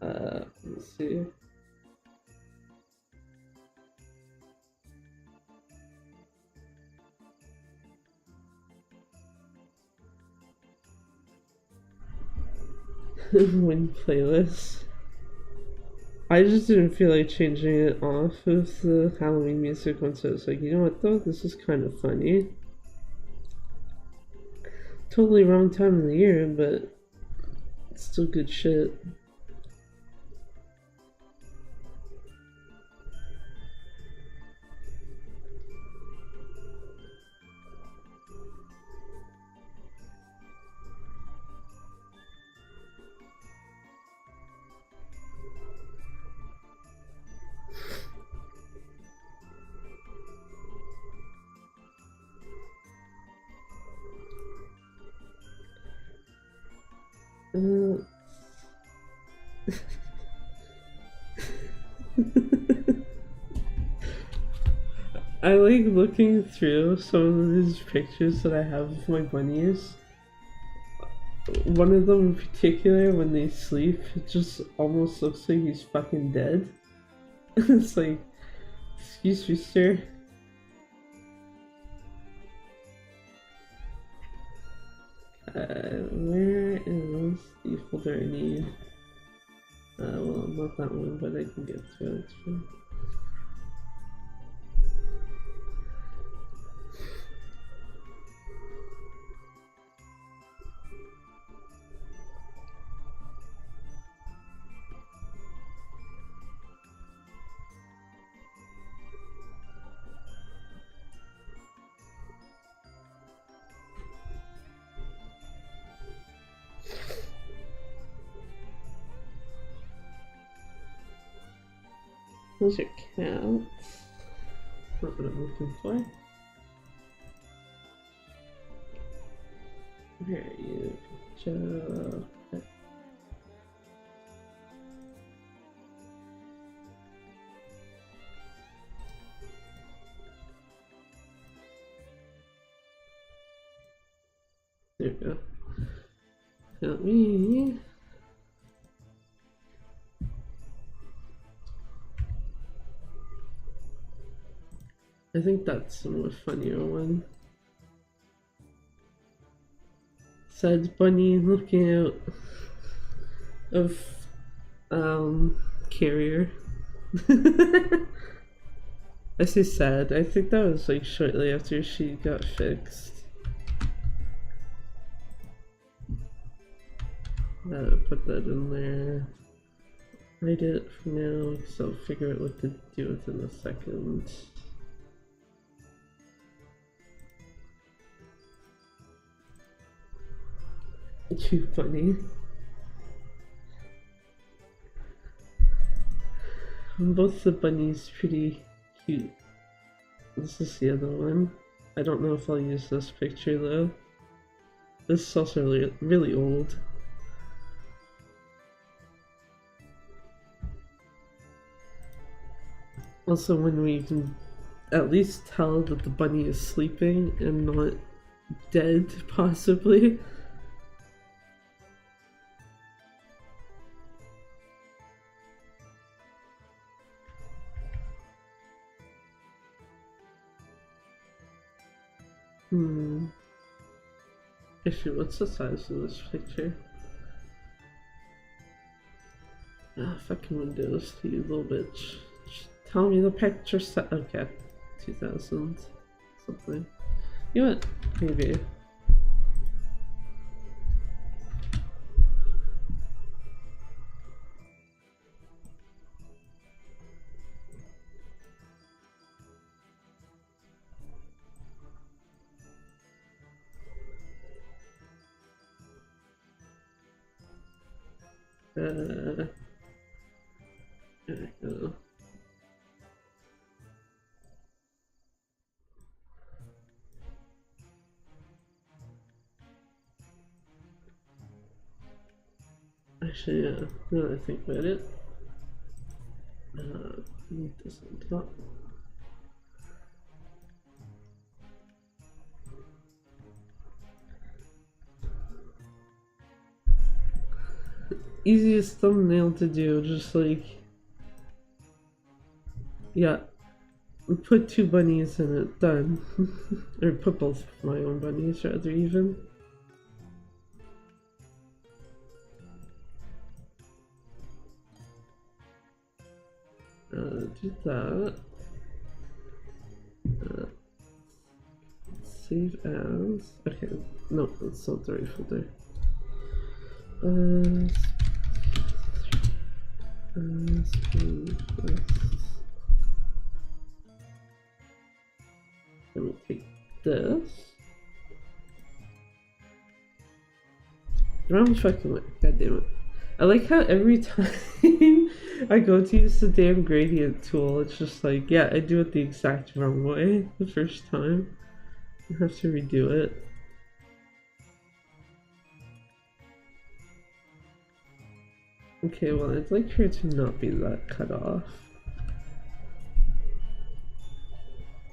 Let's see. Win playlist. I just didn't feel like changing it off of the Halloween music once I was like, you know what though? This is kind of funny. Totally wrong time of the year, but it's still good shit. I like looking through some of these pictures that I have of my bunnies. One of them in particular, when they sleep, it just almost looks like he's fucking dead. It's like, excuse me, sir. Where is the folder I need? Well, not that one, but I can get to it. Those are cats. Not what I'm looking for. Where are you? Joe. There we go. Help me. I think that's the more funnier one. Sad bunny looking out of carrier. I say sad. I think that was like shortly after she got fixed. Put that in there. Hide it for now, because I'll figure out what to do with it in a second. Too funny. Both the bunnies pretty cute. This is the other one. I don't know if I'll use this picture though. This is also really, really old. Also, when we can at least tell that the bunny is sleeping and not dead, possibly. Actually, what's the size of this picture? Ah, fucking Windows, you little bitch. Tell me the picture set. Okay, 2000 something. You know what? Maybe. There we go. Actually, yeah, now that I think about it. Need this on top. Easiest thumbnail to do, just like, yeah, put two bunnies in it, done. Or put both of my own bunnies, rather, even. Do that. Save as. Okay, no, that's not the right folder. Let me take this. Wrong fucking way. God damn it. I like how every time I go to use the damn gradient tool, it's just like, yeah, I do it the exact wrong way the first time. I have to redo it. Okay, well, I'd like her to not be that cut off.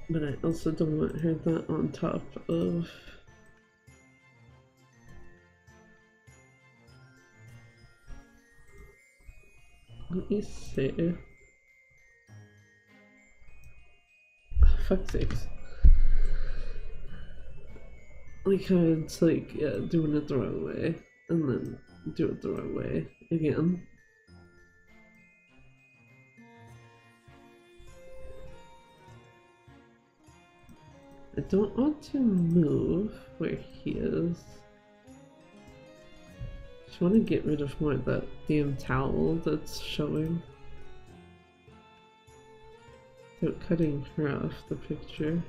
But I also don't want her that on top of... Let me see. Oh, fuck's sakes. Like how it's like, yeah, doing it the wrong way, and then do it the wrong way again. I don't want to move where he is. Just want to get rid of more of that damn towel that's showing. Without cutting her off the picture.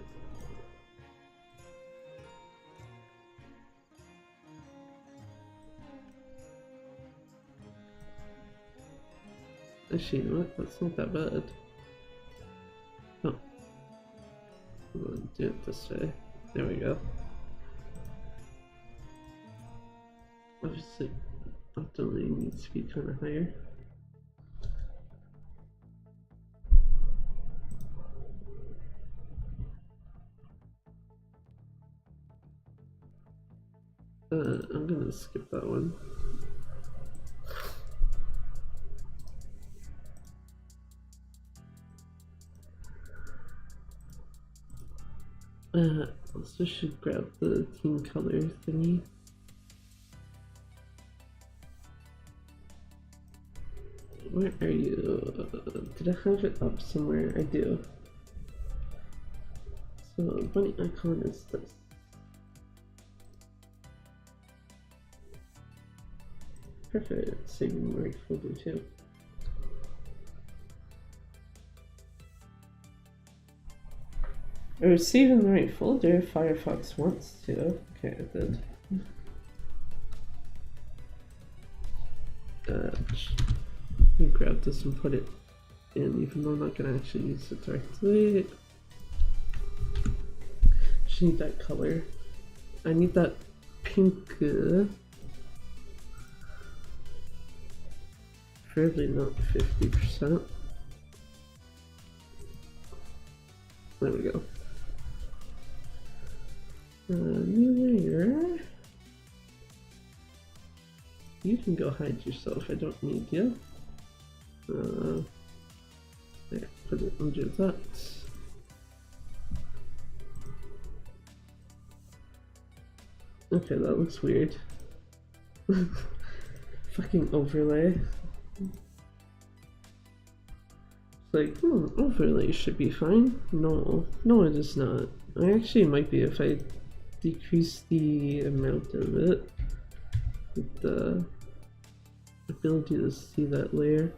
Actually, you know what? That's not that bad. Oh. I'll do it this way. There we go. Obviously, optimally needs to be kind of higher. I'm gonna skip that one. Also should grab the team color thingy. Where are you? Did I have it up somewhere? I do. So bunny icon is this. Perfect. Saving the right folder too. Or saving the right folder if Firefox wants to. Okay, I did. Let me grab this and put it in, even though I'm not gonna actually use it directly. Just need that color. I need that pink. Preferably not 50%. There we go. New layer. You can go hide yourself. I don't need you. There, put it under that. Okay, that looks weird. Fucking overlay. It's like, overlay should be fine. No, it is not. I actually might be if I decrease the amount of it. With the ability to see that layer.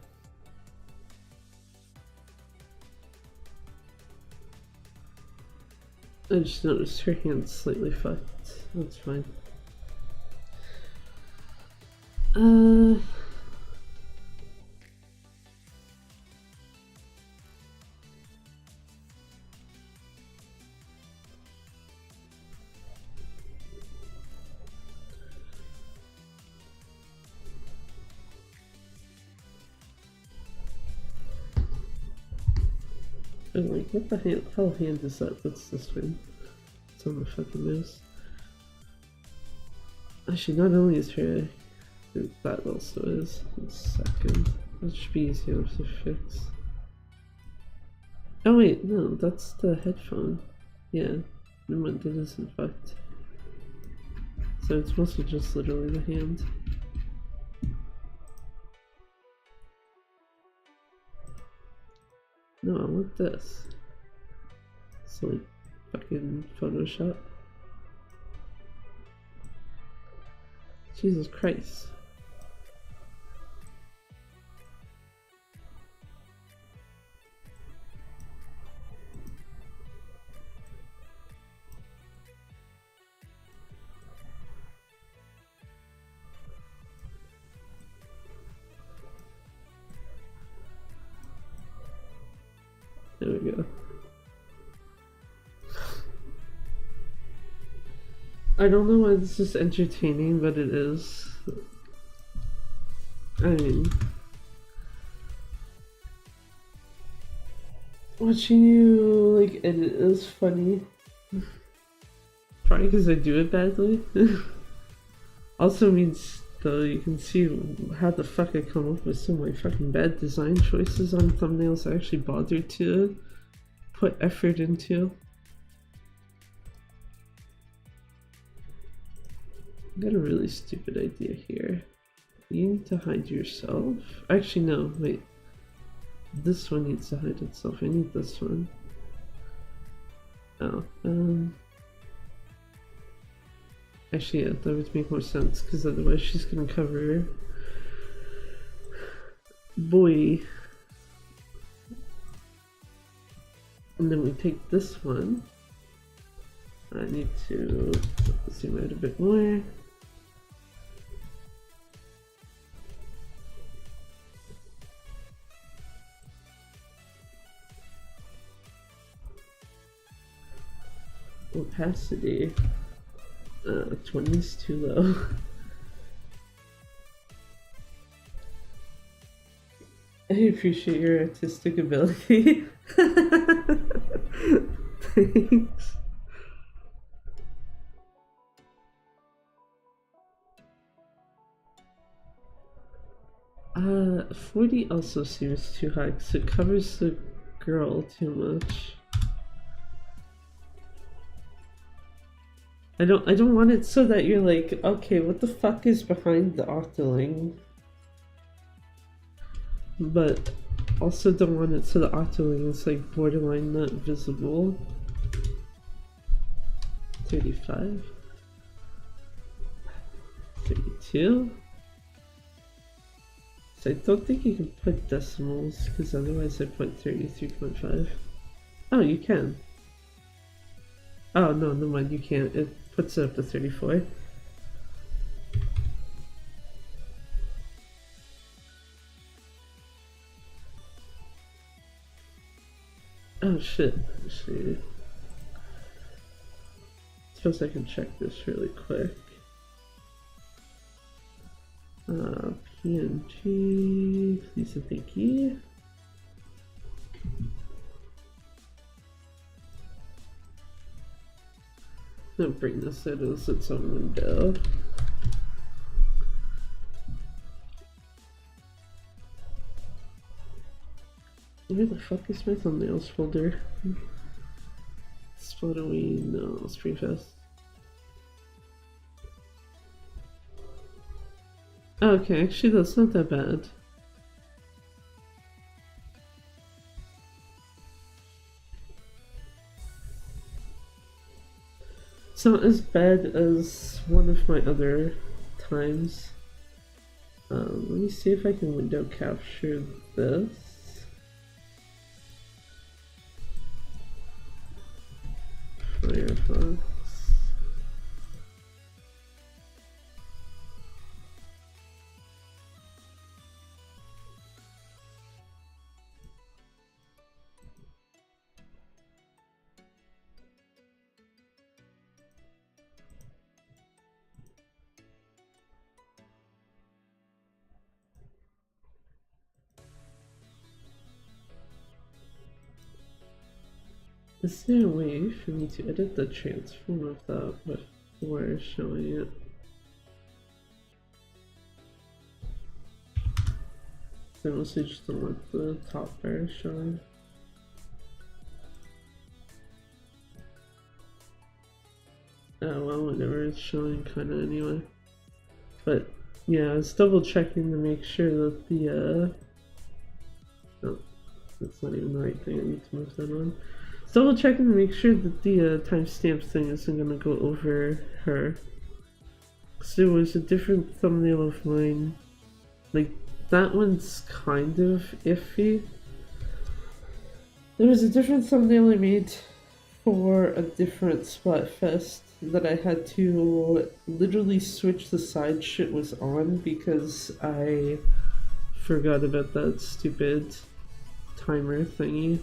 I just noticed her hand's slightly fucked. That's fine. I'm like, what the hell hand is that? What's this one? It's on the fucking mouse. Actually, not only is her, that also is. One second. That should be easy enough to fix. Oh wait, no, that's the headphone. Yeah, never mind, that is in fact. So it's mostly just literally the hand. No, I want this. It's like fucking Photoshop. Jesus Christ. There we go. I don't know why this is entertaining, but it is. I mean, watching you like edit is funny. Probably because I do it badly. Also means though you can see how the fuck I come up with so many fucking bad design choices on thumbnails I actually bothered to put effort into. I got a really stupid idea here. You need to hide yourself. Actually, no, wait. This one needs to hide itself. I need this one. Oh, actually, yeah, that would make more sense because otherwise she's gonna cover boy. And then we take this one. I need to zoom out a bit more. Opacity. 20 is too low. I appreciate your artistic ability. Thanks. 40 also seems too high because it covers the girl too much. I don't want it so that you're like, okay, what the fuck is behind the octoling? But also don't want it so the octoling is like borderline not visible. 35. 32. So I don't think you can put decimals because otherwise I put 33.5. Oh, you can. Oh, no, never mind, you can't. It puts it up to 34. Oh, shit. Actually, suppose I can check this really quick. PNG, please and thank you. I'll bring this out as its own window. Where the fuck is my thumbnails folder? Split away, no, it's pretty fast. Oh, okay, actually that's not that bad. It's not as bad as one of my other times. Let me see if I can window capture this. Firefox. Is there a way for me to edit the transform of that before showing it? I mostly just don't want the top bar showing. Oh well, whatever, it's showing kinda anyway. But yeah, I was double checking to make sure that the oh, that's not even the right thing, I need to move that on. Double checking to make sure that the timestamp thing isn't gonna go over her. Cause there was a different thumbnail of mine. Like, that one's kind of iffy. There was a different thumbnail I made for a different Splatfest that I had to literally switch the side shit was on because I forgot about that stupid timer thingy.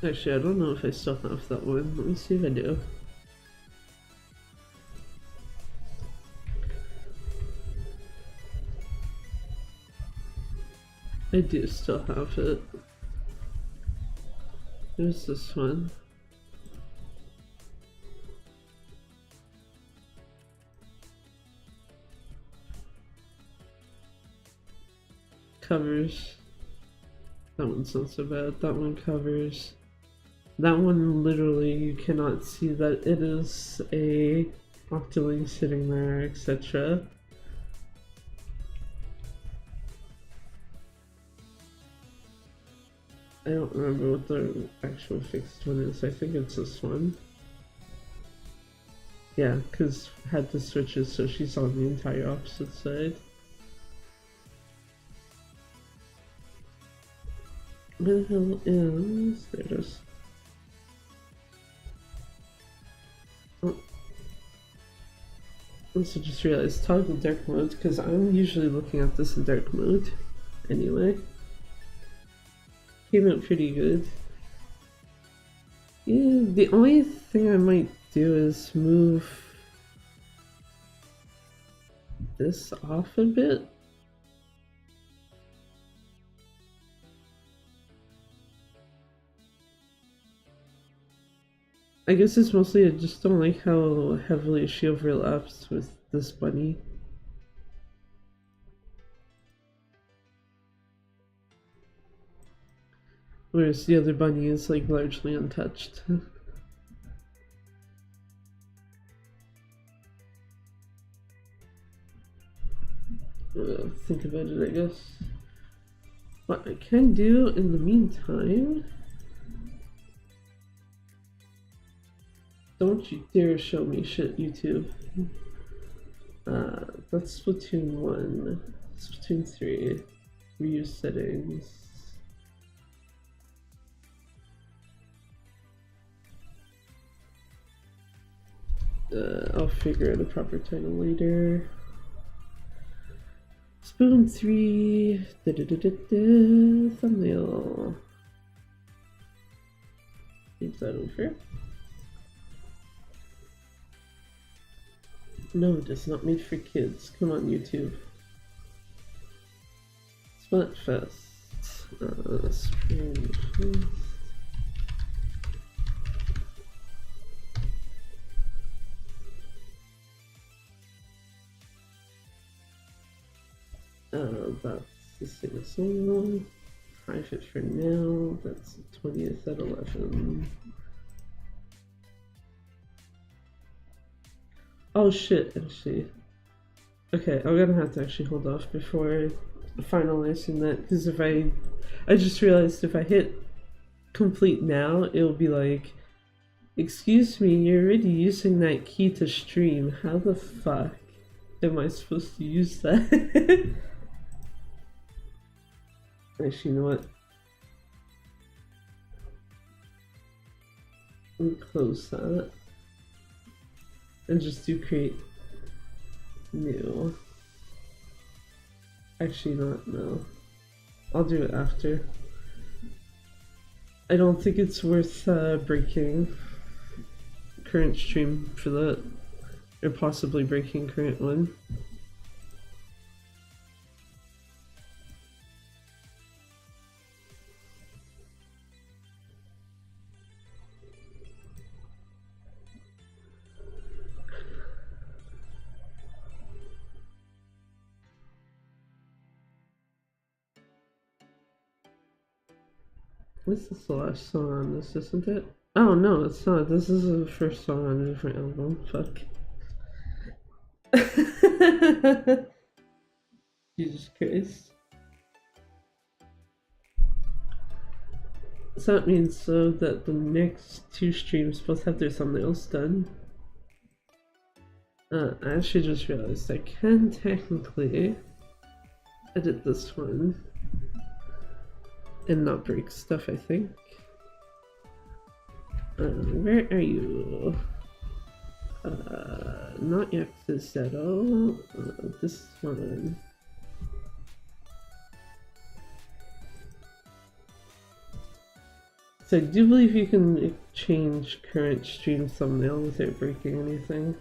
Actually, I don't know if I still have that one. Let me see if I do. I do still have it. There's this one. Covers. That one's not so bad. That one covers. That one literally you cannot see that it is a octoling sitting there, etc. I don't remember what the actual fixed one is. I think it's this one. Yeah, because had to switch it so she's on the entire opposite side. Where the hell is... There it is. Oh. Also just realized toggle dark mode because I'm usually looking at this in dark mode. Anyway. Came out pretty good. Yeah, the only thing I might do is move this off a bit. I guess it's mostly I just don't like how heavily she overlaps with this bunny. Whereas the other bunny is like largely untouched. Think about it, I guess. What I can do in the meantime. Don't you dare show me shit, YouTube. That's Splatoon 1. Splatoon 3. Reuse settings. I'll figure out a proper title later. Spoon 3. Thumbnail. Leave that over. No, it is not made for kids. Come on, YouTube. Splatfest. Spoon Fest. That's the same one. Private for now. That's the 20th at 11. Oh shit, actually. Okay, I'm gonna have to actually hold off before finalizing that, because if I just realized if I hit complete now, it'll be like, excuse me, you're already using that key to stream. How the fuck am I supposed to use that? Actually, you know what? Let me close that. And just do create new. Actually, not, no. I'll do it after. I don't think it's worth breaking current stream for that. Or possibly breaking current one. This is the last song on this, isn't it? Oh no, it's not. This is the first song on a different album. Fuck. Jesus Christ. So that means so that the next two streams both have their thumbnails done. I actually just realized I can technically edit this one and not break stuff, I think. Where are you? Not Yakuza Zero. This one. So I do believe you can change current stream thumbnail without breaking anything.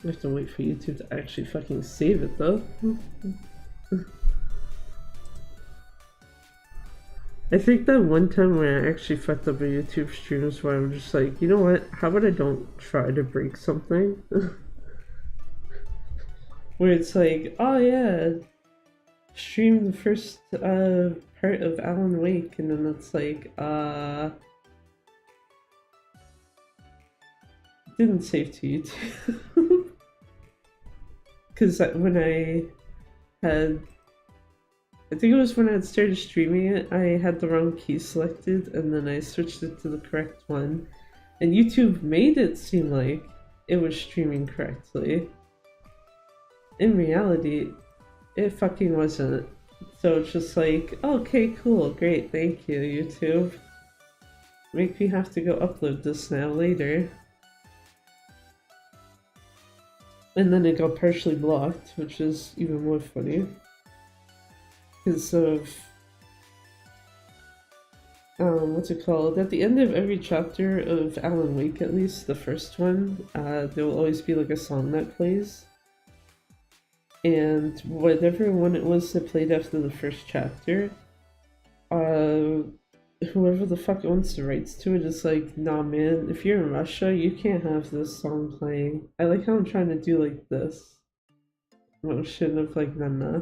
I have to wait for YouTube to actually fucking save it though. I think that one time when I actually fucked up a YouTube stream is where I'm just like, you know what, how about I don't try to break something? Where it's like, oh yeah, stream the first part of Alan Wake, and then it's like, didn't save to YouTube. Because when I think it was when I had started streaming it, I had the wrong key selected, and then I switched it to the correct one. And YouTube made it seem like it was streaming correctly. In reality, it fucking wasn't. So it's just like, okay, cool, great, thank you, YouTube. Make me have to go upload this now later. And then it got partially blocked, which is even more funny. Because of what's it called? At the end of every chapter of Alan Wake, at least the first one, there will always be like a song that plays. And whatever one it was that played after the first chapter, whoever the fuck owns the rights to it is like, nah, man, if you're in Russia, you can't have this song playing. I like how I'm trying to do like this motion of like, nah, nah,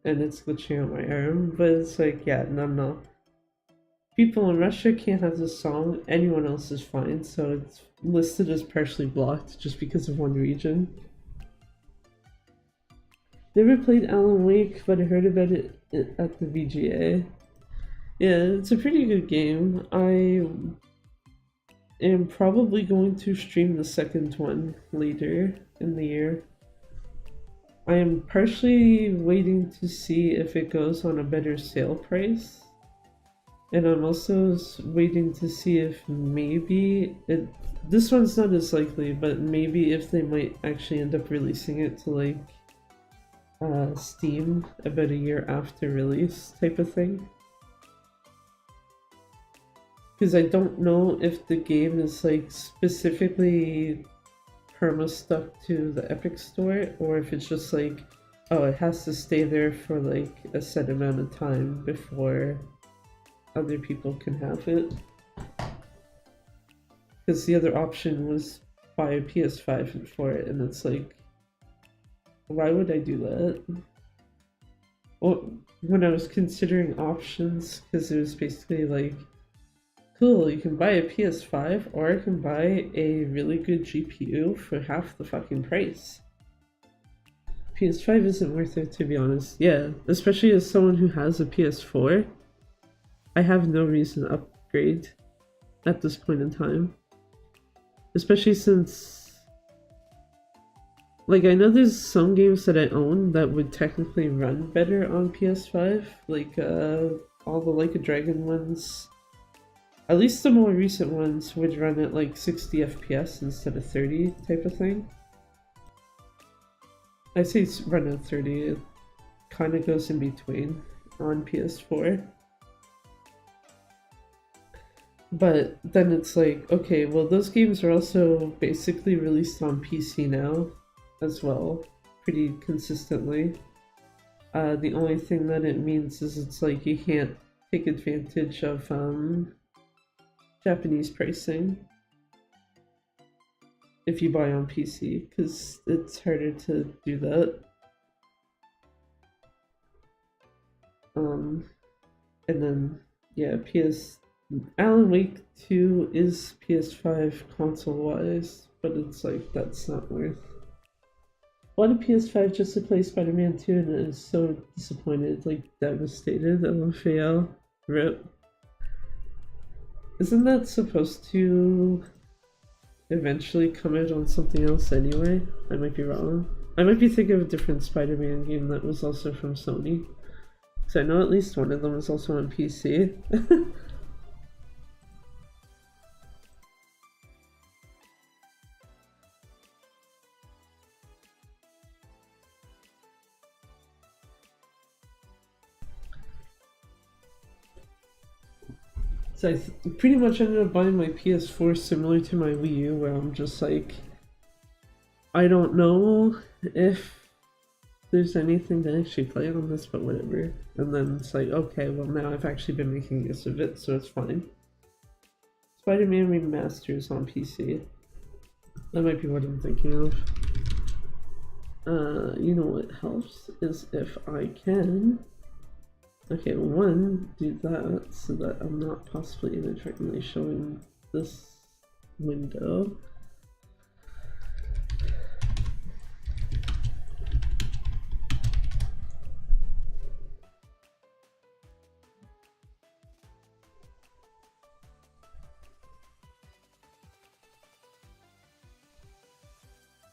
and it's glitching on my arm, but it's like, yeah, no, no. People in Russia can't have this song, anyone else is fine, so it's listed as partially blocked just because of one region. Never played Alan Wake, but I heard about it at the VGA. Yeah, it's a pretty good game. I am probably going to stream the second one later in the year. I am partially waiting to see if it goes on a better sale price. And I'm also waiting to see if maybe it. This one's not as likely, but maybe if they might actually end up releasing it to like Steam about a year after release type of thing. Because I don't know if the game is like specifically perma stuck to the Epic Store or if it's just like, oh, it has to stay there for like a set amount of time before other people can have it. Because the other option was buy a PS5 for it, and it's like, why would I do that? Well, when I was considering options, because it was basically like, cool, you can buy a PS5 or I can buy a really good GPU for half the fucking price. PS5 isn't worth it, to be honest. Yeah, especially as someone who has a PS4, I have no reason to upgrade at this point in time. Especially since, like, I know there's some games that I own that would technically run better on PS5, like all the Like a Dragon ones. At least the more recent ones would run at like 60 FPS instead of 30 type of thing. I say run at 30, it kind of goes in between on PS4. But then it's like, okay, well those games are also basically released on PC now as well, pretty consistently. The only thing that it means is it's like you can't take advantage of Japanese pricing if you buy on PC, because it's harder to do that. And then, yeah, Alan Wake 2 is PS5 console-wise, but it's like, that's not worth. Bought a PS5 just to play Spider-Man 2 and I was so disappointed, like devastated. LFAL. RIP. Isn't that supposed to eventually come out on something else anyway? I might be wrong. I might be thinking of a different Spider-Man game that was also from Sony. Because I know at least one of them is also on PC. So I pretty much ended up buying my PS4 similar to my Wii U, where I'm just like, I don't know if there's anything to actually play on this, but whatever. And then it's like, okay, well now I've actually been making use of it, so it's fine. Spider-Man Remasters on PC. That might be what I'm thinking of. You know what helps is if I can. Okay, one, do that so that I'm not possibly inadvertently showing this window.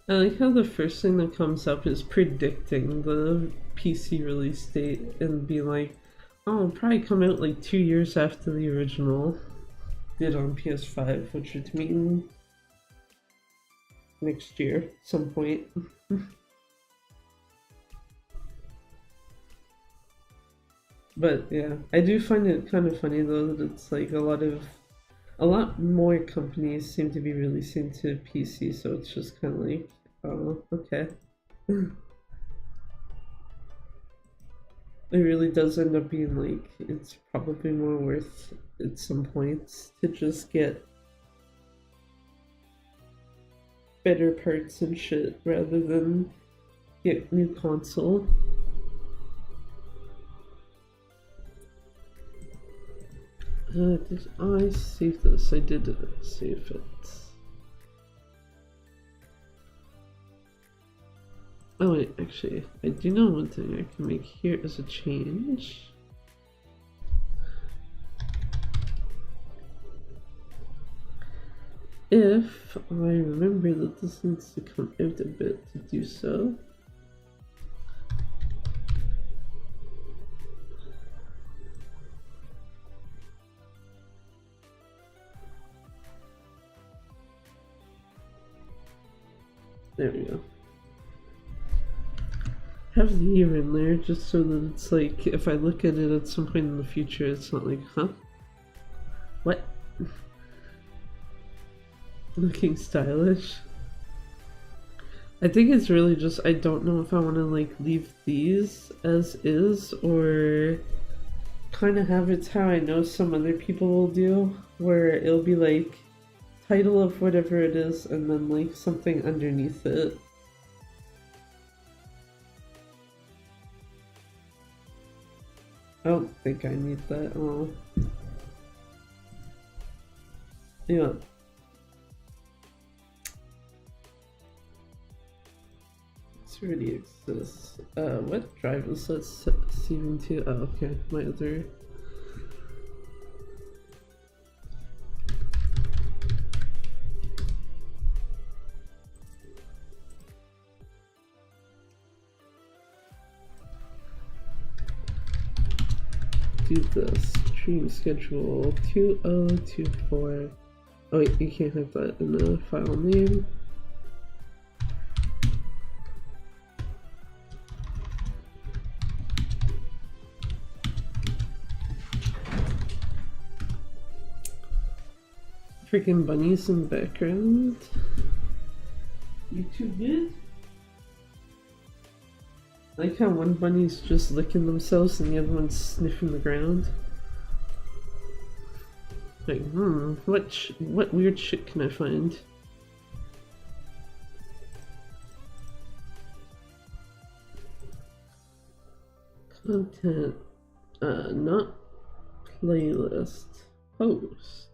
I like how the first thing that comes up is predicting the PC release date and be like, oh, it'll probably come out like 2 years after the original did on PS5, which would mean next year, some point. But yeah, I do find it kind of funny though that it's like a lot more companies seem to be releasing to PC, so it's just kind of like, oh, okay. it really does end up being like it's probably more worth at some points to just get better parts and shit rather than get new console. Did I save this? I did save it. Oh wait, actually, I do know one thing I can make here as a change. If I remember that this needs to come out a bit to do so. There we go. Have the year in there just so that it's like, if I look at it at some point in the future, it's not like, huh? What? Looking stylish. I think it's really just, I don't know if I want to like leave these as is or kind of have it how I know some other people will do, where it'll be like title of whatever it is and then like something underneath it. I don't think I need that. Oh. Yeah. This already exists. What drive is that saving to? Oh, okay. My other. Do this. Stream schedule 2024. Oh wait, you can't have that in the file name. Freaking bunnies in the background. You too good? I like how one bunny's just licking themselves and the other one's sniffing the ground. Like, what weird shit can I find? Content, not playlist, post.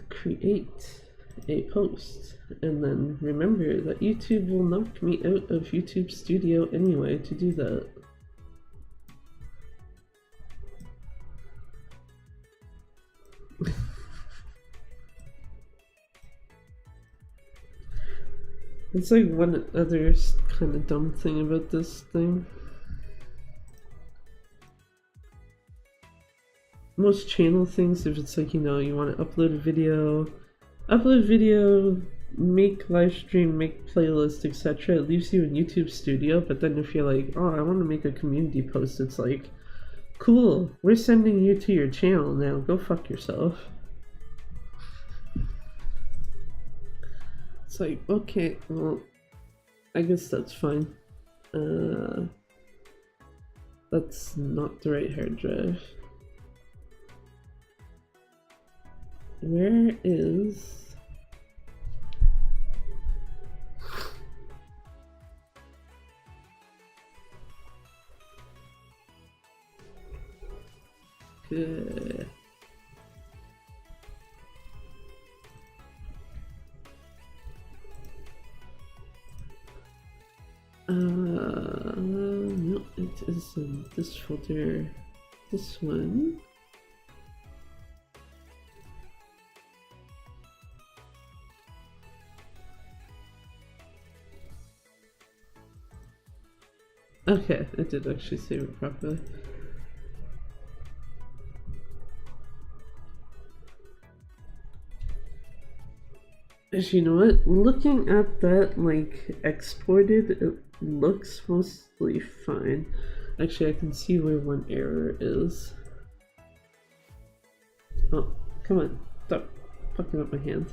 Create a post, and then remember that YouTube will knock me out of YouTube Studio anyway to do that. It's like one other kind of dumb thing about this thing. Most channel things, if it's like, you know, you want to upload video, make live stream, make playlist, etc. It leaves you in YouTube Studio, but then if you're like, oh, I want to make a community post, it's like, cool, we're sending you to your channel now, go fuck yourself. It's like, okay, well, I guess that's fine. That's not the right hard drive. Where is... Good. No, it is in this folder. This one. Okay, I did actually save it properly. Actually, you know what? Looking at that, like, exported, it looks mostly fine. Actually, I can see where one error is. Oh, come on. Stop fucking up my hand.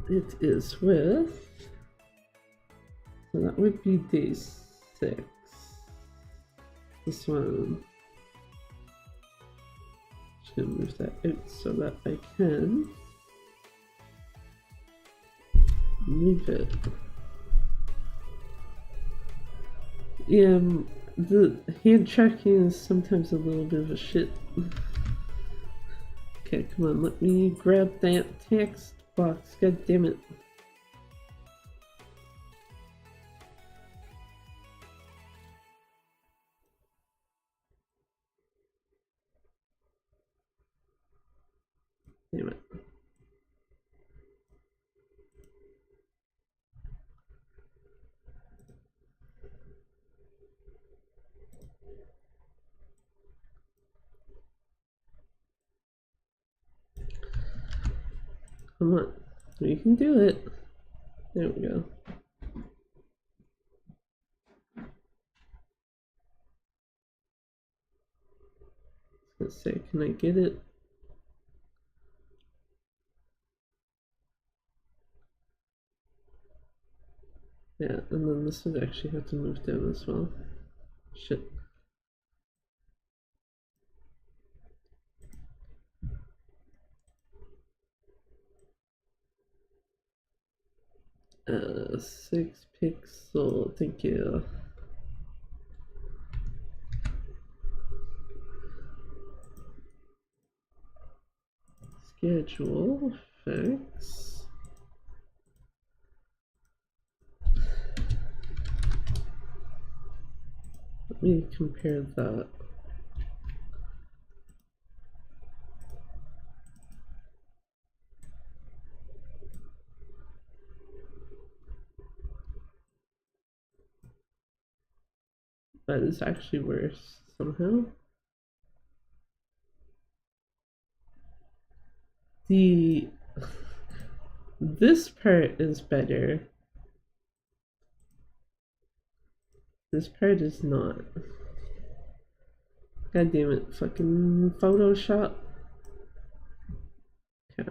it is with, so that would be day 6. This one, just gonna move that out so that I can move it. Yeah, the hand tracking is sometimes a little bit of a shit. Okay, come on, let me grab that text box, god damn it. Damn it. Come on, you can do it. There we go. I was gonna say, can I get it? Yeah, and then this would actually have to move down as well. Shit. 6 pixel, thank you. Schedule, fix. Let me compare that. That is actually worse somehow. The this part is better. This part is not. God damn it, fucking Photoshop. Okay.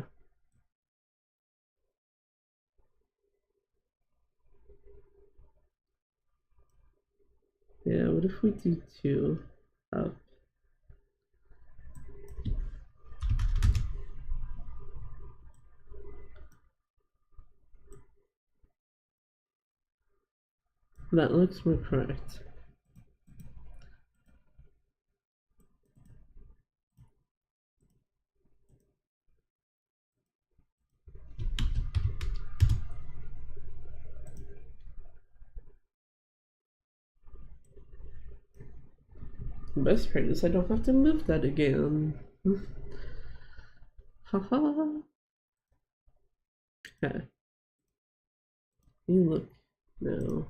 Yeah, what if we do 2 up? That looks more correct. The best part is I don't have to move that again. Haha. Okay. You look now.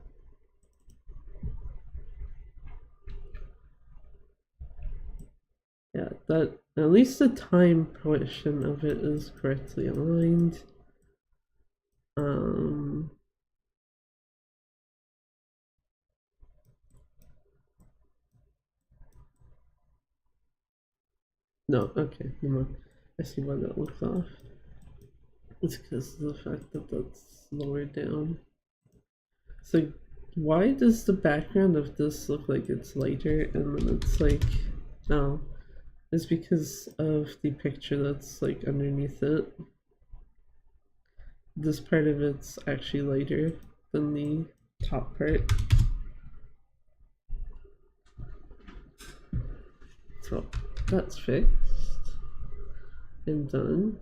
Yeah, that at least the time portion of it is correctly aligned. No, okay, never mind. I see why that looks off. It's because of the fact that that's lower down. So why does the background of this look like it's lighter and then it's like, no, it's because of the picture that's like underneath it. This part of it's actually lighter than the top part. So that's fixed and done.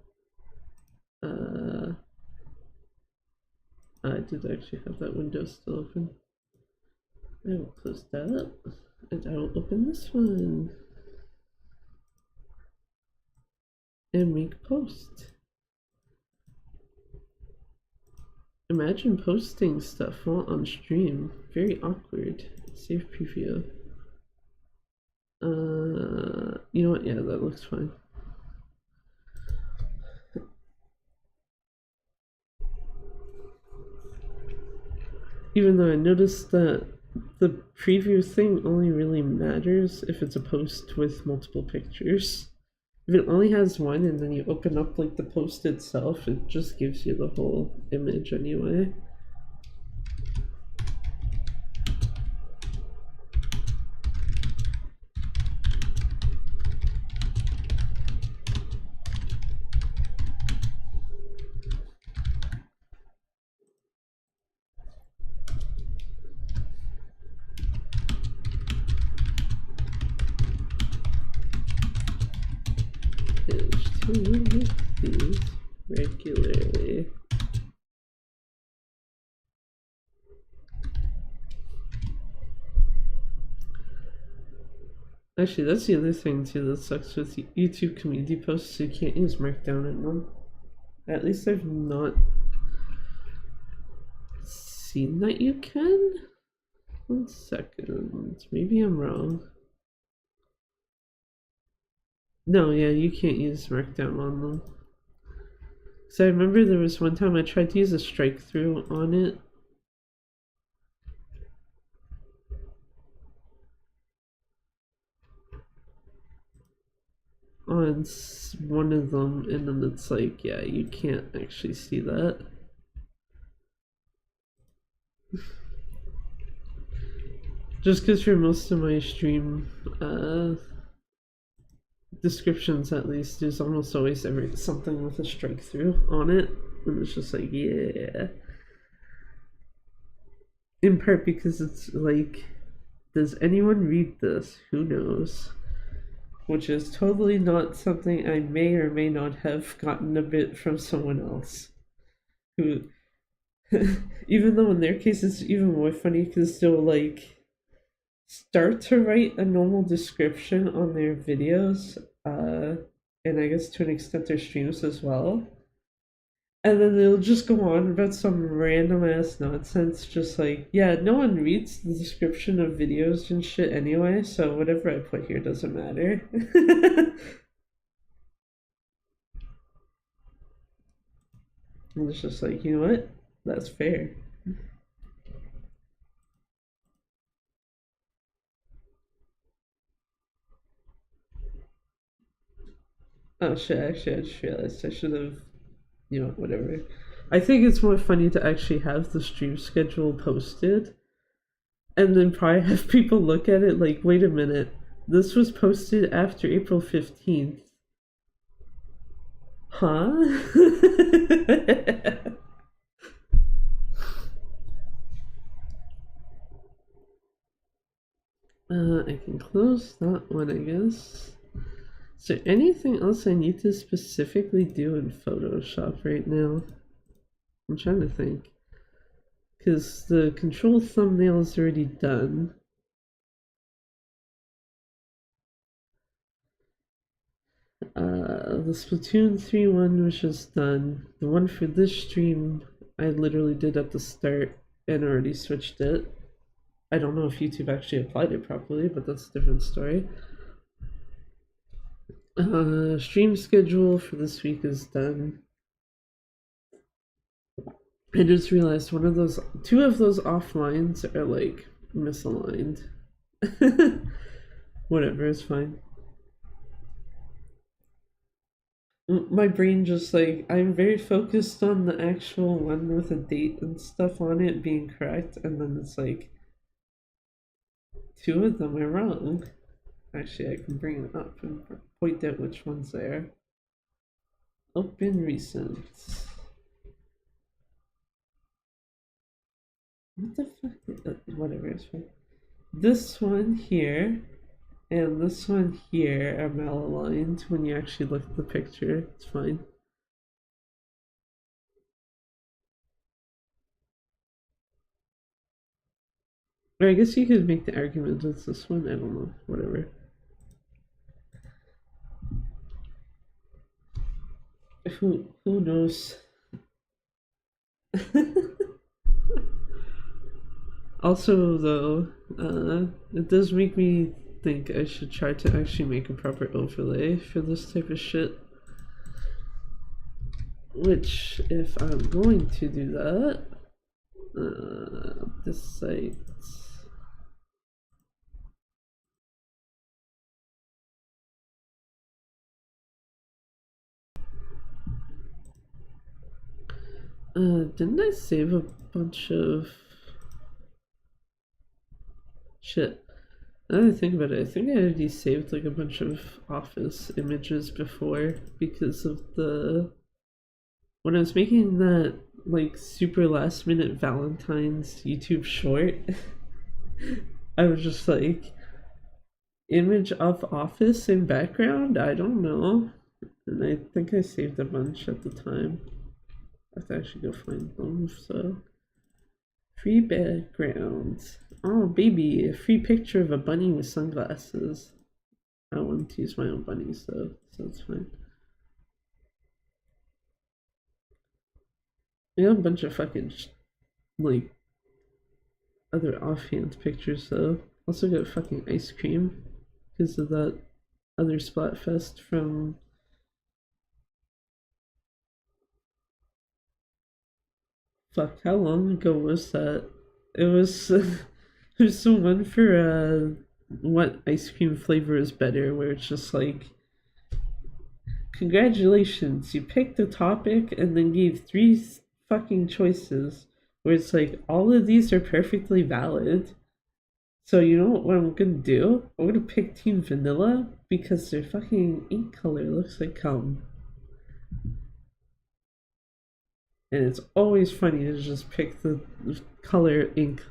I did actually have that window still open. I will close that and I will open this one and make post. Imagine posting stuff while on stream. Very awkward. Save preview. You know what? Yeah, that looks fine. Even though I noticed that the preview thing only really matters if it's a post with multiple pictures. If it only has one and then you open up like the post itself, it just gives you the whole image anyway. Is to make these regularly. Actually, that's the other thing too that sucks with YouTube community posts. You can't use Markdown in them. At least I've not seen that you can. 1 second. Maybe I'm wrong. No, yeah, you can't use Markdown on them. So I remember there was one time I tried to use a strike through on it. On one of them, and then it's like, yeah, you can't actually see that. Just because for most of my stream descriptions, at least, there's almost always something with a strike through on it, and it's just like, yeah. In part because it's like, does anyone read this? Who knows? Which is totally not something I may or may not have gotten a bit from someone else. Who, even though in their case it's even more funny because they'll like start to write a normal description on their videos, and I guess to an extent their streams as well. And then they'll just go on about some random ass nonsense, just like, yeah, no one reads the description of videos and shit anyway, so whatever I put here doesn't matter. And it's just like, you know what? That's fair. Oh shit, actually, I just realized I should have, whatever. I think it's more funny to actually have the stream schedule posted and then probably have people look at it like, wait a minute, this was posted after April 15th. Huh? I can close that one, I guess. Is there anything else I need to specifically do in Photoshop right now? I'm trying to think. Because the control thumbnail is already done. The Splatoon 3 one was just done. The one for this stream I literally did at the start and already switched it. I don't know if YouTube actually applied it properly, but that's a different story. Stream schedule for this week is done. I just realized two of those offlines are like misaligned. Whatever, it's fine. My brain just like, I'm very focused on the actual one with a date and stuff on it being correct, and then it's like, two of them are wrong. Actually, I can bring it up and point out which ones they are. Open recent. What the fuck? Whatever, it's fine. This one here and this one here are malaligned when you actually look at the picture. It's fine. Or I guess you could make the argument it's this one. I don't know. Whatever. Who knows? Also, though, it does make me think I should try to actually make a proper overlay for this type of shit. Which, if I'm going to do that, this site. Didn't I save a bunch of shit? Now that I think about it, I think I already saved like a bunch of office images before because of the when I was making that like super last minute Valentine's YouTube short. I was just like image of office in background. I don't know, and I think I saved a bunch at the time. I have to actually go find them. So free backgrounds. Oh baby, a free picture of a bunny with sunglasses. I want to use my own bunnies though, so it's fine. I got a bunch of fucking like other offhand pictures though. Also got fucking ice cream because of that other Splatfest from fuck. How long ago was that? It was there's the one for what ice cream flavor is better, where it's just like congratulations, you picked a topic and then gave three fucking choices where it's like all of these are perfectly valid. So you know what I'm gonna do? I'm gonna pick Team Vanilla because their fucking ink color looks like cum. And it's always funny to just pick the color ink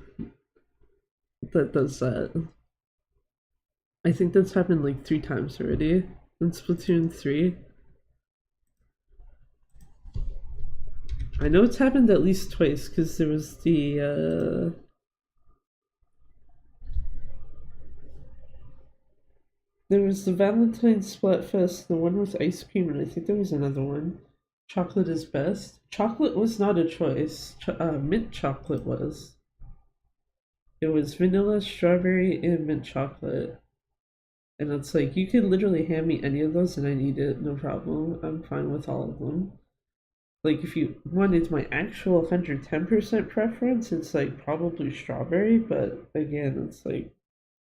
that does that. I think that's happened like 3 times already in Splatoon 3. I know it's happened at least twice because there was the Valentine's Splatfest, the one with ice cream, and I think there was another one. Chocolate is best. Chocolate was not a choice. Mint chocolate was. It was vanilla, strawberry, and mint chocolate. And it's like, you can literally hand me any of those and I need it, no problem. I'm fine with all of them. Like, if you wanted my actual 110% preference, it's like probably strawberry, but again, it's like,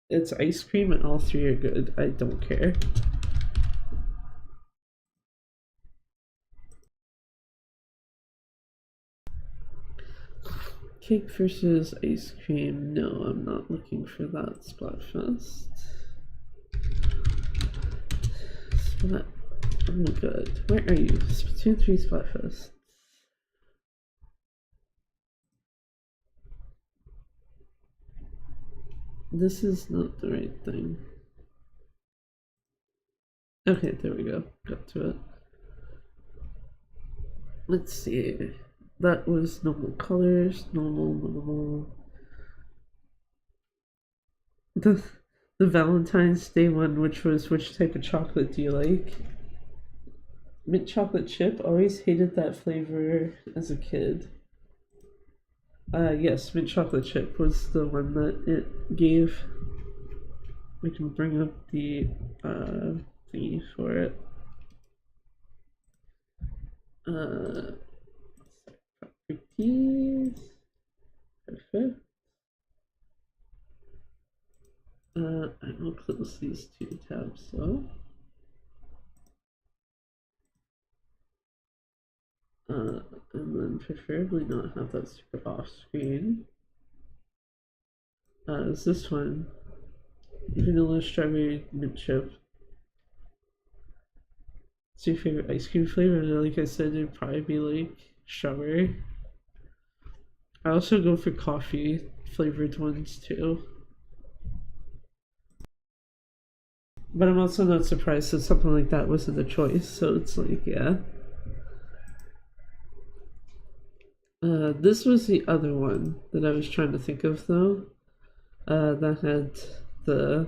it's ice cream and all three are good. I don't care. Cake versus ice cream. No, I'm not looking for that Splatfest. Splat. Oh good. Where are you? Splatoon 3 Splatfest. This is not the right thing. Okay, there we go. Got to it. Let's see. That was normal colors, normal. The the Valentine's Day one, which was which type of chocolate do you like? Mint chocolate chip. Always hated that flavor as a kid. Yes, mint chocolate chip was the one that it gave. We can bring up the thingy for it. Properties. Perfect. I will close these 2 tabs though. And then preferably not have that super off screen. Is this one vanilla strawberry mint chip? What's your favorite ice cream flavor? Like I said, it'd probably be like strawberry. I also go for coffee flavored ones too. But I'm also not surprised that something like that wasn't a choice, so it's like, yeah. This was the other one that I was trying to think of though. That had the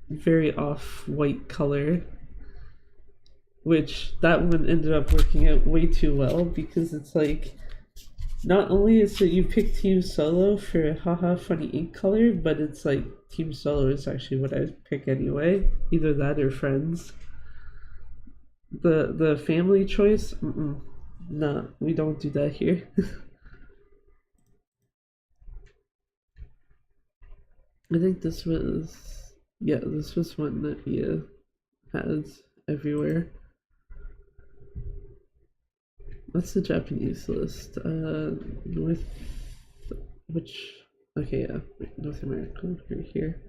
very off white color, which that one ended up working out way too well because it's like, not only is it you pick Team Solo for haha funny ink color, but it's like Team Solo is actually what I pick anyway. Either that or Friends. The family choice, nah, we don't do that here. I think this was, yeah, this was one that Mia has everywhere. What's the Japanese list? North, which? Okay, yeah, North America, right here.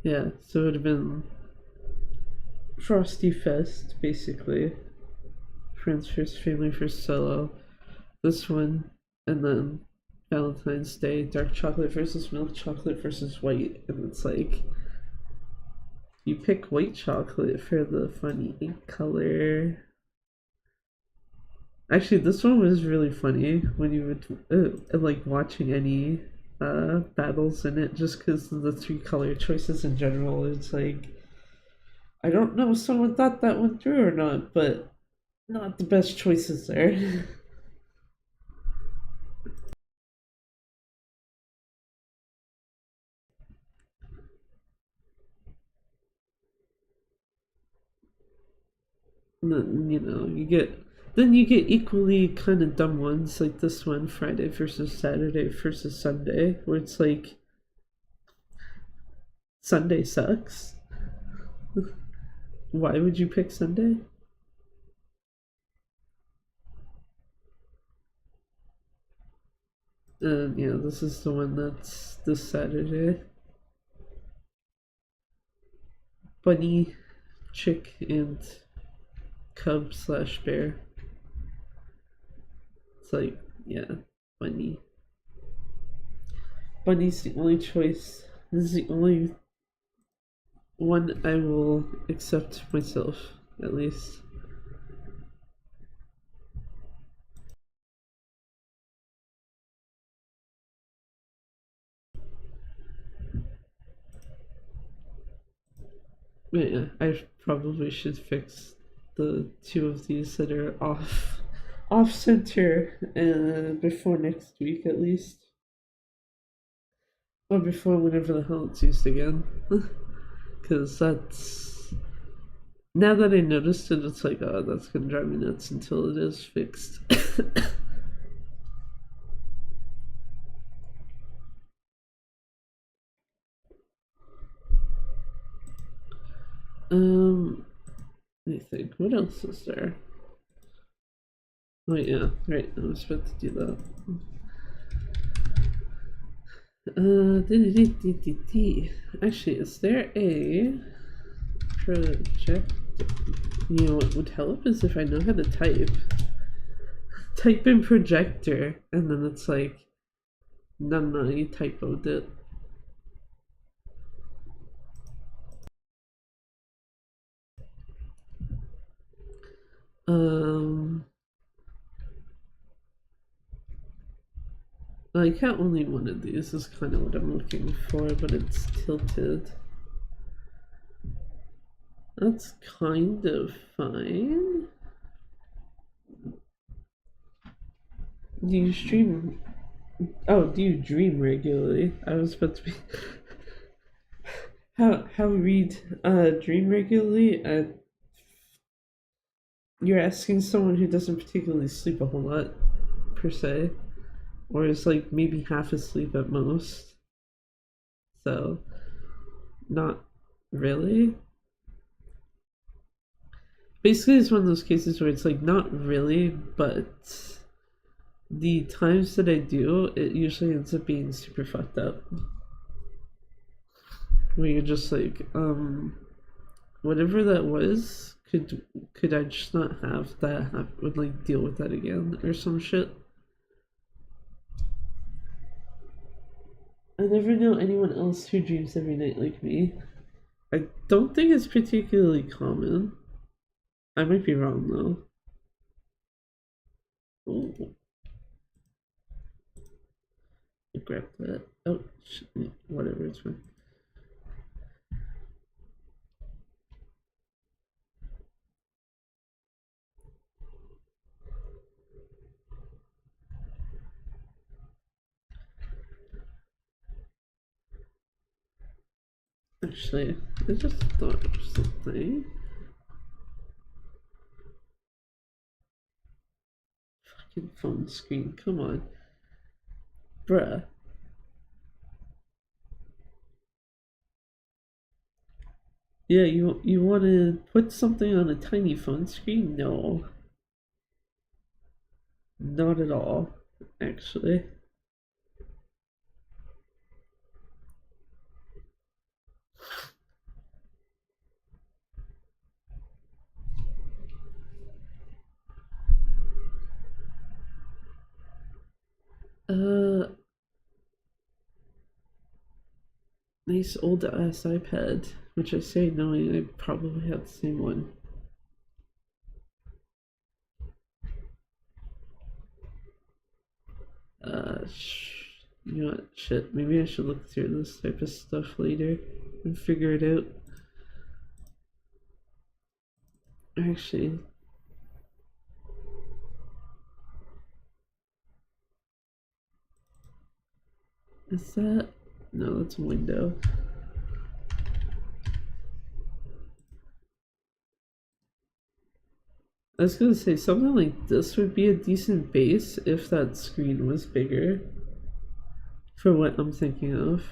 Yeah, so it would have been Frosty Fest, basically. Friends first, family first, solo. This one, and then Valentine's Day, dark chocolate versus milk chocolate versus white, and it's like you pick white chocolate for the funny ink color. Actually, this one was really funny when you would like watching any battles in it, just because of the three color choices in general. It's like I don't know if someone thought that went through or not, but not the best choices there. You know, you get equally kind of dumb ones like this one, Friday versus Saturday versus Sunday, where it's like Sunday sucks. Why would you pick Sunday? And yeah, this is the one that's this Saturday. Bunny, chick, and cub slash bear. It's like, yeah, bunny. Bunny's the only choice. This is the only one I will accept myself, at least. But yeah, I probably should fix the two of these that are off center before next week at least. Or before whenever the hell it's used again. Because that's. Now that I noticed it, it's like, oh, that's gonna drive me nuts until it is fixed. Let me think. What else is there? Oh, yeah, right. I was about to do that. Actually, is there a project? You know what would help is if I know how to type. Type in projector, and then it's like, no, you typoed it. Um, like how only one of these is kind of what I'm looking for, but it's tilted. That's kind of fine. Do you stream? Oh, do you dream regularly? I was about to be. How read dream regularly? You're asking someone who doesn't particularly sleep a whole lot, per se, or is like maybe half asleep at most. So, not really. Basically, it's one of those cases where it's like not really, but the times that I do, it usually ends up being super fucked up. Where you're just like, whatever that was, could I just not have that happen, would like deal with that again or some shit? I never know anyone else who dreams every night like me. I don't think it's particularly common. I might be wrong though. Oh, grab that. Oh, shit, whatever, it's fine. Actually, I just thought of something. Fucking phone screen, come on. Bruh. Yeah, you want to put something on a tiny phone screen? No, not at all, actually. Uh, nice old ass iPad, which I say knowing I probably have the same one. You know what? Shit. Maybe I should look through this type of stuff later and figure it out. Actually, is that? No, that's a window. I was gonna say something like this would be a decent base if that screen was bigger for what I'm thinking of.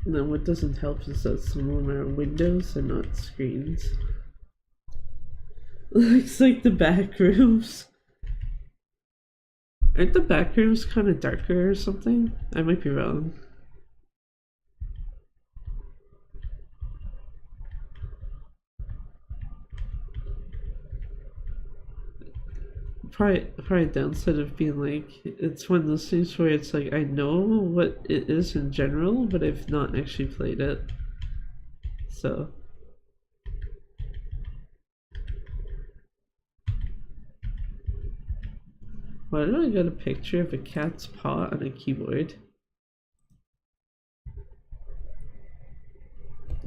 And then what doesn't help is that some of them are windows and not screens. Looks like the back rooms. Aren't the back rooms kind of darker or something? I might be wrong. Probably downside of being like it's one of those things where it's like I know what it is in general, but I've not actually played it. So why do I got a picture of a cat's paw on a keyboard?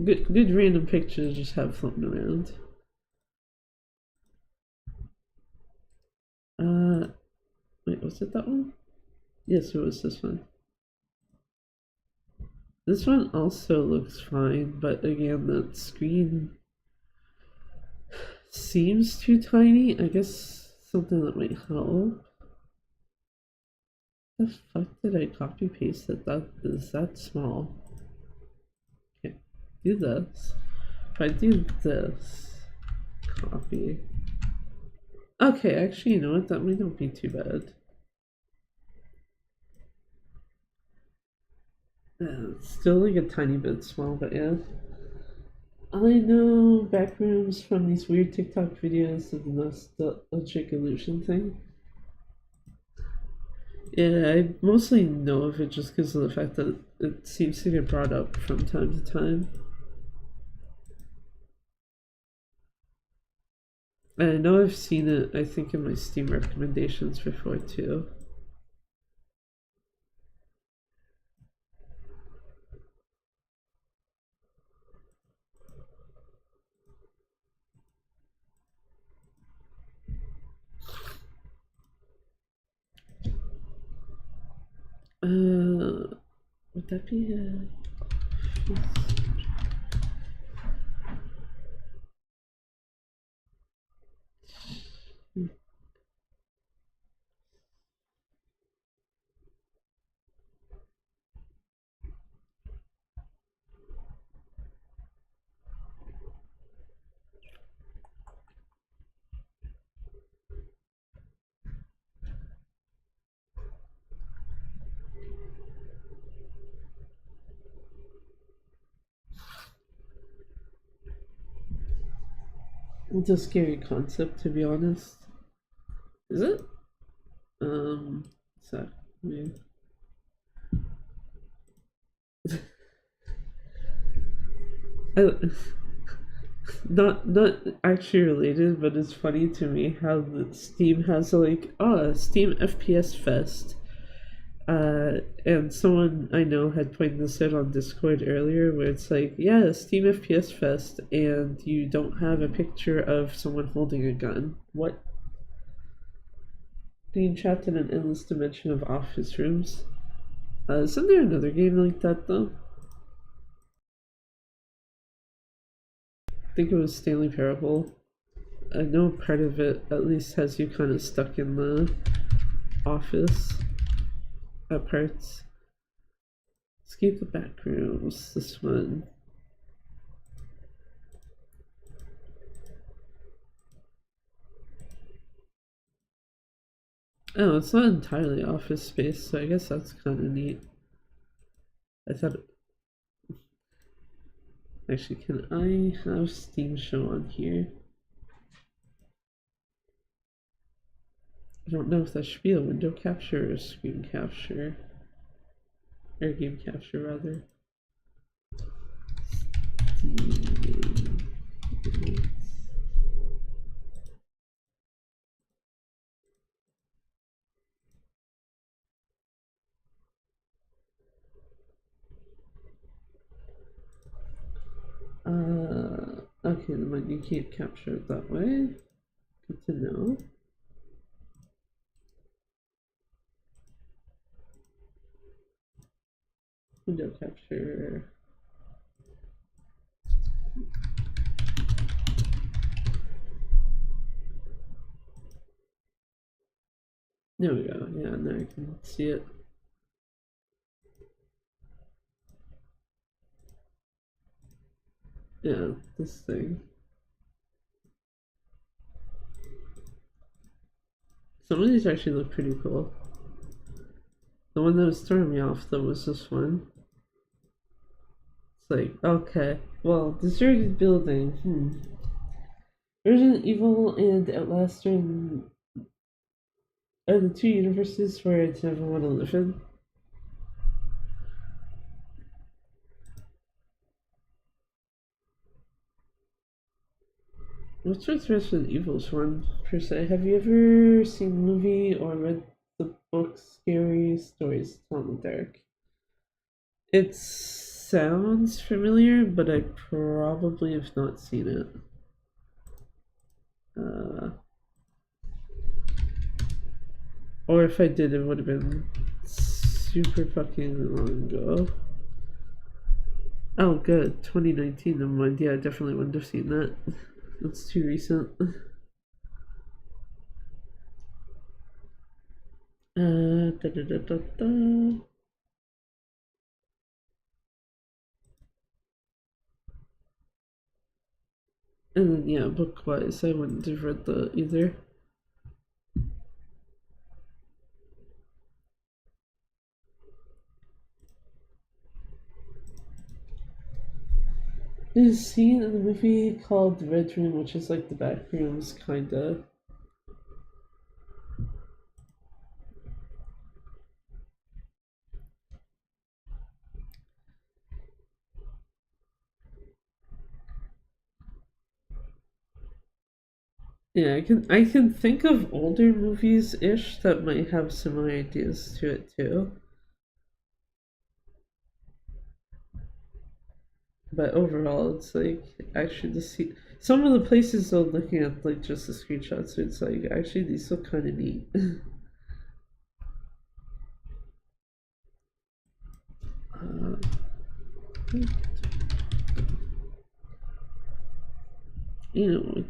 Good random pictures just have floating around. Wait, was it that one? Yes, it was this one. This one also looks fine, but again, that screen seems too tiny. I guess something that might help. The fuck did I copy paste it? That is that small. Okay, do this. If I do this, copy. Okay, actually, you know what? That might not be too bad. It's still like a tiny bit small, but yeah. I know backrooms from these weird TikTok videos of the nostalgic illusion thing. Yeah, I mostly know of it just because of the fact that it seems to get brought up from time to time. And I know I've seen it, I think, in my Steam recommendations before too. Would that be a. It's a scary concept, to be honest. Is it? So, yeah. I, not actually related, but it's funny to me how the Steam has like Steam FPS Fest. And someone I know had pointed this out on Discord earlier, where it's like, yeah, Steam FPS Fest, and you don't have a picture of someone holding a gun. What? Being trapped in an endless dimension of office rooms. Isn't there another game like that though? I think it was Stanley Parable. I know part of it at least has you kind of stuck in the office at parts. Escape the back rooms. This one. Oh, it's not entirely office space, so I guess that's kind of neat. I thought. Actually, can I have Steam show on here? I don't know if that should be a window capture or screen capture. Or game capture, rather. Okay, then you can't capture it that way. Good to know. Window capture. There we go. Yeah, now I can see it. Yeah, this thing. Some of these actually look pretty cool. The one that was throwing me off though was this one. It's like, okay, well, deserted building. Resident Evil and Outlast are the two universes where I'd never want to live in. What's with Resident Evil's one per se? Have you ever seen the movie or read the book Scary Stories to Tell in the Dark? It sounds familiar, but I probably have not seen it. Uh, or if I did, it would have been super fucking long ago. Oh, good. 2019, never mind. Yeah, I definitely wouldn't have seen that. That's too recent. Da, da, da, da, da. And then, yeah, book wise, I wouldn't have read that either. There's a scene in the movie called The Red Room, which is like the back rooms, kinda. Yeah, I can think of older movies ish that might have similar ideas to it too. But overall, it's like actually some of the places though, looking at like just the screenshots, it's like actually these look kind of neat. uh, you know,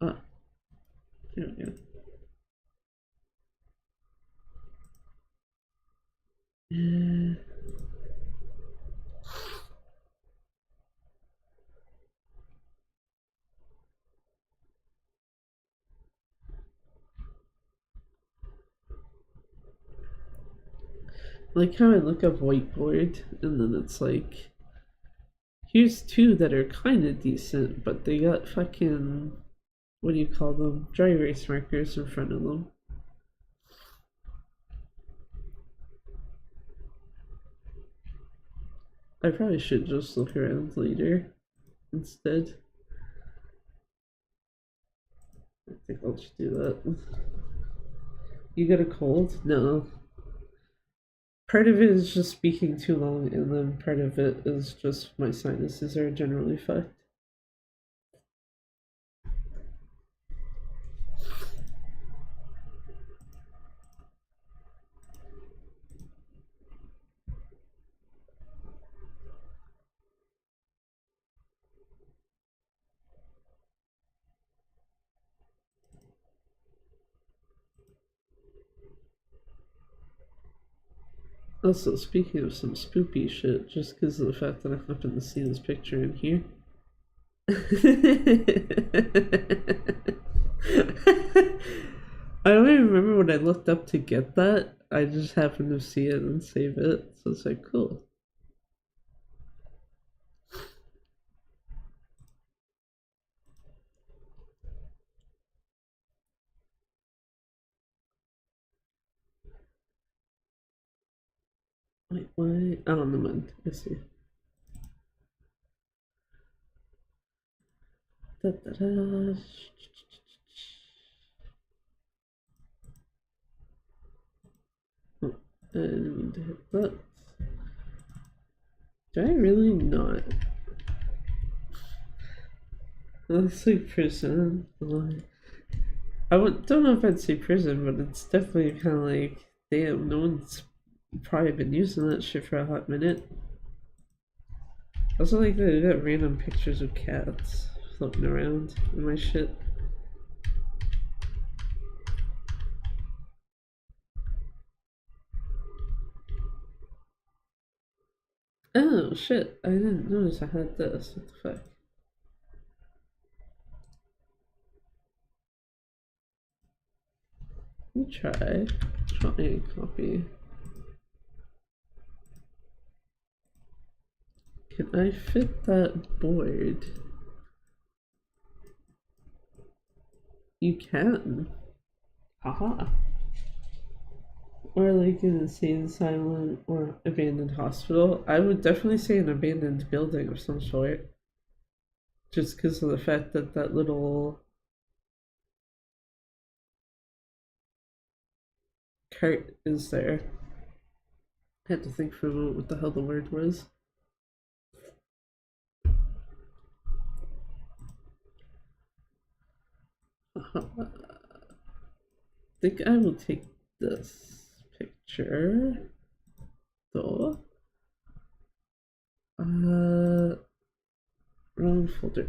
ah, there we go. Uh, like how I look up whiteboard and then it's like here's two that are kind of decent, but they got fucking what do you call them? Dry erase markers in front of them. I probably should just look around later instead. I think I'll just do that. You got a cold? No. Part of it is just speaking too long, and then part of it is just my sinuses are generally fucked. Also, speaking of some spoopy shit, just because of the fact that I happen to see this picture in here. I don't even remember when I looked up to get that. I just happened to see it and save it, so it's like, cool. Wait, why? Oh, never mind. I see. Da, da, da. Oh, I didn't mean to hit that. Do I really not? Looks like prison. I don't know if I'd say prison, but it's definitely kind of like, damn, no one's probably been using that shit for a hot minute. Also, like, they got random pictures of cats floating around in my shit. Oh, shit, I didn't notice I had this. What the fuck? Let me try. Try and copy. Can I fit that board? You can. Haha. Or like an insane asylum or abandoned hospital. I would definitely say an abandoned building of some sort. Just because of the fact that that little cart is there. I had to think for a moment what the hell the word was. I think I will take this picture though. Wrong folder.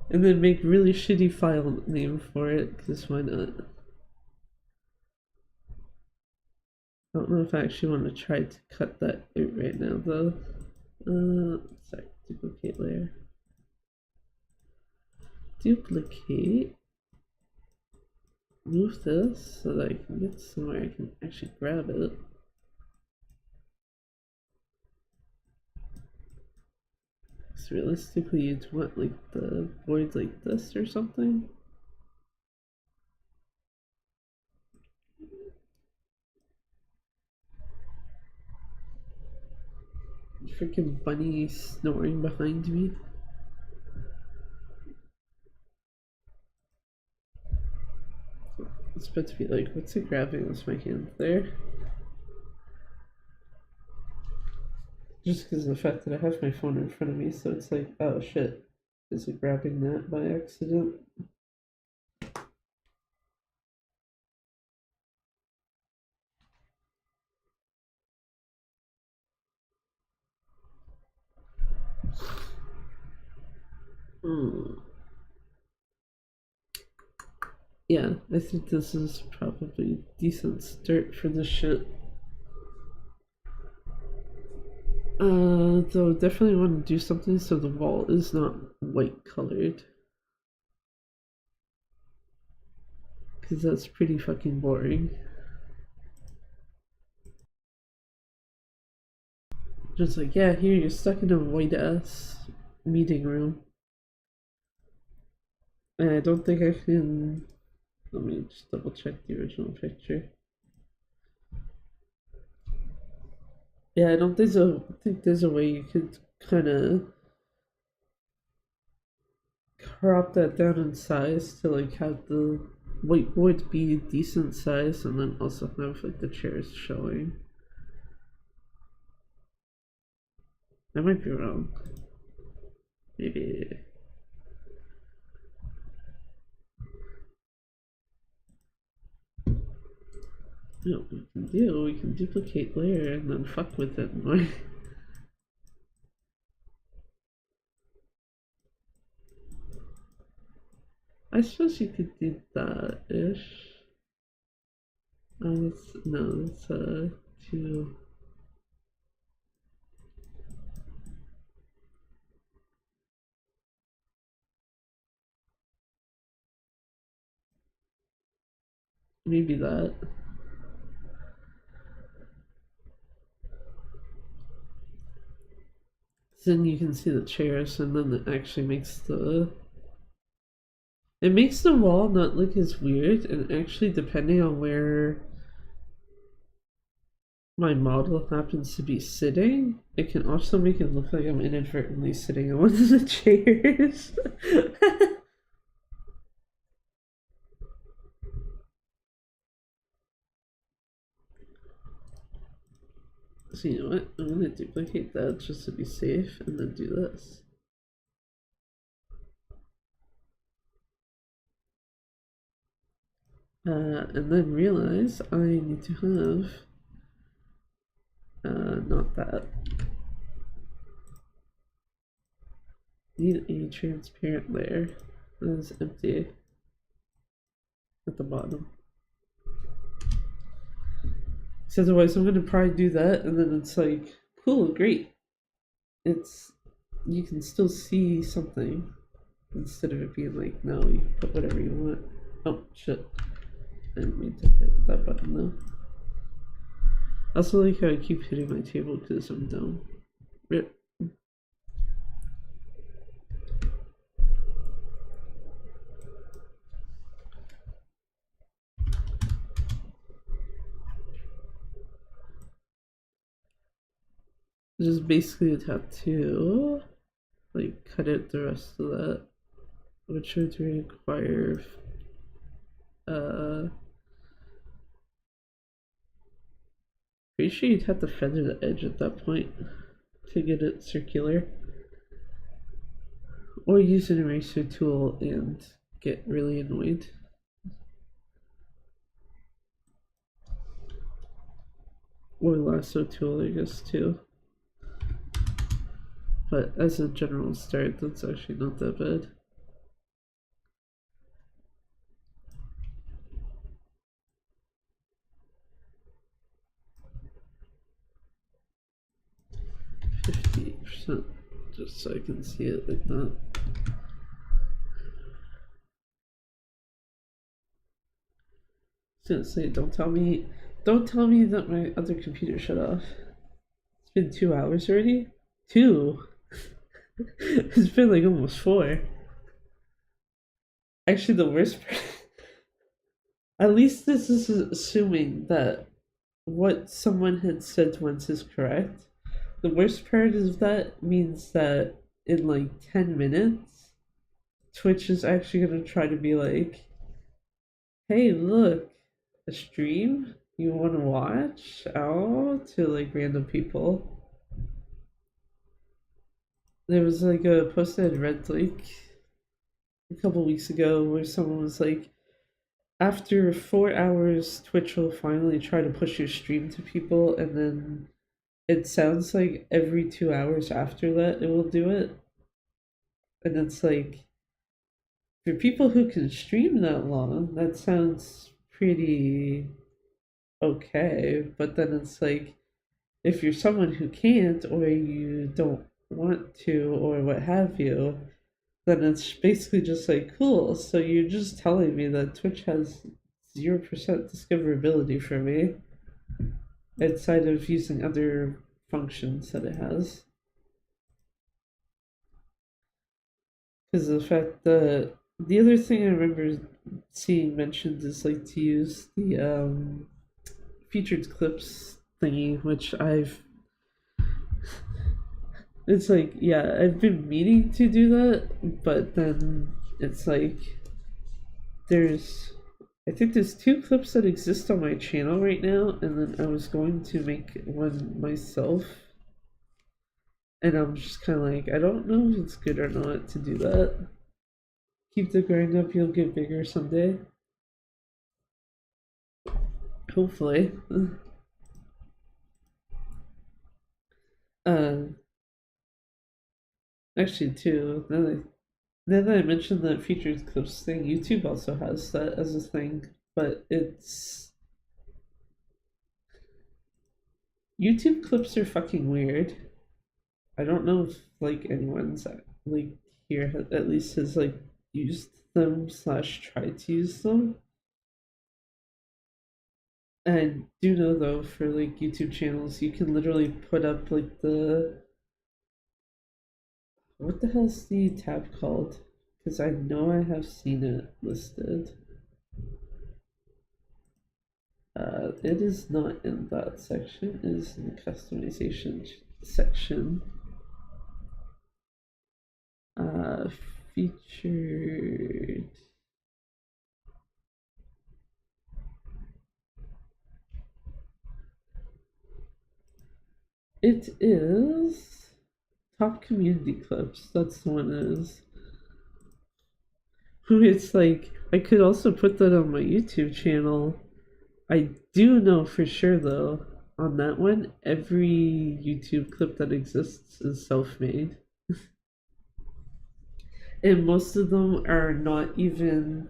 And then make really shitty file name for it, because why not? I don't know if I actually want to try to cut that out right now though. Sorry, duplicate layer. Duplicate. Move this so that I can get somewhere I can actually grab it. So realistically, you'd want like the board like this or something. Freaking bunny snoring behind me. It's about to be like, what's it grabbing with my hand there? Just because of the fact that I have my phone in front of me, so it's like, oh shit, is it grabbing that by accident? Hmm. Yeah, I think this is probably a decent start for this shit. Though definitely want to do something so the wall is not white colored. Because that's pretty fucking boring. Just like, yeah, here you're stuck in a white ass meeting room. And I don't think I can. Let me just double check the original picture. Yeah, I don't think there's a way you could kind of crop that down in size to like have the whiteboard be a decent size and then also have like the chairs showing. I might be wrong. Maybe. You know what we can do? We can duplicate layer and then fuck with it more. I suppose you could do that-ish. No, that's too. Maybe that. Then you can see the chairs, and then it actually makes the. It makes the wall not look as weird, and actually, depending on where my model happens to be sitting, it can also make it look like I'm inadvertently sitting on one of the chairs. So you know what? I'm gonna duplicate that just to be safe, and then do this. And then realize I need to have not that. Need a transparent layer that is empty at the bottom. So otherwise, I'm gonna probably do that, and then it's like, cool, great. It's you can still see something instead of it being like, no, you can put whatever you want. Oh shit! I didn't mean to hit that button though. I also like how I keep hitting my table because I'm dumb. Rip. Just basically a tattoo. Like cut out the rest of that, which would require pretty sure you'd have to feather the edge at that point to get it circular. Or use an eraser tool and get really annoyed. Or lasso tool, I guess, too. But as a general start, that's actually not that bad. %, just so I can see it like that. Seriously, don't tell me that my other computer shut off. It's been 2 hours already? 2? It's been like almost 4. Actually, the worst part. At least this is assuming that what someone had said once is correct. The worst part is that means that in like 10 minutes, Twitch is actually going to try to be like, hey, look, a stream you want to watch? Oh, to like random people. There was like a post I had read like a couple weeks ago where someone was like, after 4 hours, Twitch will finally try to push your stream to people, and then it sounds like every 2 hours after that it will do it. And it's like, for people who can stream that long, that sounds pretty okay. But then it's like, if you're someone who can't, or you don't want to, or what have you, then it's basically just like, cool. So you're just telling me that Twitch has 0% discoverability for me outside of using other functions that it has. Because the fact that the other thing I remember seeing mentioned is like to use the featured clips thingy, which it's like, yeah, I've been meaning to do that, but then it's like I think there's 2 clips that exist on my channel right now, and then I was going to make one myself, and I'm just kind of like, I don't know if it's good or not to do that. Keep the grind up, you'll get bigger someday. Hopefully. Uh, Actually, too, now that I mentioned the featured clips thing, YouTube also has that as a thing, but it's YouTube clips are fucking weird. I don't know if like anyone's like here at least has like used them slash tried to use them. And I do know though for like YouTube channels, you can literally put up like the what the hell's the tab called? Because I know I have seen it listed. It is not in that section. It is in the customization section. Uh, Featured. It is top community clips. That's the one it is. It's like I could also put that on my YouTube channel. I do know for sure though, on that one, every YouTube clip that exists is self-made. And most of them are not even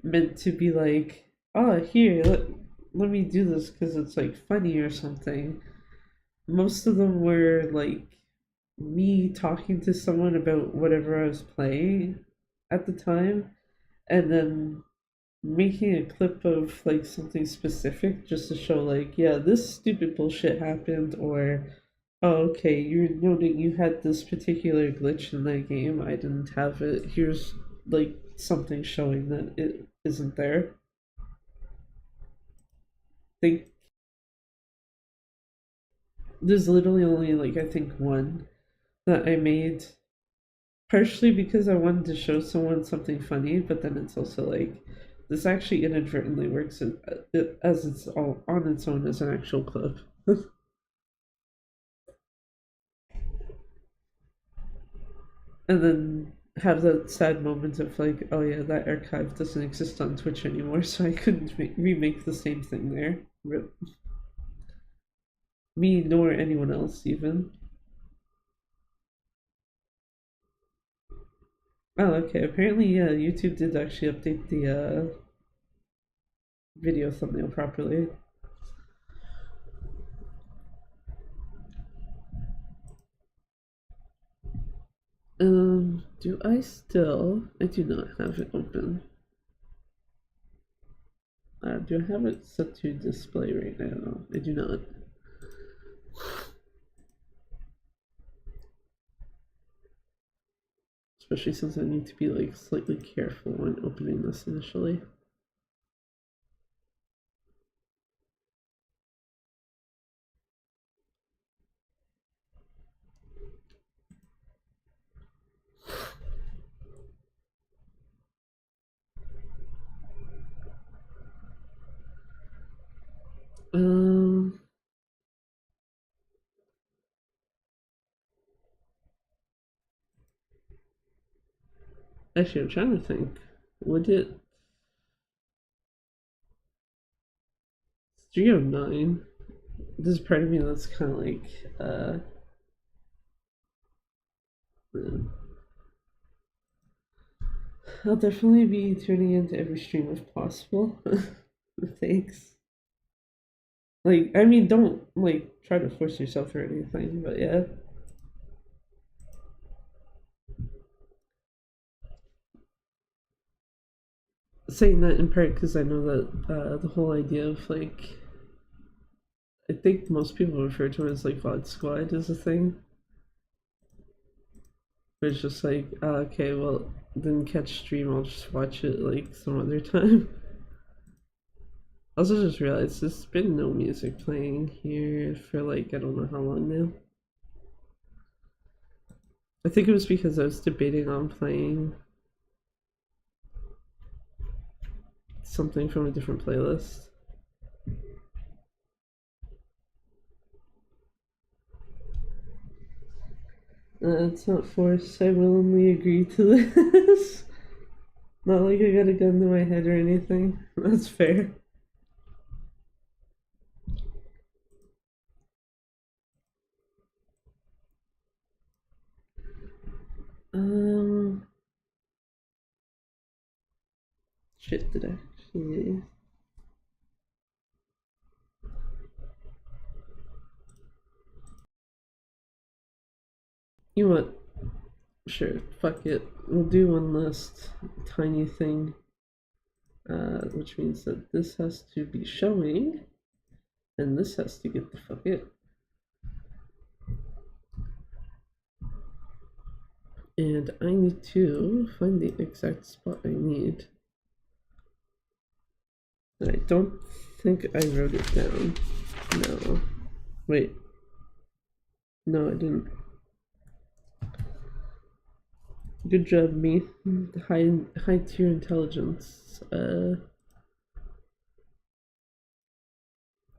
meant to be like, oh, here, let me do this because it's like funny or something. Most of them were like me talking to someone about whatever I was playing at the time, and then making a clip of like something specific just to show like, yeah, this stupid bullshit happened, or oh, okay, you're noting you had this particular glitch in that game, I didn't have it, here's like something showing that it isn't there. Think there's literally only like I think one that I made partially because I wanted to show someone something funny, but then it's also like this actually inadvertently works as it's all on its own as an actual clip. And then have that sad moment of like, oh yeah, that archive doesn't exist on Twitch anymore, so I couldn't remake the same thing there. Rip. Me nor anyone else even. Oh, okay. Apparently, yeah, YouTube did actually update the video thumbnail properly. Do I still? I do not have it open. Do I have it set to display right now? I do not. Especially since I need to be like slightly careful when opening this initially. Um, Actually, I'm trying to think. Would it 309? There's part of me that's kind of like, uh, I'll definitely be tuning into every stream if possible. Thanks. Like, I mean, don't like try to force yourself or anything, but yeah. Saying that in part because I know that the whole idea of like, I think most people refer to it as like VOD Squad is a thing. But it's just like, okay, well, didn't catch stream, I'll just watch it like some other time. Also, just realized there's been no music playing here for like, I don't know how long now. I think it was because I was debating on playing something from a different playlist. It's not forced. I willingly agree to this. Not like I got a gun to my head or anything. That's fair. Shit, did I actually... You know what? Sure, fuck it. We'll do one last tiny thing, which means that this has to be showing, and this has to get the fuck in. And I need to find the exact spot I need. And I don't think I wrote it down. No. Wait. No, I didn't. Good job, me. High tier intelligence. At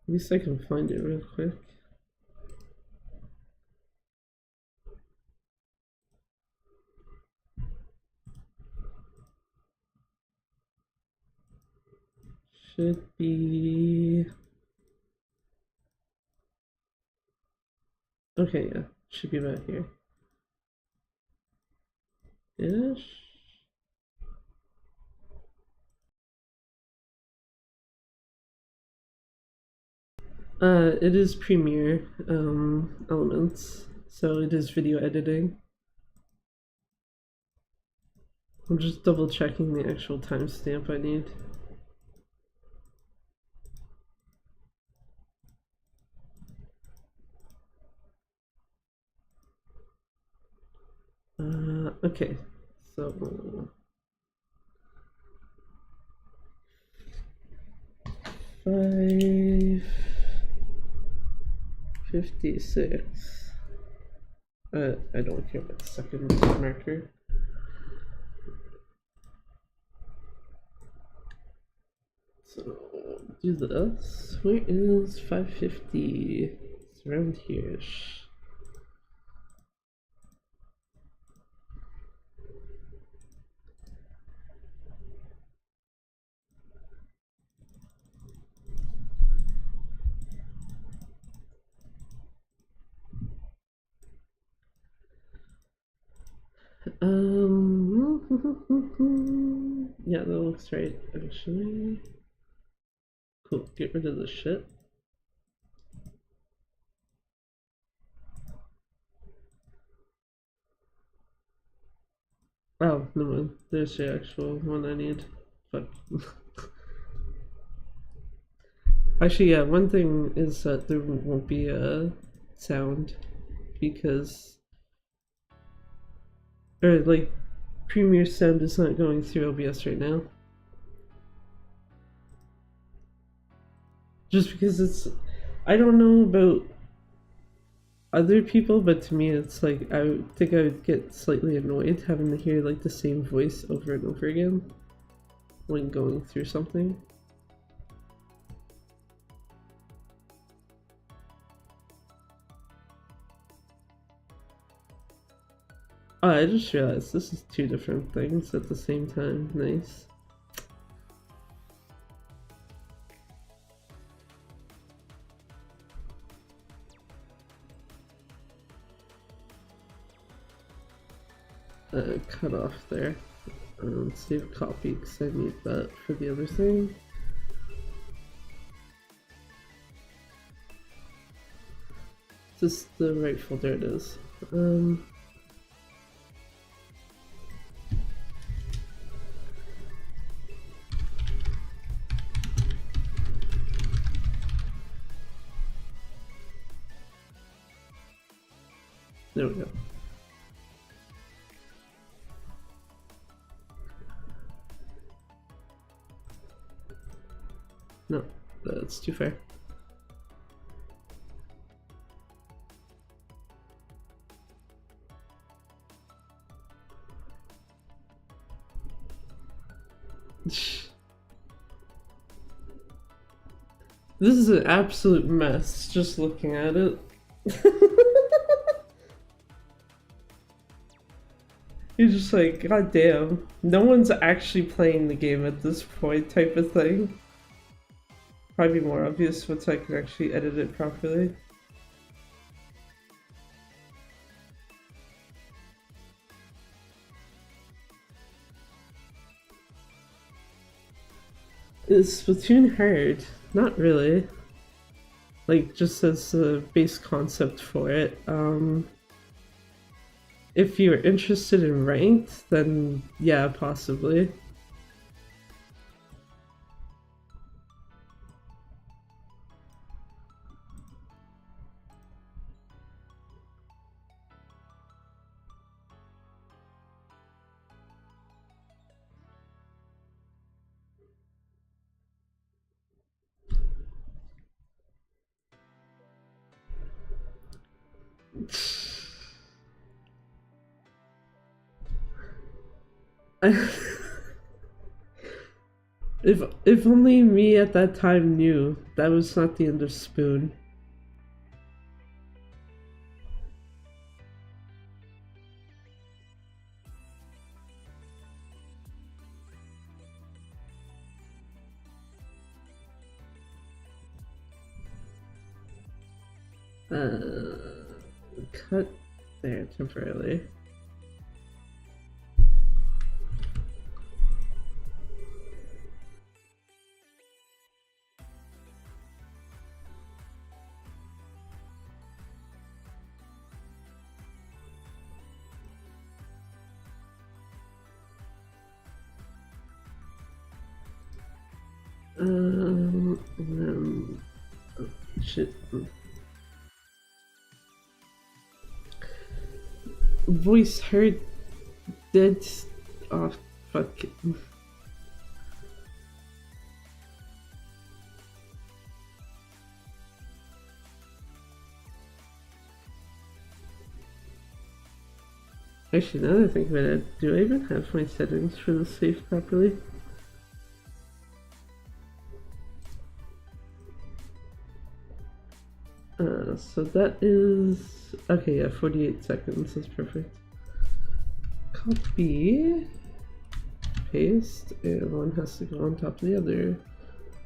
least I can find it real quick. Should be... Okay, yeah. Should be about here. Ish. It is Premiere Elements, so it is video editing. I'm just double checking the actual timestamp I need. Okay, so 5:56. I don't care about the second marker. So do this. Where is 5:50? It's around here. Yeah, that looks right, actually. Cool, get rid of the shit. Oh, no mind. There's the actual one I need. Fuck. Actually, yeah, one thing is that there won't be a sound because, or like, Premiere sound is not going through OBS right now. Just because it's, I don't know about other people, but to me it's like, I think I would get slightly annoyed having to hear like the same voice over and over again when going through something. Oh, I just realized this is two different things at the same time. Nice. Cut off there. Save copy because I need that for the other thing. Is this the right folder? It is. There we go. No, that's too fair. This is an absolute mess, just looking at it. You're just like, god damn, no one's actually playing the game at this point type of thing. Probably more obvious once I can actually edit it properly. Is Splatoon hard? Not really. Like, just as a base concept for it. If you're interested in ranked, then yeah, possibly. If only me at that time knew that was not the end of Spoon. Cut there temporarily. Oh, shit. Voice heard dead. Oh, fuck. Actually, now that I think about it, do I even have my settings for the safe properly? So that is... Okay, yeah, 48 seconds, that's perfect. Copy, paste, and one has to go on top of the other.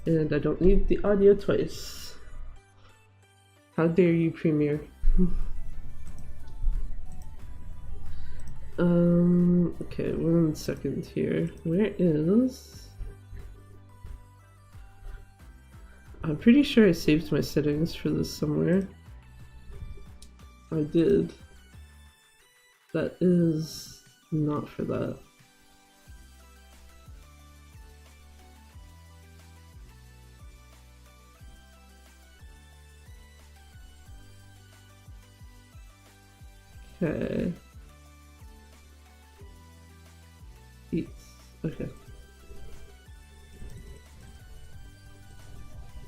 And I don't need the audio twice. How dare you, Premiere? Okay, 1 second here. Where is... I'm pretty sure I saved my settings for this somewhere. I did. That is not for that. Okay. Eats. Okay.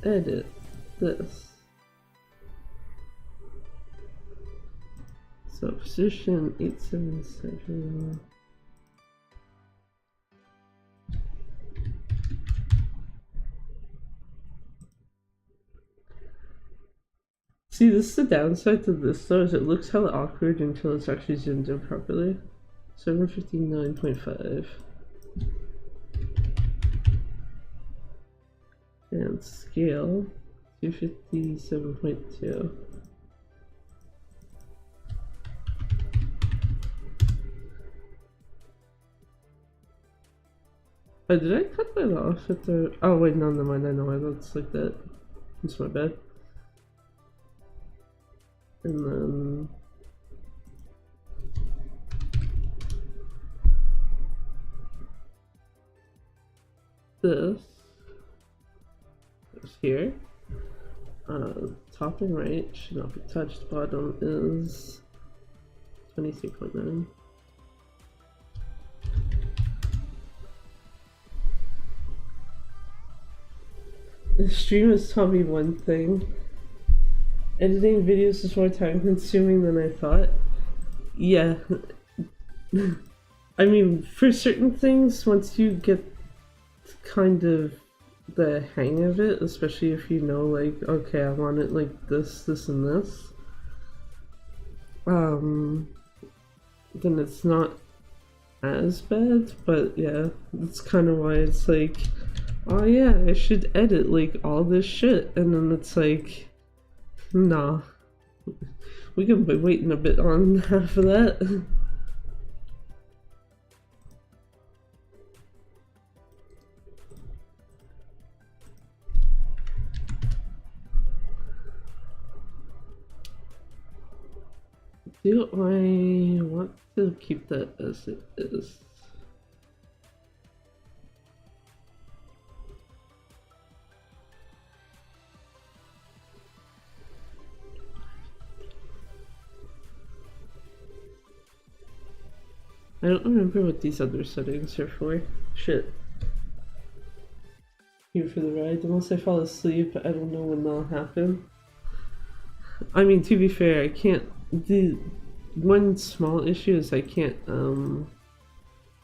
Edit this. So position 877. See, this is the downside to this though, is it looks hella awkward until it's actually zoomed in properly. 759.5. And scale 257.2. Oh, did I cut that off at the... Oh wait, no, never mind, I know why that's like that. It's my bad. And then... this is here. Top and right should not be touched. Bottom is 23.9. The stream has taught me one thing. Editing videos is more time consuming than I thought. Yeah. I mean, for certain things, once you get kind of the hang of it, especially if you know, like, okay, I want it like this, this, and this, then it's not as bad. But yeah, that's kind of why it's like, oh yeah, I should edit like all this shit, and then it's like, nah, we can be waiting a bit on half of that. Do I want to keep that as it is? I don't remember what these other settings are for. Shit. Here for the ride. Unless I fall asleep, I don't know when that'll happen. I mean, to be fair, I can't. The one small issue is I can't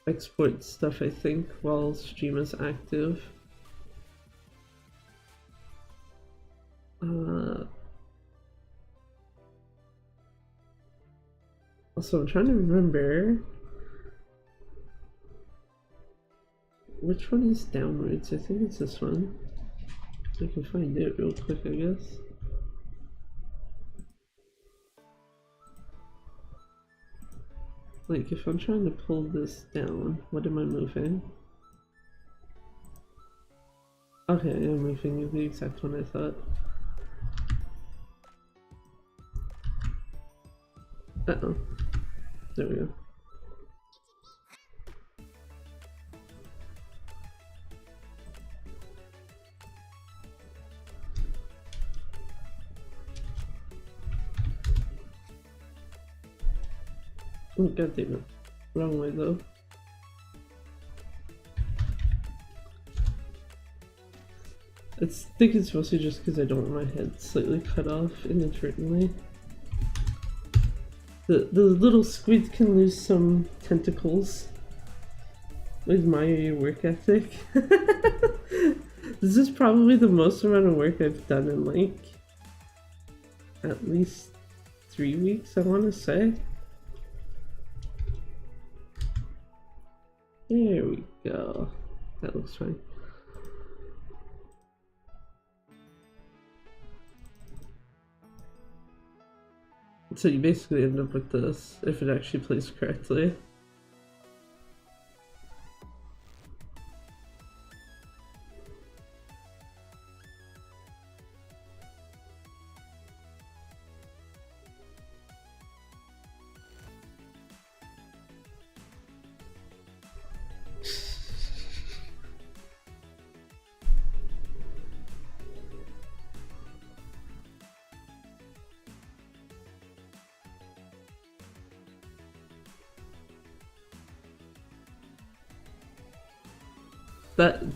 export stuff, I think, while stream is active. Also, I'm trying to remember which one is downwards. I think it's this one. I can find it real quick, I guess. Like, if I'm trying to pull this down, what am I moving? Okay, I'm moving the exact one I thought. Uh-oh. There we go. Oh, god damn it. Wrong way though. I think it's mostly just because I don't want my head slightly cut off inadvertently. The little squid can lose some tentacles. I admire your work ethic. This is probably the most amount of work I've done in like at least 3 weeks, I want to say. There we go. That looks fine. So you basically end up with this if it actually plays correctly.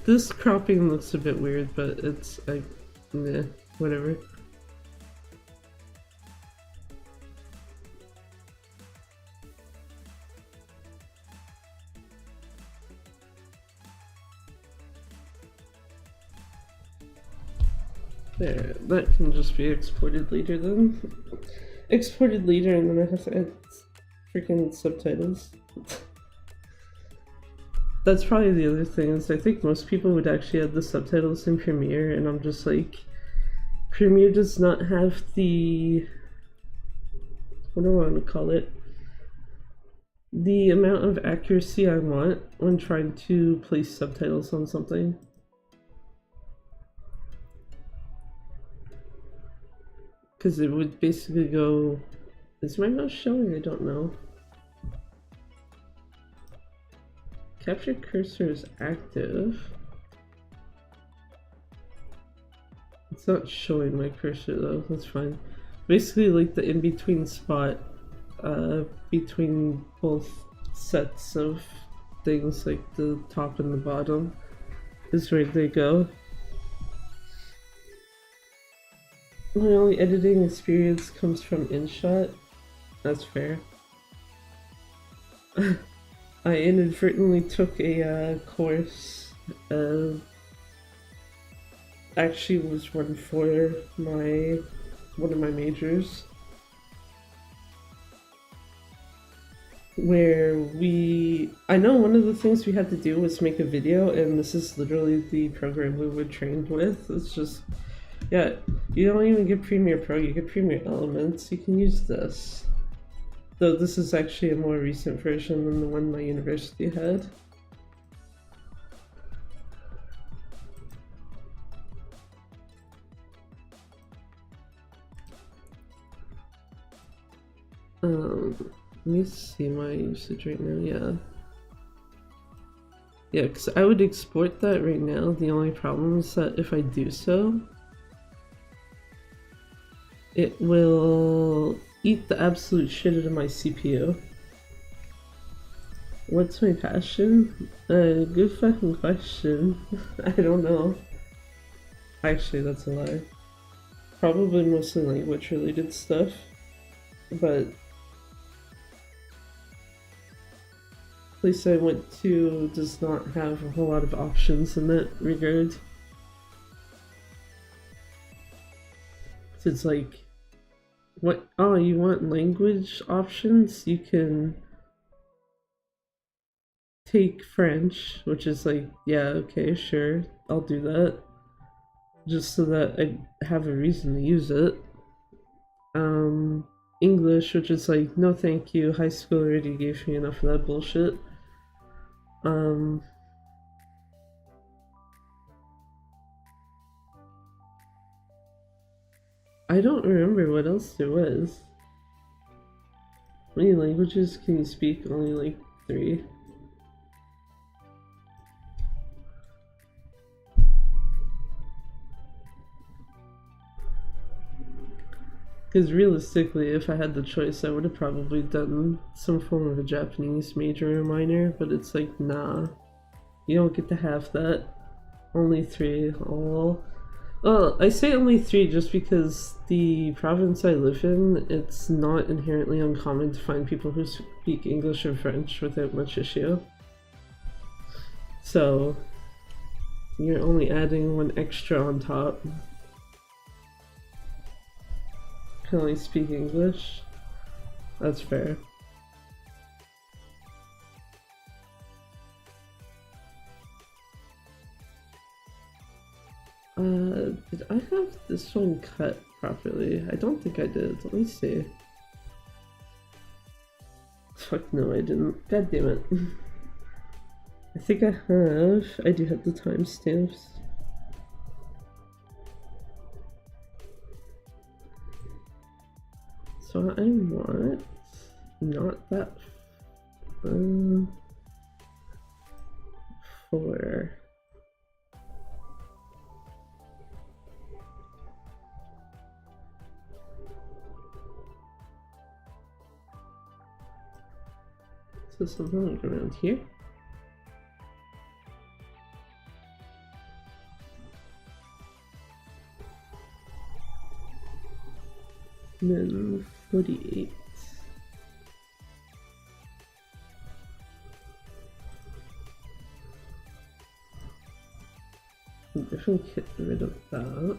This cropping looks a bit weird, but it's like, yeah, whatever. There, that can just be exported later then. Exported later, and then I have to add freaking subtitles. That's probably the other thing, is I think most people would actually add the subtitles in Premiere, and I'm just like, Premiere does not have the, what do I want to call it? The amount of accuracy I want when trying to place subtitles on something. Because it would basically go, is my mouse showing? I don't know. Capture cursor is active. It's not showing my cursor though, that's fine. Basically like the in-between spot between both sets of things, like the top and the bottom, is where they go. My only editing experience comes from InShot. That's fair. I inadvertently took a course, actually was one for one of my majors, where I know one of the things we had to do was make a video, and this is literally the program we were trained with. It's just, yeah, you don't even get Premiere Pro, you get Premiere Elements, you can use this. Though this is actually a more recent version than the one my university had. Let me see my usage right now. Yeah, because I would export that right now. The only problem is that if I do so, it will eat the absolute shit out of my CPU. What's my passion? Good fucking question. I don't know. Actually, that's a lie. Probably mostly language related stuff, but the place I went to does not have a whole lot of options in that regard. So it's like, what? Oh, you want language options? You can take French, which is like, yeah, okay, sure, I'll do that. Just so that I have a reason to use it. English, which is like, no thank you, high school already gave me enough of that bullshit. I don't remember what else there was. How many languages can you speak? Only like 3. Because realistically, if I had the choice, I would have probably done some form of a Japanese major or minor, but it's like, nah, you don't get to have that. Only 3. Oh. Well, I say only 3 just because the province I live in, it's not inherently uncommon to find people who speak English and French without much issue. So, you're only adding 1 extra on top. Can only speak English. That's fair. Did I have this one cut properly? I don't think I did. Let me see. Fuck no, I didn't. God damn it. I think I do have the timestamps. So I want not that 4. So something like around here. And then 48. If we get rid of that.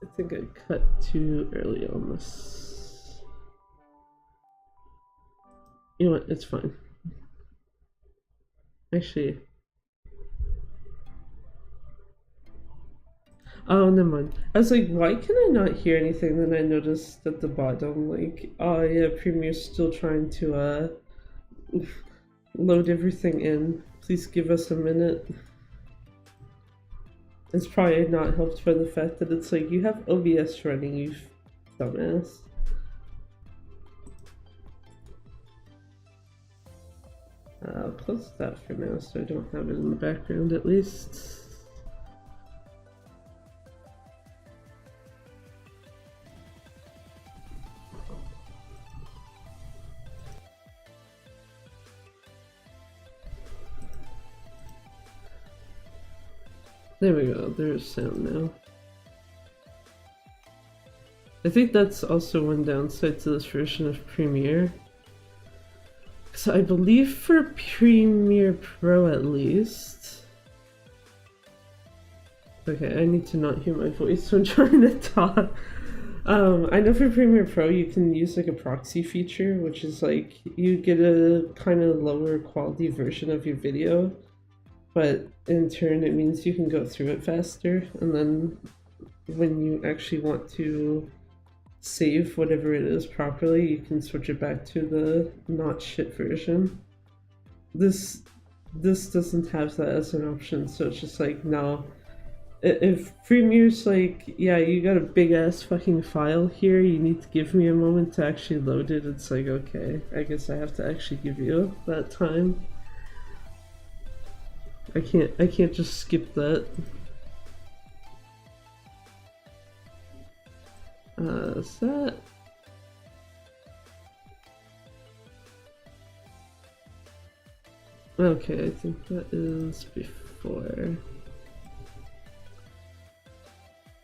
I think I cut too early on this. You know what? It's fine. Actually. Oh, never mind. I was like, why can I not hear anything? Then I noticed at the bottom, like, oh yeah, Premier's still trying to load everything in. Please give us a minute. It's probably not helped by the fact that it's like, you have OBS running, you dumbass. I'll close that for now so I don't have it in the background at least. There we go, there's sound now. I think that's also one downside to this version of Premiere. So I believe for Premiere Pro at least. Okay, I need to not hear my voice when trying to talk. I know for Premiere Pro you can use like a proxy feature, which is like you get a kind of lower quality version of your video, but in turn it means you can go through it faster, and then when you actually want to save whatever it is properly, you can switch it back to the not shit version. this this doesn't have that as an option, so it's just like no. If Premiere's like, yeah, you got a big ass fucking file here, you need to give me a moment to actually load it, it's like, okay, I guess I have to actually give you that time. I can't just skip that. Is that? Okay, I think that is before.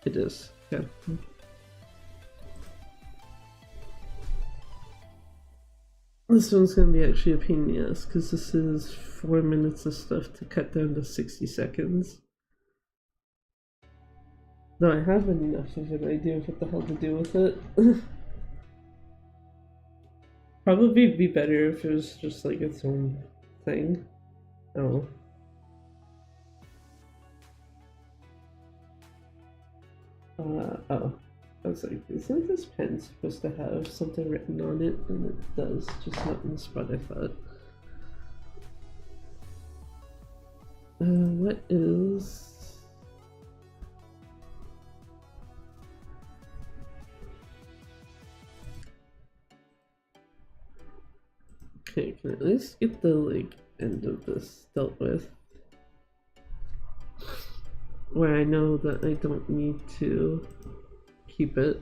It is, yeah. This one's gonna be actually a pain in the ass because this is 4 minutes of stuff to cut down to 60 seconds. No, I have enough of an idea of what the hell to do with it. Probably be better if it was just like its own thing. Oh. Oh. I was like, isn't this pen supposed to have something written on it? And it does, just not in the spot I thought. What is... Okay, can I at least get the, like, end of this dealt with? Where I know that I don't need to keep it.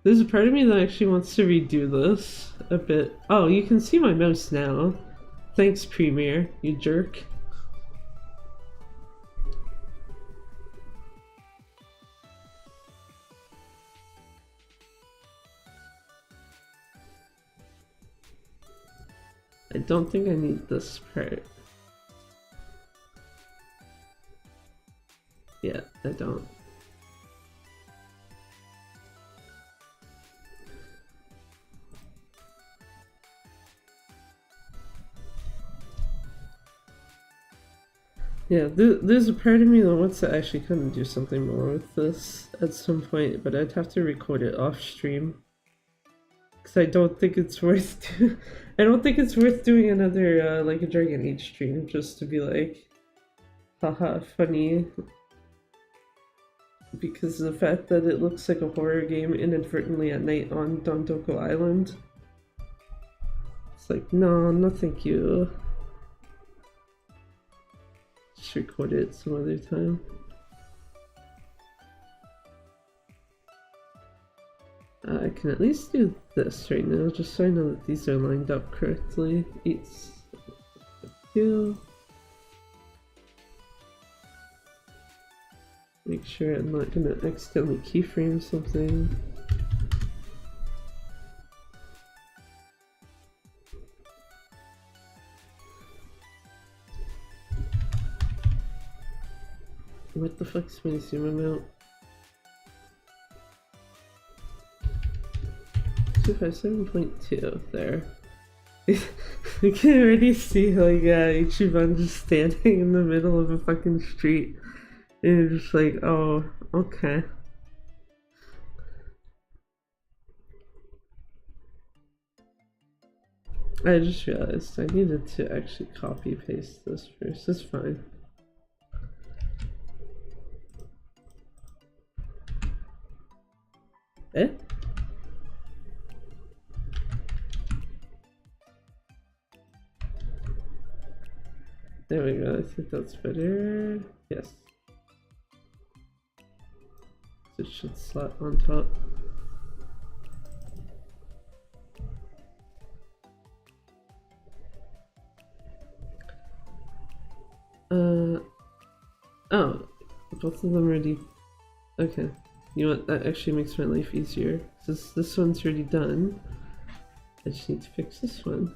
There's a part of me that actually wants to redo this a bit. Oh, you can see my mouse now. Thanks, Premiere, you jerk. I don't think I need this part. Yeah, I don't. Yeah, there's a part of me that wants to actually kind of do something more with this at some point, but I'd have to record it off stream. Because I don't think it's worth I don't think it's worth doing another like a Dragon Age stream just to be like, haha, funny. Because of the fact that it looks like a horror game inadvertently at night on Dondoko Island. It's like, no, no thank you. Just record it some other time. I can at least do this right now, just so I know that these are lined up correctly. Eats 2. Make sure I'm not gonna accidentally keyframe something. What the fuck's my zoom amount? 257.2, there. You can already see like Ichiban just standing in the middle of a fucking street. And you're just like, oh, okay. I just realized I needed to actually copy paste this first. It's fine. Eh? There we go, I think that's better. Yes. It should slot on top. Oh, both of them already. Okay. You know what? That actually makes my life easier. Since this one's already done, I just need to fix this one.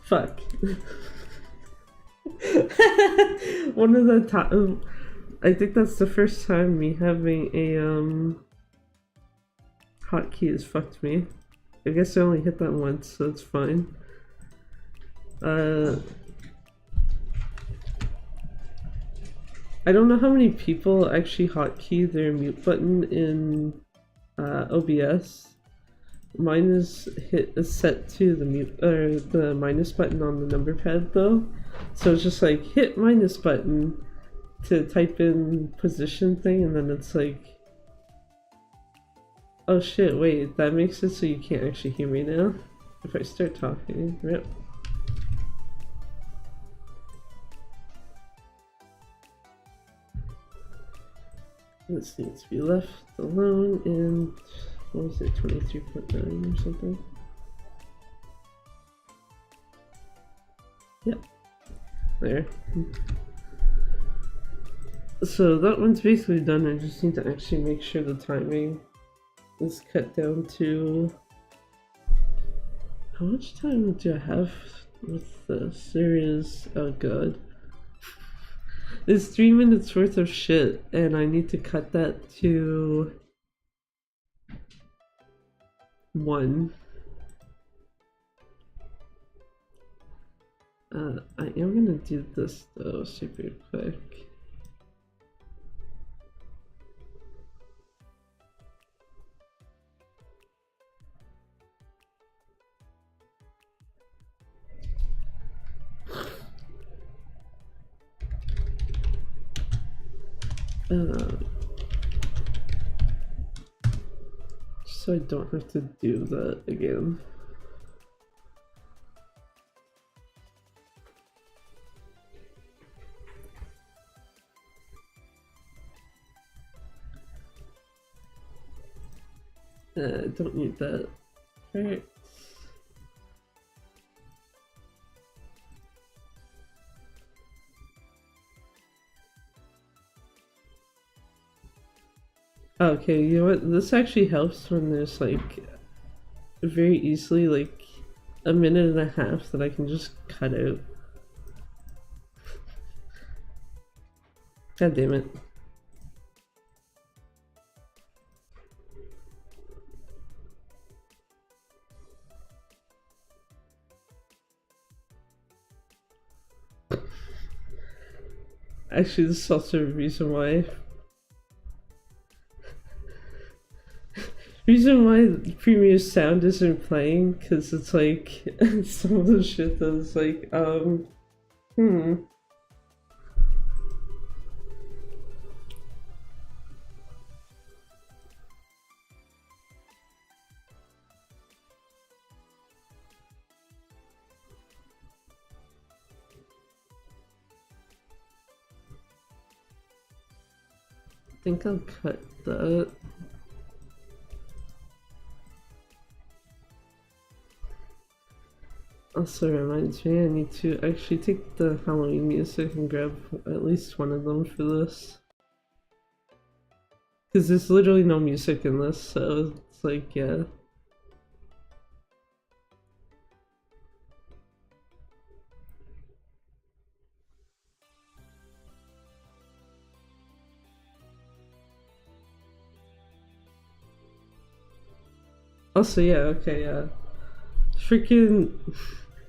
Fuck. One of the time, I think that's the first time me having a hotkey has fucked me. I guess I only hit that once, so it's fine. I don't know how many people actually hotkey their mute button in OBS. Mine is set to the mute or the minus button on the number pad though, so it's just like hit minus button to type in position thing, and then it's like, oh shit, wait, that makes it so you can't actually hear me now if I start talking. Yep. This needs to be left alone, and what was it, 23.9 or something? Yep. There. So that one's basically done. I just need to actually make sure the timing is cut down to... How much time do I have with this? There is... Oh god. It's 3 minutes worth of shit, and I need to cut that to 1. I am gonna do this though super quick. So I don't have to do that again. I don't need that. Alright. Okay, you know what? This actually helps when there's like very easily like a minute and a half that I can just cut out. God damn it. Actually, this is also a reason why Premiere Sound isn't playing, because it's like some of the shit that is like, I think I'll cut that. Also reminds me I need to actually take the Halloween music and grab at least one of them for this. Because there's literally no music in this, so it's like, yeah. Also, yeah, okay, yeah. Freaking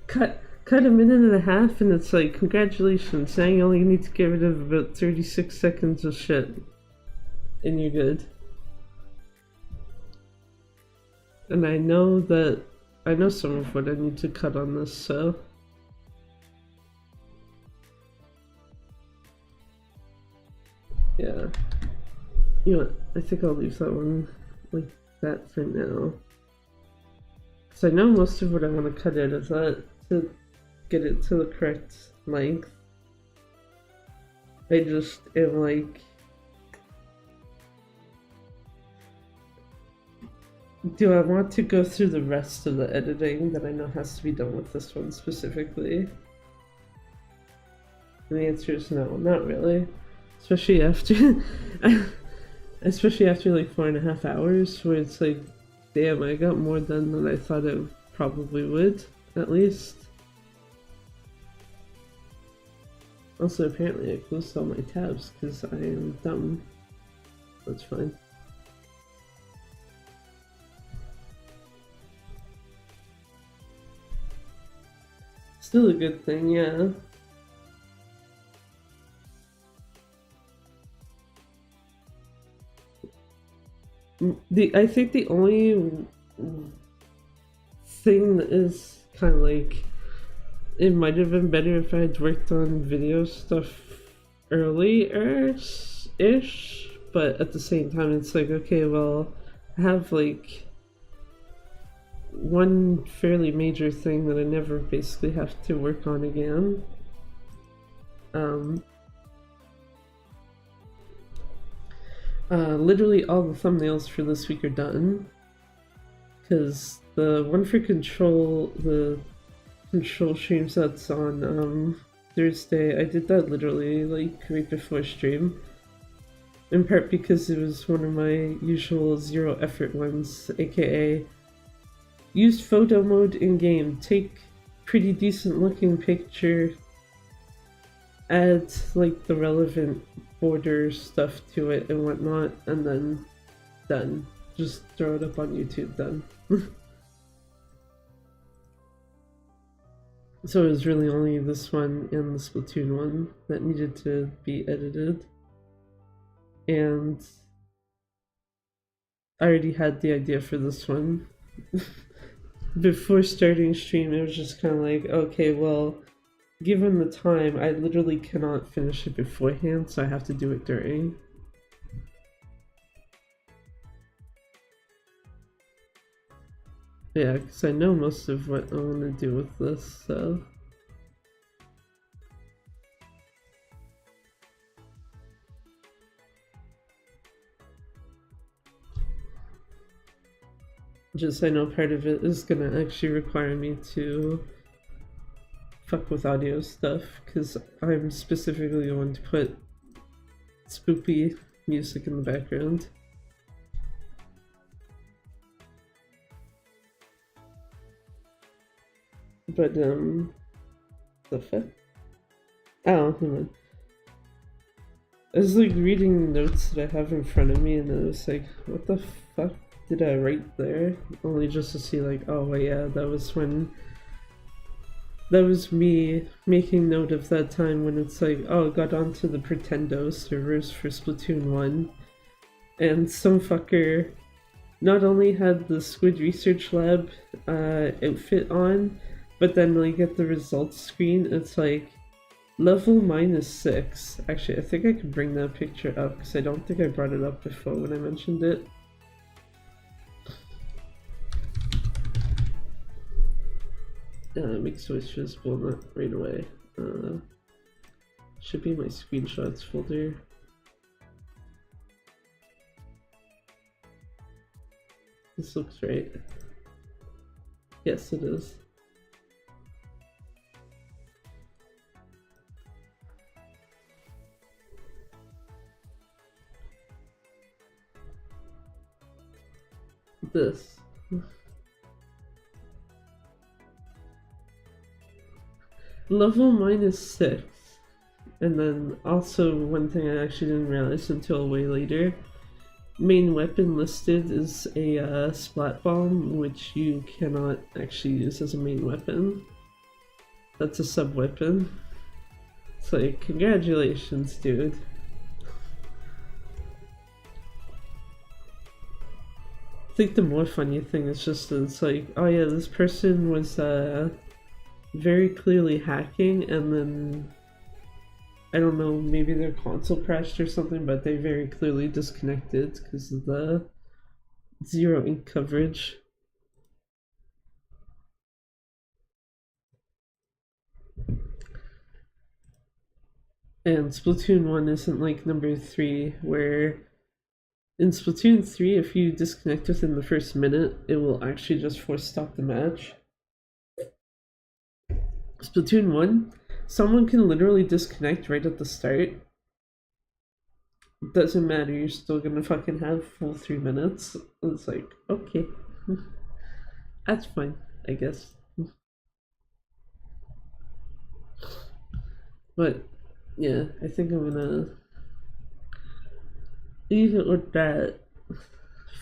cut a minute and a half, and it's like, congratulations, now you only need to get rid of about 36 seconds of shit, and you're good. And I know some of what I need to cut on this, so yeah. You know what, I think I'll leave that one like that for now. So I know most of what I'm going to cut out of that to get it to the correct length. I just am like, do I want to go through the rest of the editing that I know has to be done with this one specifically? And the answer is no, not really. Especially after like 4.5 hours, where it's like, damn, I got more done than I thought I probably would, at least. Also, apparently I closed all my tabs because I am dumb. That's fine. Still a good thing, yeah. I think the only thing that is kind of like it might have been better if I had worked on video stuff earlier ish, but at the same time it's like, okay, well, I have like one fairly major thing that I never basically have to work on again. Um, Literally all the thumbnails for this week are done, because the one for the control streams that's on Thursday, I did that literally like right before stream. In part because it was one of my usual zero effort ones, aka use photo mode in game, take pretty decent looking picture, add like the relevant border stuff to it and whatnot, and then done. Just throw it up on YouTube, done. So it was really only this one and the Splatoon one that needed to be edited. And I already had the idea for this one. Before starting stream, it was just kind of like, okay, well, given the time, I literally cannot finish it beforehand, so I have to do it during. Yeah, because I know most of what I want to do with this, so... Just I know part of it is gonna actually require me to fuck with audio stuff, because I'm specifically going to put spoopy music in the background. But, the fuck? Oh, hold on. I was like reading the notes that I have in front of me, and I was like, what the fuck did I write there? Only just to see, like, oh, yeah, that was when. That was me making note of that time when it's like, oh, got onto the Pretendo servers for Splatoon 1, and some fucker not only had the Squid Research Lab outfit on, but then, like, at the results screen, it's like, level -6. Actually, I think I could bring that picture up because I don't think I brought it up before when I mentioned it. Make switch visible, not right away. Should be my screenshots folder. This looks right. Yes, it is. This. Level -6. And then also one thing I actually didn't realize until way later. Main weapon listed is a splat bomb, which you cannot actually use as a main weapon. That's a sub weapon. It's like, congratulations, dude. I think the more funny thing is just that it's like, oh yeah, this person was very clearly hacking, and then I don't know, maybe their console crashed or something, but they very clearly disconnected because of the zero ink coverage. And Splatoon 1 isn't like number 3, where in Splatoon 3, if you disconnect within the first minute, it will actually just force stop the match. Splatoon 1, someone can literally disconnect right at the start. Doesn't matter, you're still gonna fucking have full 3 minutes. It's like, okay. That's fine, I guess. But Yeah, I think I'm gonna leave it with that.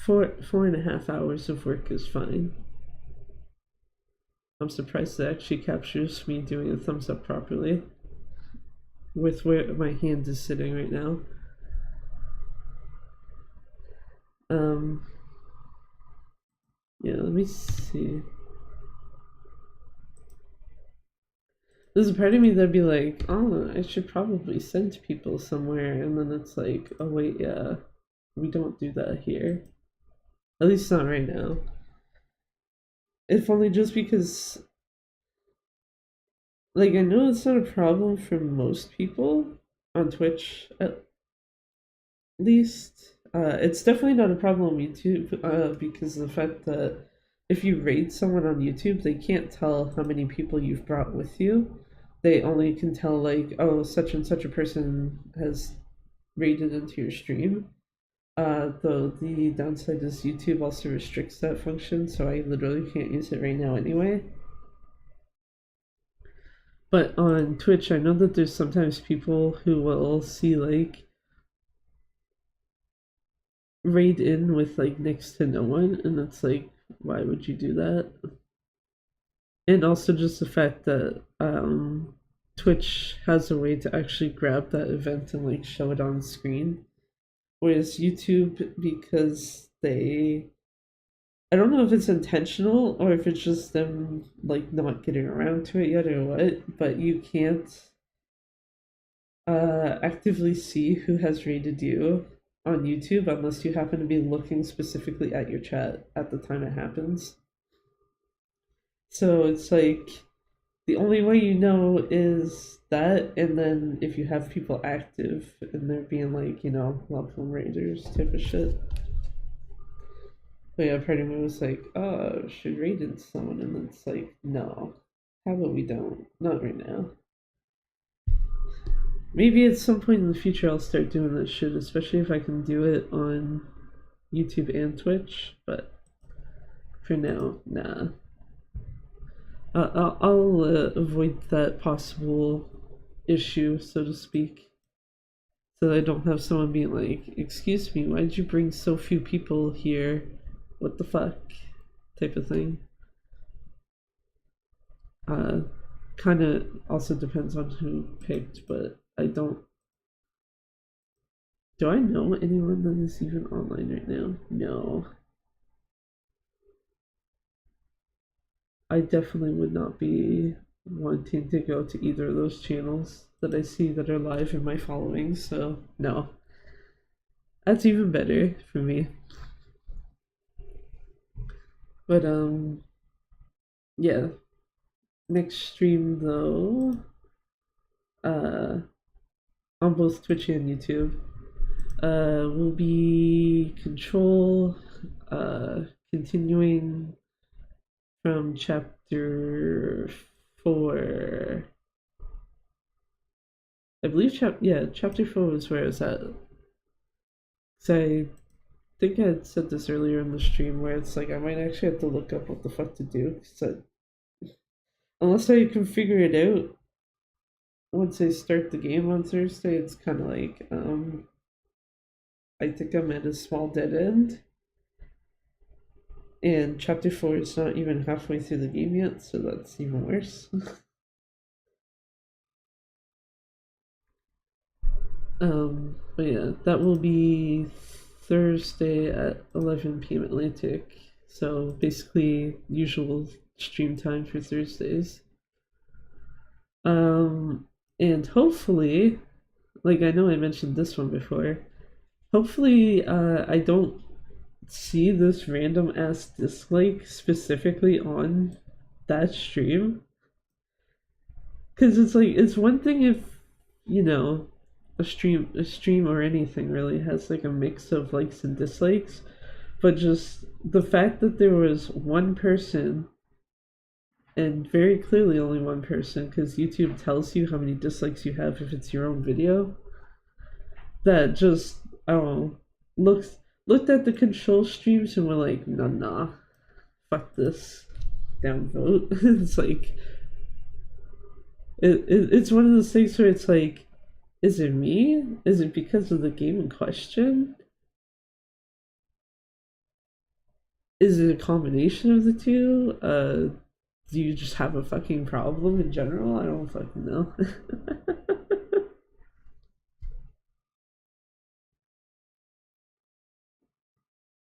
4.5 hours of work is fine. I'm surprised it actually captures me doing a thumbs up properly with where my hand is sitting right now. Um, yeah, let me see. There's a part of me that'd be like, oh, I should probably send people somewhere, and then it's like, oh wait, yeah, we don't do that here. At least not right now. If only just because, like, I know it's not a problem for most people on Twitch, at least. It's definitely not a problem on YouTube because of the fact that if you raid someone on YouTube, they can't tell how many people you've brought with you. They only can tell, like, oh, such and such a person has raided into your stream. Though the downside is YouTube also restricts that function, so I literally can't use it right now anyway. But on Twitch, I know that there's sometimes people who will see like raid in with like next to no one, and it's like, why would you do that? And also just the fact that Twitch has a way to actually grab that event and like show it on screen, whereas YouTube, because they, I don't know if it's intentional or if it's just them like not getting around to it yet or what, but you can't actively see who has rated you on YouTube unless you happen to be looking specifically at your chat at the time it happens. So it's like the only way you know is that, and then if you have people active and they're being like, welcome raiders type of shit. But yeah, part of me was like, oh, should raid someone, and it's like, no, how about we don't? Not right now. Maybe at some point in the future I'll start doing that shit, especially if I can do it on YouTube and Twitch. But for now, nah. I'll avoid that possible issue, so to speak, so that I don't have someone being like, "Excuse me, why did you bring so few people here? What the fuck?" type of thing. Uh, Kind of also depends on who picked, but I don't. Do I know anyone that is even online right now? No. I definitely would not be wanting to go to either of those channels that I see that are live in my following, so no. That's even better for me. But yeah. Next stream though, uh on both Twitch and YouTube, will be Control, uh continuing from chapter 4. I believe chapter 4 was where I was at. Cause I think I had said this earlier in the stream where it's like I might actually have to look up what the fuck to do. Cause unless I can figure it out once I start the game on Thursday, it's kind of like I think I'm at a small dead end. And chapter 4 is not even halfway through the game yet, so that's even worse. But yeah, that will be Thursday at 11 p.m. Atlantic. So basically, usual stream time for Thursdays. And hopefully, like I know I mentioned this one before, hopefully, I don't see this random ass dislike specifically on that stream. Because it's like, it's one thing if, you know, a stream or anything really has like a mix of likes and dislikes, but just the fact that there was one person, and very clearly only one person, because YouTube tells you how many dislikes you have if it's your own video, that just, I don't know, looked at the control streams and were like, nah, fuck this, downvote. It's like, it's one of those things where it's like, Is it me? Is it because of the game in question? Is it a combination of the two? Do you just have a fucking problem in general? I don't fucking know.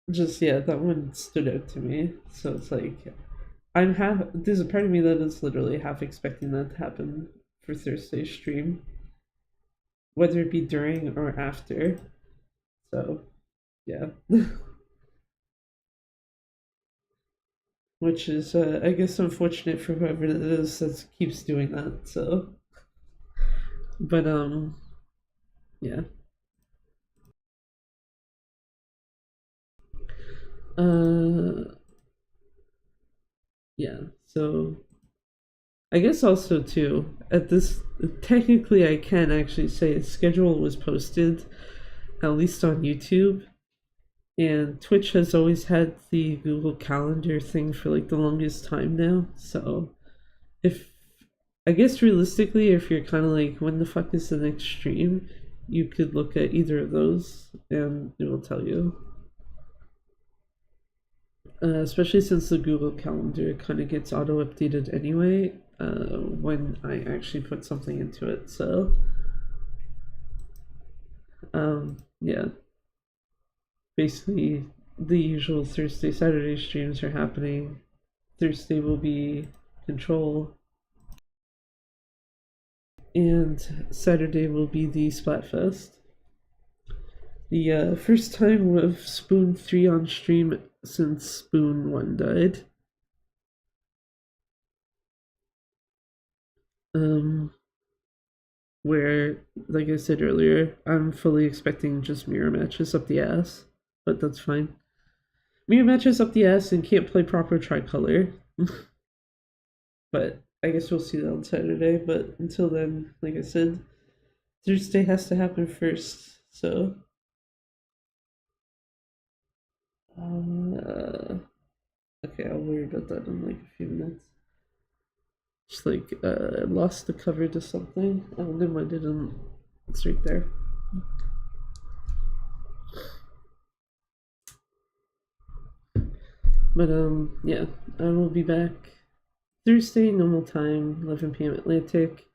Just yeah, that one stood out to me. So it's like I'm half. There's a part of me that is literally half expecting that to happen for Thursday's stream, whether it be during or after. So yeah, which is I guess unfortunate for whoever it is that keeps doing that. So, but yeah, uh, yeah. So I guess also too at this technically I can actually say its schedule was posted at least on YouTube. And Twitch has always had the Google Calendar thing for like the longest time now. So if I guess realistically, if you're kind of like, when the fuck is the next stream, you could look at either of those and it will tell you. Especially since the Google Calendar kind of gets auto updated anyway when I actually put something into it. So, yeah, basically the usual Thursday, Saturday streams are happening. Thursday will be Control, and Saturday will be the Splatfest. The first time with Spoon 3 on stream since Spoon 1 died. Um, where, like I said earlier, I'm fully expecting just mirror matches up the ass, but that's fine. Mirror matches up the ass and can't play proper tricolor. But I guess we'll see that on Saturday. But until then, like I said, Thursday has to happen first. So, okay, I'll worry about that in like a few minutes. Just like lost the cover to something. Oh, never mind, I didn't. It's right there. But yeah, I will be back Thursday, normal time, 11 p.m. Atlantic.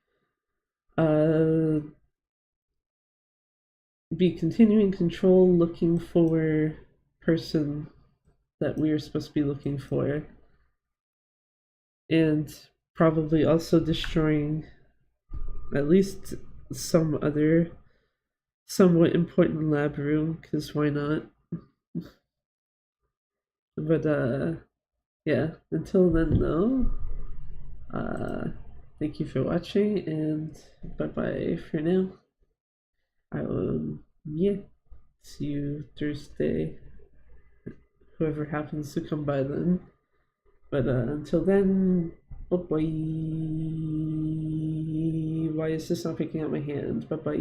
Be continuing Control, looking for person that we are supposed to be looking for, and probably also destroying at least some other somewhat important lab room, because why not? But yeah, until then though, uh thank you for watching, and bye bye for now. I will, yeah, see you Thursday, whoever happens to come by then. But until then, bye bye. Why is this not picking up my hand? Bye bye.